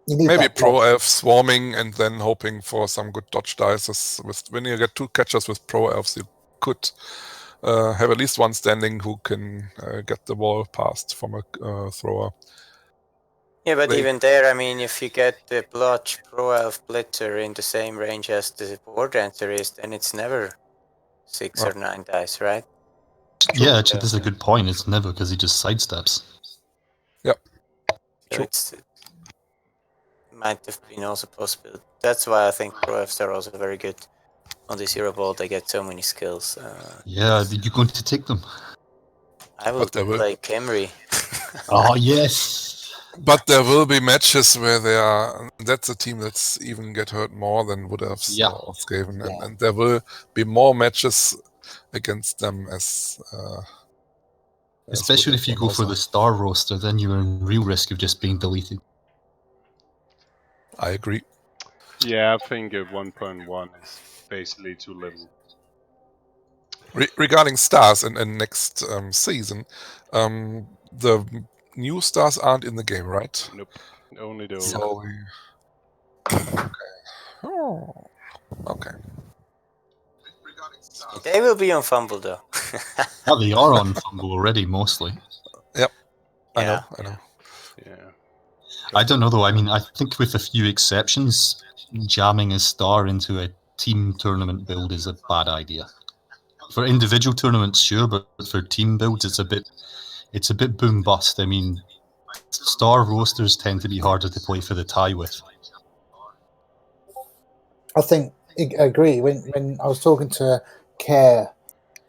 Maybe Pro Elf swarming and then hoping for some good dodge dice. When you get 2 catchers with Pro Elves, you could have at least one standing who can get the ball passed from a thrower. Yeah, but even there, I mean, if you get the Blotch Pro Elf Blitzer in the same range as the War Dancer is, then it's never 6 or 9 dice, right? Yeah, actually, that's a good point. It's never because he just sidesteps. Yep. So it might have been also possible. That's why I think Pro Elves are also very good on this Hero Ball. They get so many skills. Yeah, you're going to take them. I will play Camry. Oh yes. But there will be matches where they are. That's a team that's even get hurt more than would have or Skaven, and there will be more matches against them as. Especially if you go for the star roster, then you're in real risk of just being deleted. I agree. Yeah, I think 1.1 is basically too little. Regarding stars and next season, the new stars aren't in the game, right? Nope, only the old. So okay. Oh, okay. They will be on Fumble though. Yeah, they are on Fumble already, mostly. Yep. I Yeah. know. Yeah. I don't know though. I mean, I think with a few exceptions, jamming a star into a team tournament build is a bad idea. For individual tournaments, sure, but for team builds, it's a bit boom bust. I mean, star rosters tend to be harder to play for the tie with. I think I agree. When I was talking to Care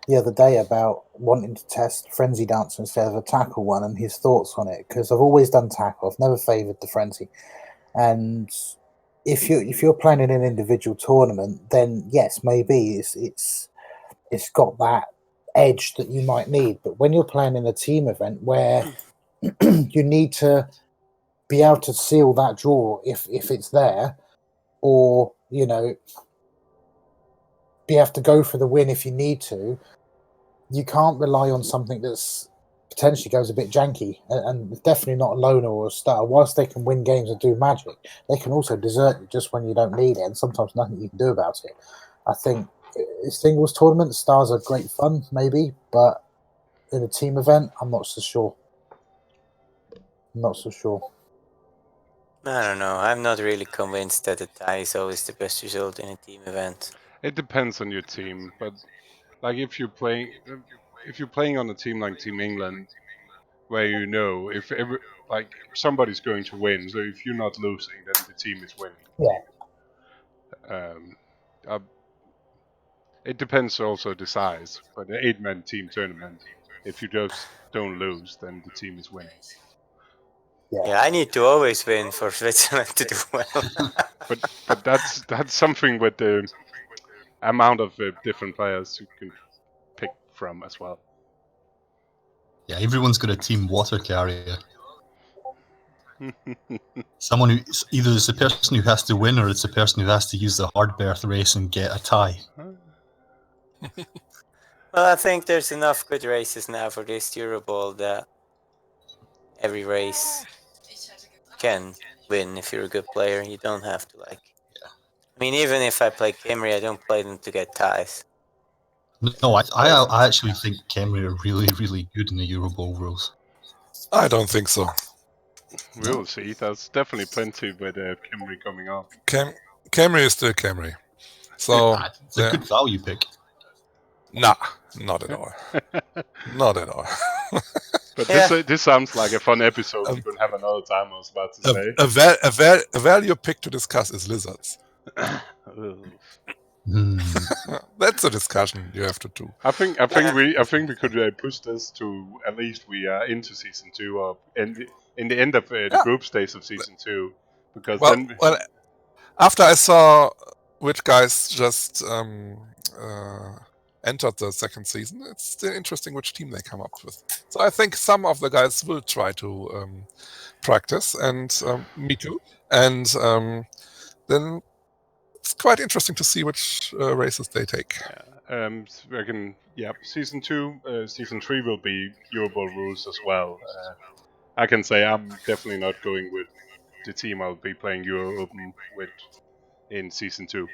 the other day about wanting to test Frenzy Dance instead of a tackle one and his thoughts on it, because I've always done tackle. I've never favoured the Frenzy. And if you're playing in an individual tournament, then yes, maybe it's got that edge that you might need. But when you're playing in a team event where you need to be able to seal that draw if it's there, or be able to go for the win if you need to, you can't rely on something that's potentially goes a bit janky, and definitely not a loner or a star. Whilst they can win games and do magic, they can also desert you just when you don't need it, and sometimes nothing you can do about it. I think singles tournaments, stars are great fun, maybe, but in a team event, I'm not so sure. I don't know. I'm not really convinced that a tie is always the best result in a team event. It depends on your team, but like if you're playing on a team like Team England, where if somebody's going to win, so if you're not losing, then the team is winning. Yeah. It depends also the size, but the 8-man team tournament, if you just don't lose, then the team is winning. Yeah, I need to always win for Switzerland to do well. but that's something with the amount of different players you can pick from as well. Yeah, everyone's got a team water carrier. Someone who either it's the person who has to win or it's the person who has to use the hard berth race and get a tie. Well, I think there's enough good races now for this Euroball that every race can win if you're a good player. You don't have to I mean, even if I play Camry, I don't play them to get ties. No, I actually think Camry are really, really good in the Euroball rules. I don't think so. We'll see. There's definitely plenty with Camry coming up. Camry is still Camry. So it's a good value pick. Nah, not at all. Not at all. But this sounds like a fun episode we could have another time, I was about to say. A value pick to discuss is lizards. That's a discussion you have to do. I think we could push this to at least we are into season 2 or in the end of the group stage of season 2, because after I saw which guys just entered the second season, it's still interesting which team they come up with. So I think some of the guys will try to practice, and me too. And then it's quite interesting to see which races they take. Season 2, season 3 will be Euroball rules as well. I can say I'm definitely not going with the team I'll be playing Euro Open with in season 2.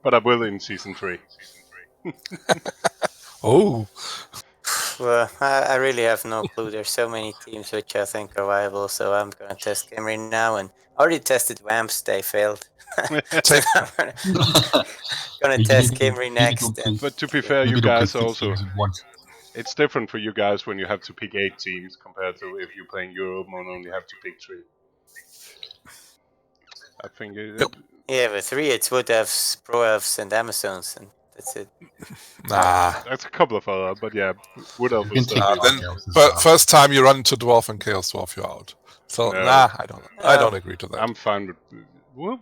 But I will in season 3. Oh. Well, I really have no clue. There's so many teams which I think are viable, so I'm going to test Camry now. And I already tested Vamps, they failed. So I'm going to test Camry next. But to be fair, you guys also... It's different for you guys when you have to pick 8 teams compared to if you're playing Europe and only have to pick 3. I think Yeah, but 3 it's Wood Elves, Pro Elves, and Amazons, and That's it. Nah. That's a couple of other, but yeah, Wood Elf You can is take still Dark then Elves as well. first time you run into Dwarf and Chaos Dwarf, you're out. So No. nah, I don't agree to that. I'm fine with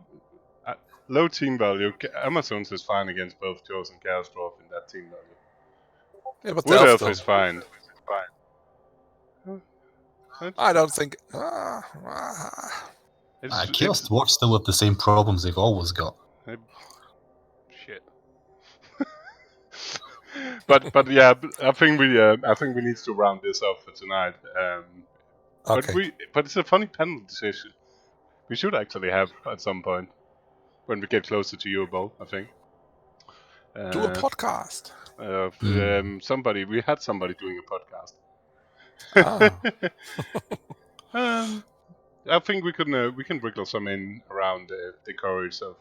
low team value. Amazones is fine against both Jaws and Chaos Dwarf in that team value. Yeah, but Wood the Elf elf is fine. I don't think. Chaos Dwarfs still have the same problems they've always got. Shit. but yeah, I think we need to round this up for tonight. Okay. But it's a funny panel decision. We should actually have at some point when we get closer to Euroball, I think. Do a podcast. We had somebody doing a podcast. I think we can wriggle some in around the courage of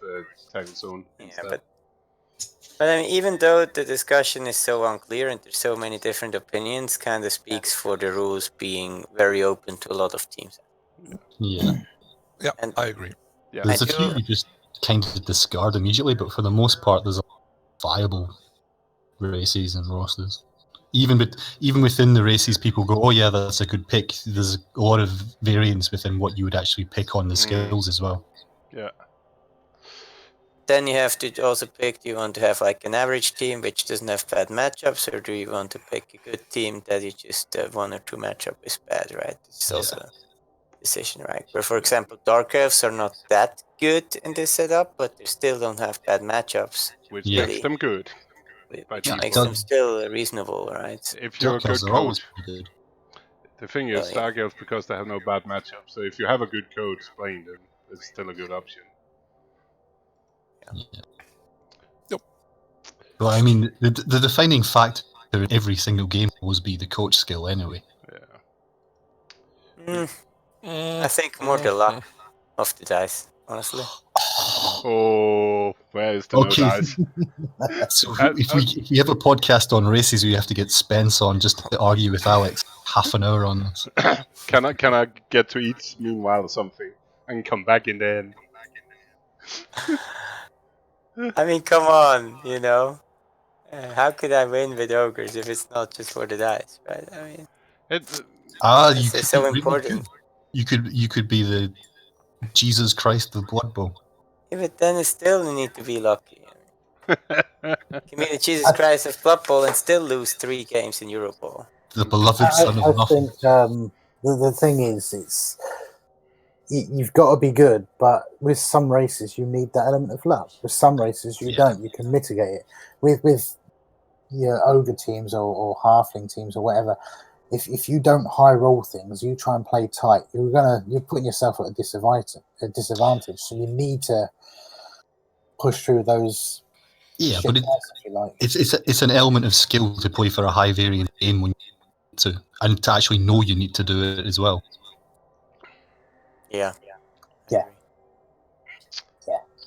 TackleZone instead. But I mean, even though the discussion is so unclear and there's so many different opinions, kind of speaks for the rules being very open to a lot of teams. Yeah. Yeah, I agree. Yeah. There's a few you just kind of discard immediately, but for the most part, there's a viable races and rosters. Even within the races, people go, "Oh yeah, that's a good pick." There's a lot of variance within what you would actually pick on the skills as well. Yeah. Then you have to also pick, do you want to have like an average team which doesn't have bad matchups, or do you want to pick a good team that you just one or two matchup is bad, right? It's also a decision, right? But for example, Dark Elves are not that good in this setup, but they still don't have bad matchups. Which makes them good. Which makes them still reasonable, right? If you're a good coach. Good. The thing is, Dark Elves, because they have no bad matchups, so if you have a good coach playing them, it's still a good option. Yeah. Yep. Well, I mean, the defining factor in every single game will always be the coach skill anyway. Yeah. I think more the luck of the dice, honestly. Oh, where is the no dice? So if we have a podcast on races, we have to get Spence on just to argue with Alex half an hour on this. Can I get to eat meanwhile or something and come back in the end? I mean, come on, you know. How could I win with ogres if it's not just for the dice, right? I mean, it's so important. You could be the Jesus Christ of Blood Bowl. Yeah, but then still you need to be lucky. You can be the Jesus Christ of Blood Bowl and still lose 3 games in Euroball. The beloved son of nothing. I think the thing is, you've got to be good, but with some races you need that element of luck. With some races you don't. You can mitigate it. With your ogre teams or halfling teams or whatever, if you don't high roll things, you try and play tight, you're putting yourself at a disadvantage. So you need to push through those. Yeah, but it's an element of skill to play for a high variance game when you need to, and to actually know you need to do it as well. Yeah.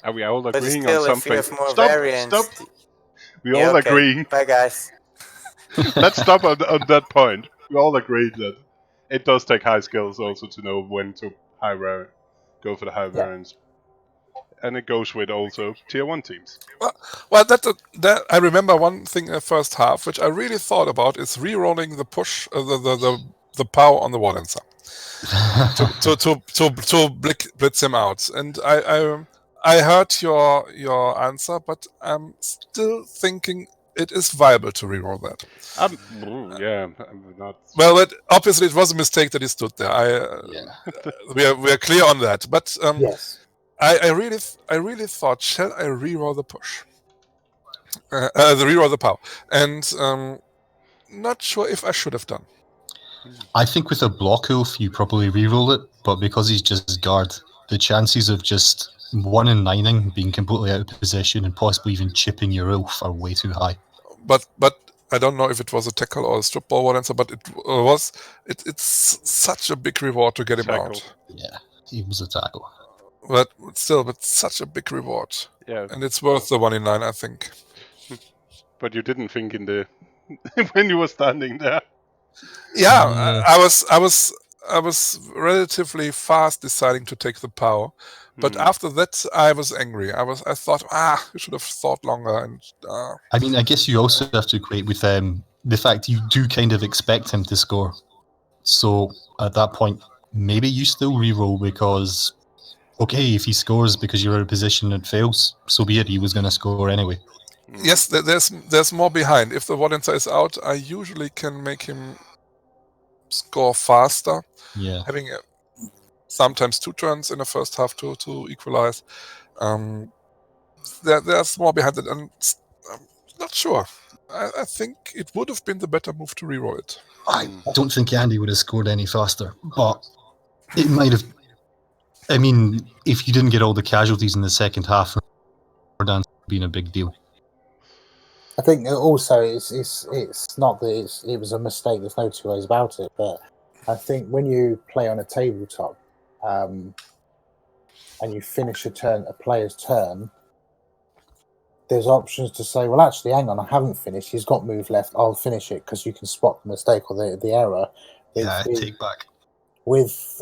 Are we all agreeing still, on something? If you have more variance, Stop! We all agreeing. Bye, guys. Let's stop on that point. We all agreed that it does take high skills also to know when to go for the high variance. And it goes with also tier 1 teams. Well, that I remember one thing in the first half, which I really thought about, is re-rolling the push, the power on the wall answer to blitz him out. And I heard your answer, but I'm still thinking it is viable to re-roll that. I'm not. Well, obviously it was a mistake that he stood there. We are clear on that. But yes. I really thought, shall I re-roll the push? The re-roll the power. And not sure if I should have done. I think with a block Ulf, you probably re-roll it, but because he's just guard, the chances of just 1 in 9ing being completely out of position and possibly even chipping your Ulf are way too high. But I don't know if it was a tackle or a strip ball one answer, but it's such a big reward to get him out. Yeah, he was a tackle. But such a big reward. Yeah. And it's worth the 1 in 9, I think. But you didn't think in the when you were standing there. Yeah, I was relatively fast deciding to take the power, But after that, I was angry. I thought, you should have thought longer. And I mean, I guess you also have to equate with the fact you do kind of expect him to score. So at that point, maybe you still re-roll because, okay, if he scores because you're in a position and fails, so be it. He was going to score anyway. Yes, there's more behind. If the Wallenser is out, I usually can make him score faster. Yeah. Having sometimes 2 turns in the first half to equalize. There's more behind it, and I'm not sure. I think it would have been the better move to reroll it. I don't think Andy would have scored any faster, but it might have. I mean, if you didn't get all the casualties in the second half, dance being a big deal. I think also it's not that it was a mistake. There's no two ways about it. But I think when you play on a tabletop, and you finish a player's turn, there's options to say, well, actually, hang on, I haven't finished. He's got move left. I'll finish it because you can spot the mistake or the error. Yeah, take back. With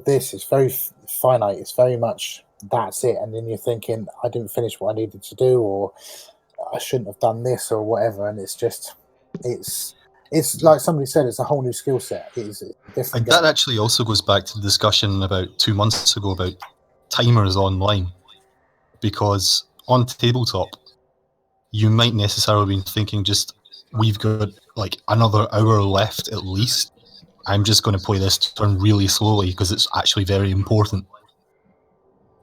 this, it's very finite. It's very much that's it, and then you're thinking, I didn't finish what I needed to do, or I shouldn't have done this, or whatever. And it's just, it's like somebody said, it's a whole new skill set. It's a different That game. actually also goes back to the discussion about 2 months ago about timers online, because on tabletop, you might necessarily be thinking just, we've got like another hour left at least. I'm just going to play this turn really slowly because it's actually very important.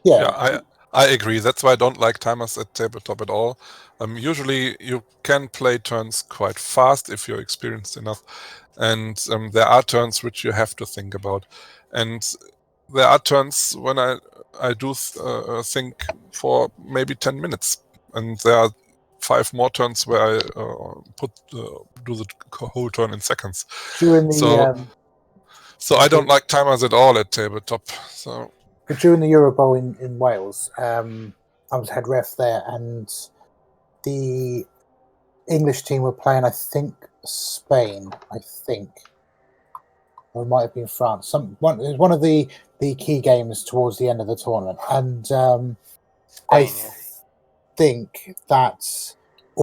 Yeah, I agree. That's why I don't like timers at tabletop at all. Usually you can play turns quite fast if you're experienced enough. And there are turns which you have to think about. And there are turns when I do think for maybe 10 minutes. And there are 5 more turns where I do the whole turn in seconds. During the so I don't like timers at all at tabletop. So. But during the Euro Bowl in Wales, I was head ref there, and the English team were playing, I think, Spain. Or it might have been France. It was one of the key games towards the end of the tournament, and I think that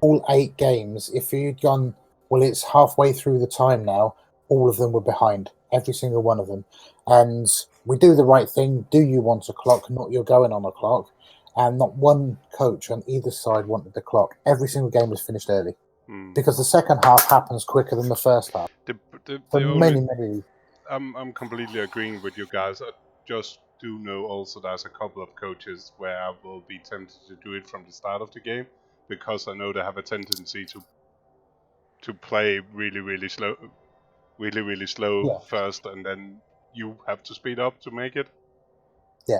all 8 games, if you'd gone, well, it's halfway through the time now, all of them were behind, every single one of them, and we do the right thing. Do you want a clock? Not you're going on a clock. And not one coach on either side wanted the clock. Every single game was finished early because the second half happens quicker than the first half. Many. I'm completely agreeing with you guys. I just do know also there's a couple of coaches where I will be tempted to do it from the start of the game because I know they have a tendency to play really slow, first, and then you have to speed up to make it. Yeah.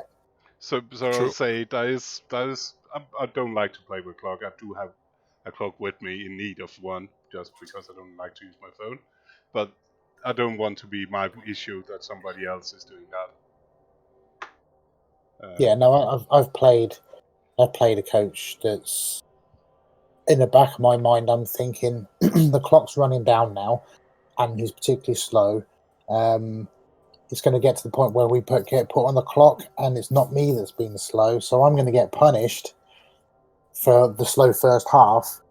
So I'll say that is I don't like to play with clock. I do have a clock with me in need of one, just because I don't like to use my phone. But I don't want to be my issue that somebody else is doing that. I've played a coach that's in the back of my mind. I'm thinking the clock's running down now, and he's particularly slow. It's going to get to the point where we get put on the clock, and it's not me that's been slow, so I'm going to get punished for the slow first half,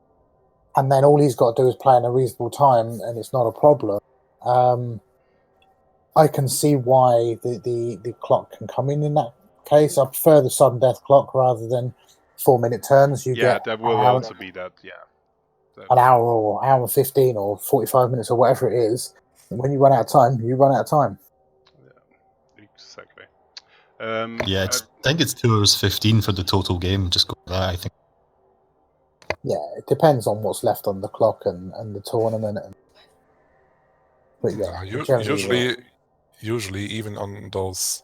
and then all he's got to do is play in a reasonable time, and it's not a problem. I can see why the clock can come in that case. I prefer the sudden death clock rather than 4-minute turns. That will also be that. Yeah, an hour or hour and 15 or 45 minutes or whatever it is. And when you run out of time, you run out of time. Exactly. I think it's 2 hours 15 for the total game. Just go with that, I think. Yeah, it depends on what's left on the clock and the tournament. But usually even on those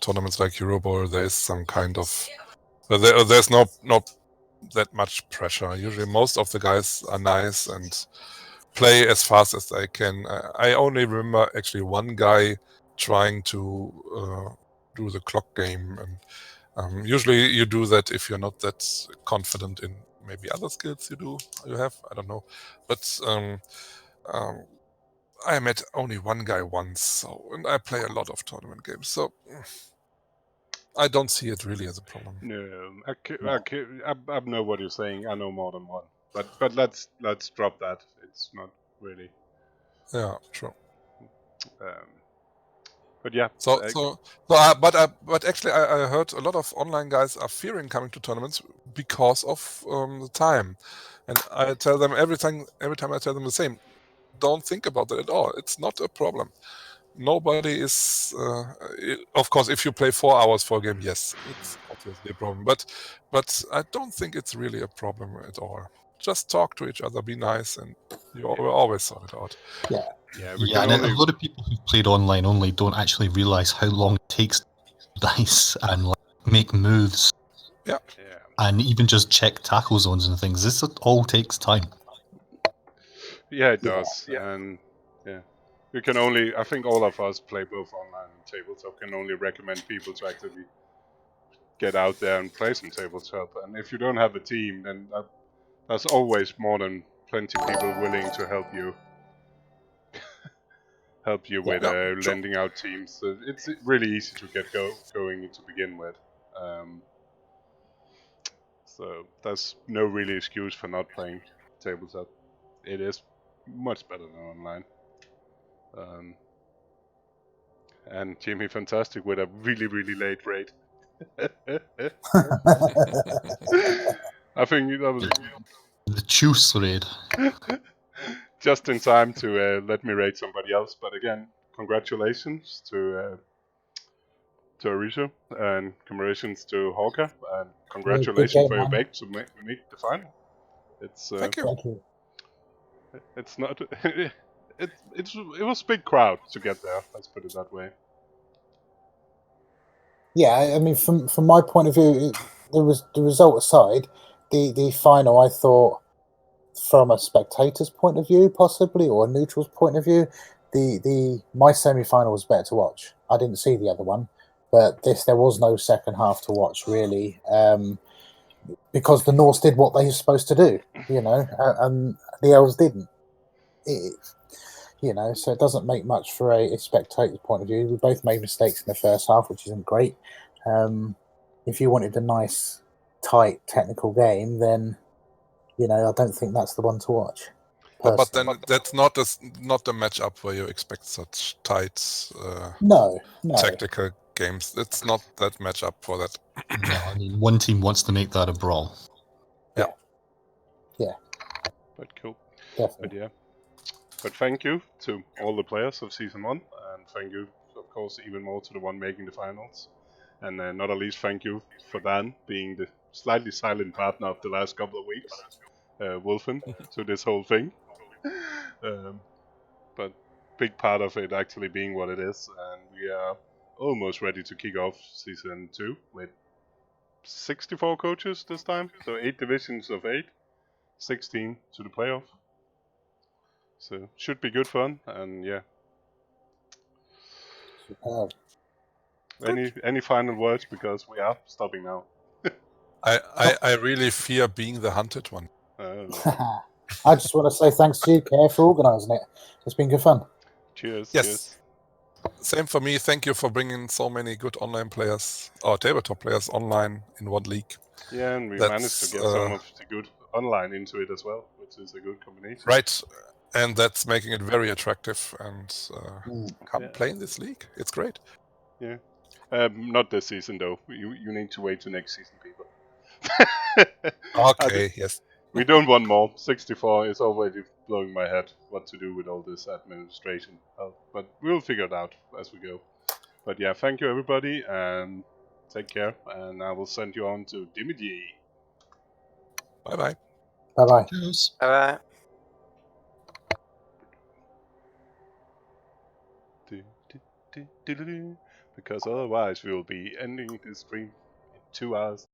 tournaments like Euro Bowl, there is some kind of there's not that much pressure. Usually, most of the guys are nice and play as fast as they can. I only remember actually one guy trying to do the clock game, and usually you do that if you're not that confident in maybe other skills you have. I don't know, but I met only one guy once, and I play a lot of tournament games. So I don't see it really as a problem. No, I know what you're saying. I know more than one, but let's drop that. It's not really. Yeah, sure. But yeah. But actually, I heard a lot of online guys are fearing coming to tournaments because of the time, and I tell them every time I tell them the same. Don't think about that at all. It's not a problem. Nobody is. Of course, if you play 4 hours for a game, yes, it's obviously a problem. But I don't think it's really a problem at all. Just talk to each other, be nice, and you will always sort it out. Yeah. Yeah, Yeah, and a lot of people who've played online only don't actually realise how long it takes to dice and like, make moves. Yeah. And even just check tackle zones and things. This all takes time. Yeah, it does. And yeah, we can only. I think all of us play both online and tabletop. Can only recommend people to actively get out there and play some tabletop. And if you don't have a team, then there's always more than plenty people willing to help you. With lending out teams. So it's really easy to get going to begin with. So there's no really excuse for not playing tabletop. It is much better than online. And Jimmy Fantastic with a really, really late raid. I think that was the Choose raid. Just in time to let me raid somebody else. But again, congratulations to Arioso and congratulations to Hawca and congratulations for your bake to make the final. It's Thank you. Thank you. It's not. It was a big crowd to get there. Let's put it that way. Yeah, I mean, from my point of view, the result aside, the final, I thought, from a spectator's point of view, possibly, or a neutral's point of view, my semi-final was better to watch. I didn't see the other one, but there was no second half to watch really, because the Norse did what they were supposed to do, and the elves didn't. So it doesn't make much for a spectator's point of view. We both made mistakes in the first half, which isn't great. If you wanted a nice, tight, technical game, then I don't think that's the one to watch. But then that's not the matchup where you expect such tight, no tactical games. It's not that matchup for that. No, I mean, one team wants to make that a brawl. Yeah. But cool. Definitely. But yeah. But thank you to all the players of Season 1, and thank you, of course, even more to the one making the finals. And not at least thank you for Dan being the slightly silent partner of the last couple of weeks, Wolfen, to this whole thing. But big part of it actually being what it is, and we are almost ready to kick off Season 2 with 64 coaches this time, so 8 divisions of 8, 16 to the playoff. So should be good fun, and yeah. Any final words, because we are stopping now. I really fear being the hunted one. I just want to say thanks to you, Care, for organising it. It's been good fun. Cheers. Yes. Cheers. Same for me. Thank you for bringing so many good online players or tabletop players online in one league. Yeah, and we managed to get some of the good online into it as well, which is a good combination. Right, and that's making it very attractive. And come play in this league. It's great. Yeah. Not this season though. You need to wait till next season, people. Okay. Yes. We don't want more. 64 is already blowing my head what to do with all this administration. But we'll figure it out as we go. But yeah, thank you everybody, and take care. And I will send you on to Dimitri. Bye bye. Bye bye. Cheers. Bye Because otherwise we will be ending this stream in 2 hours.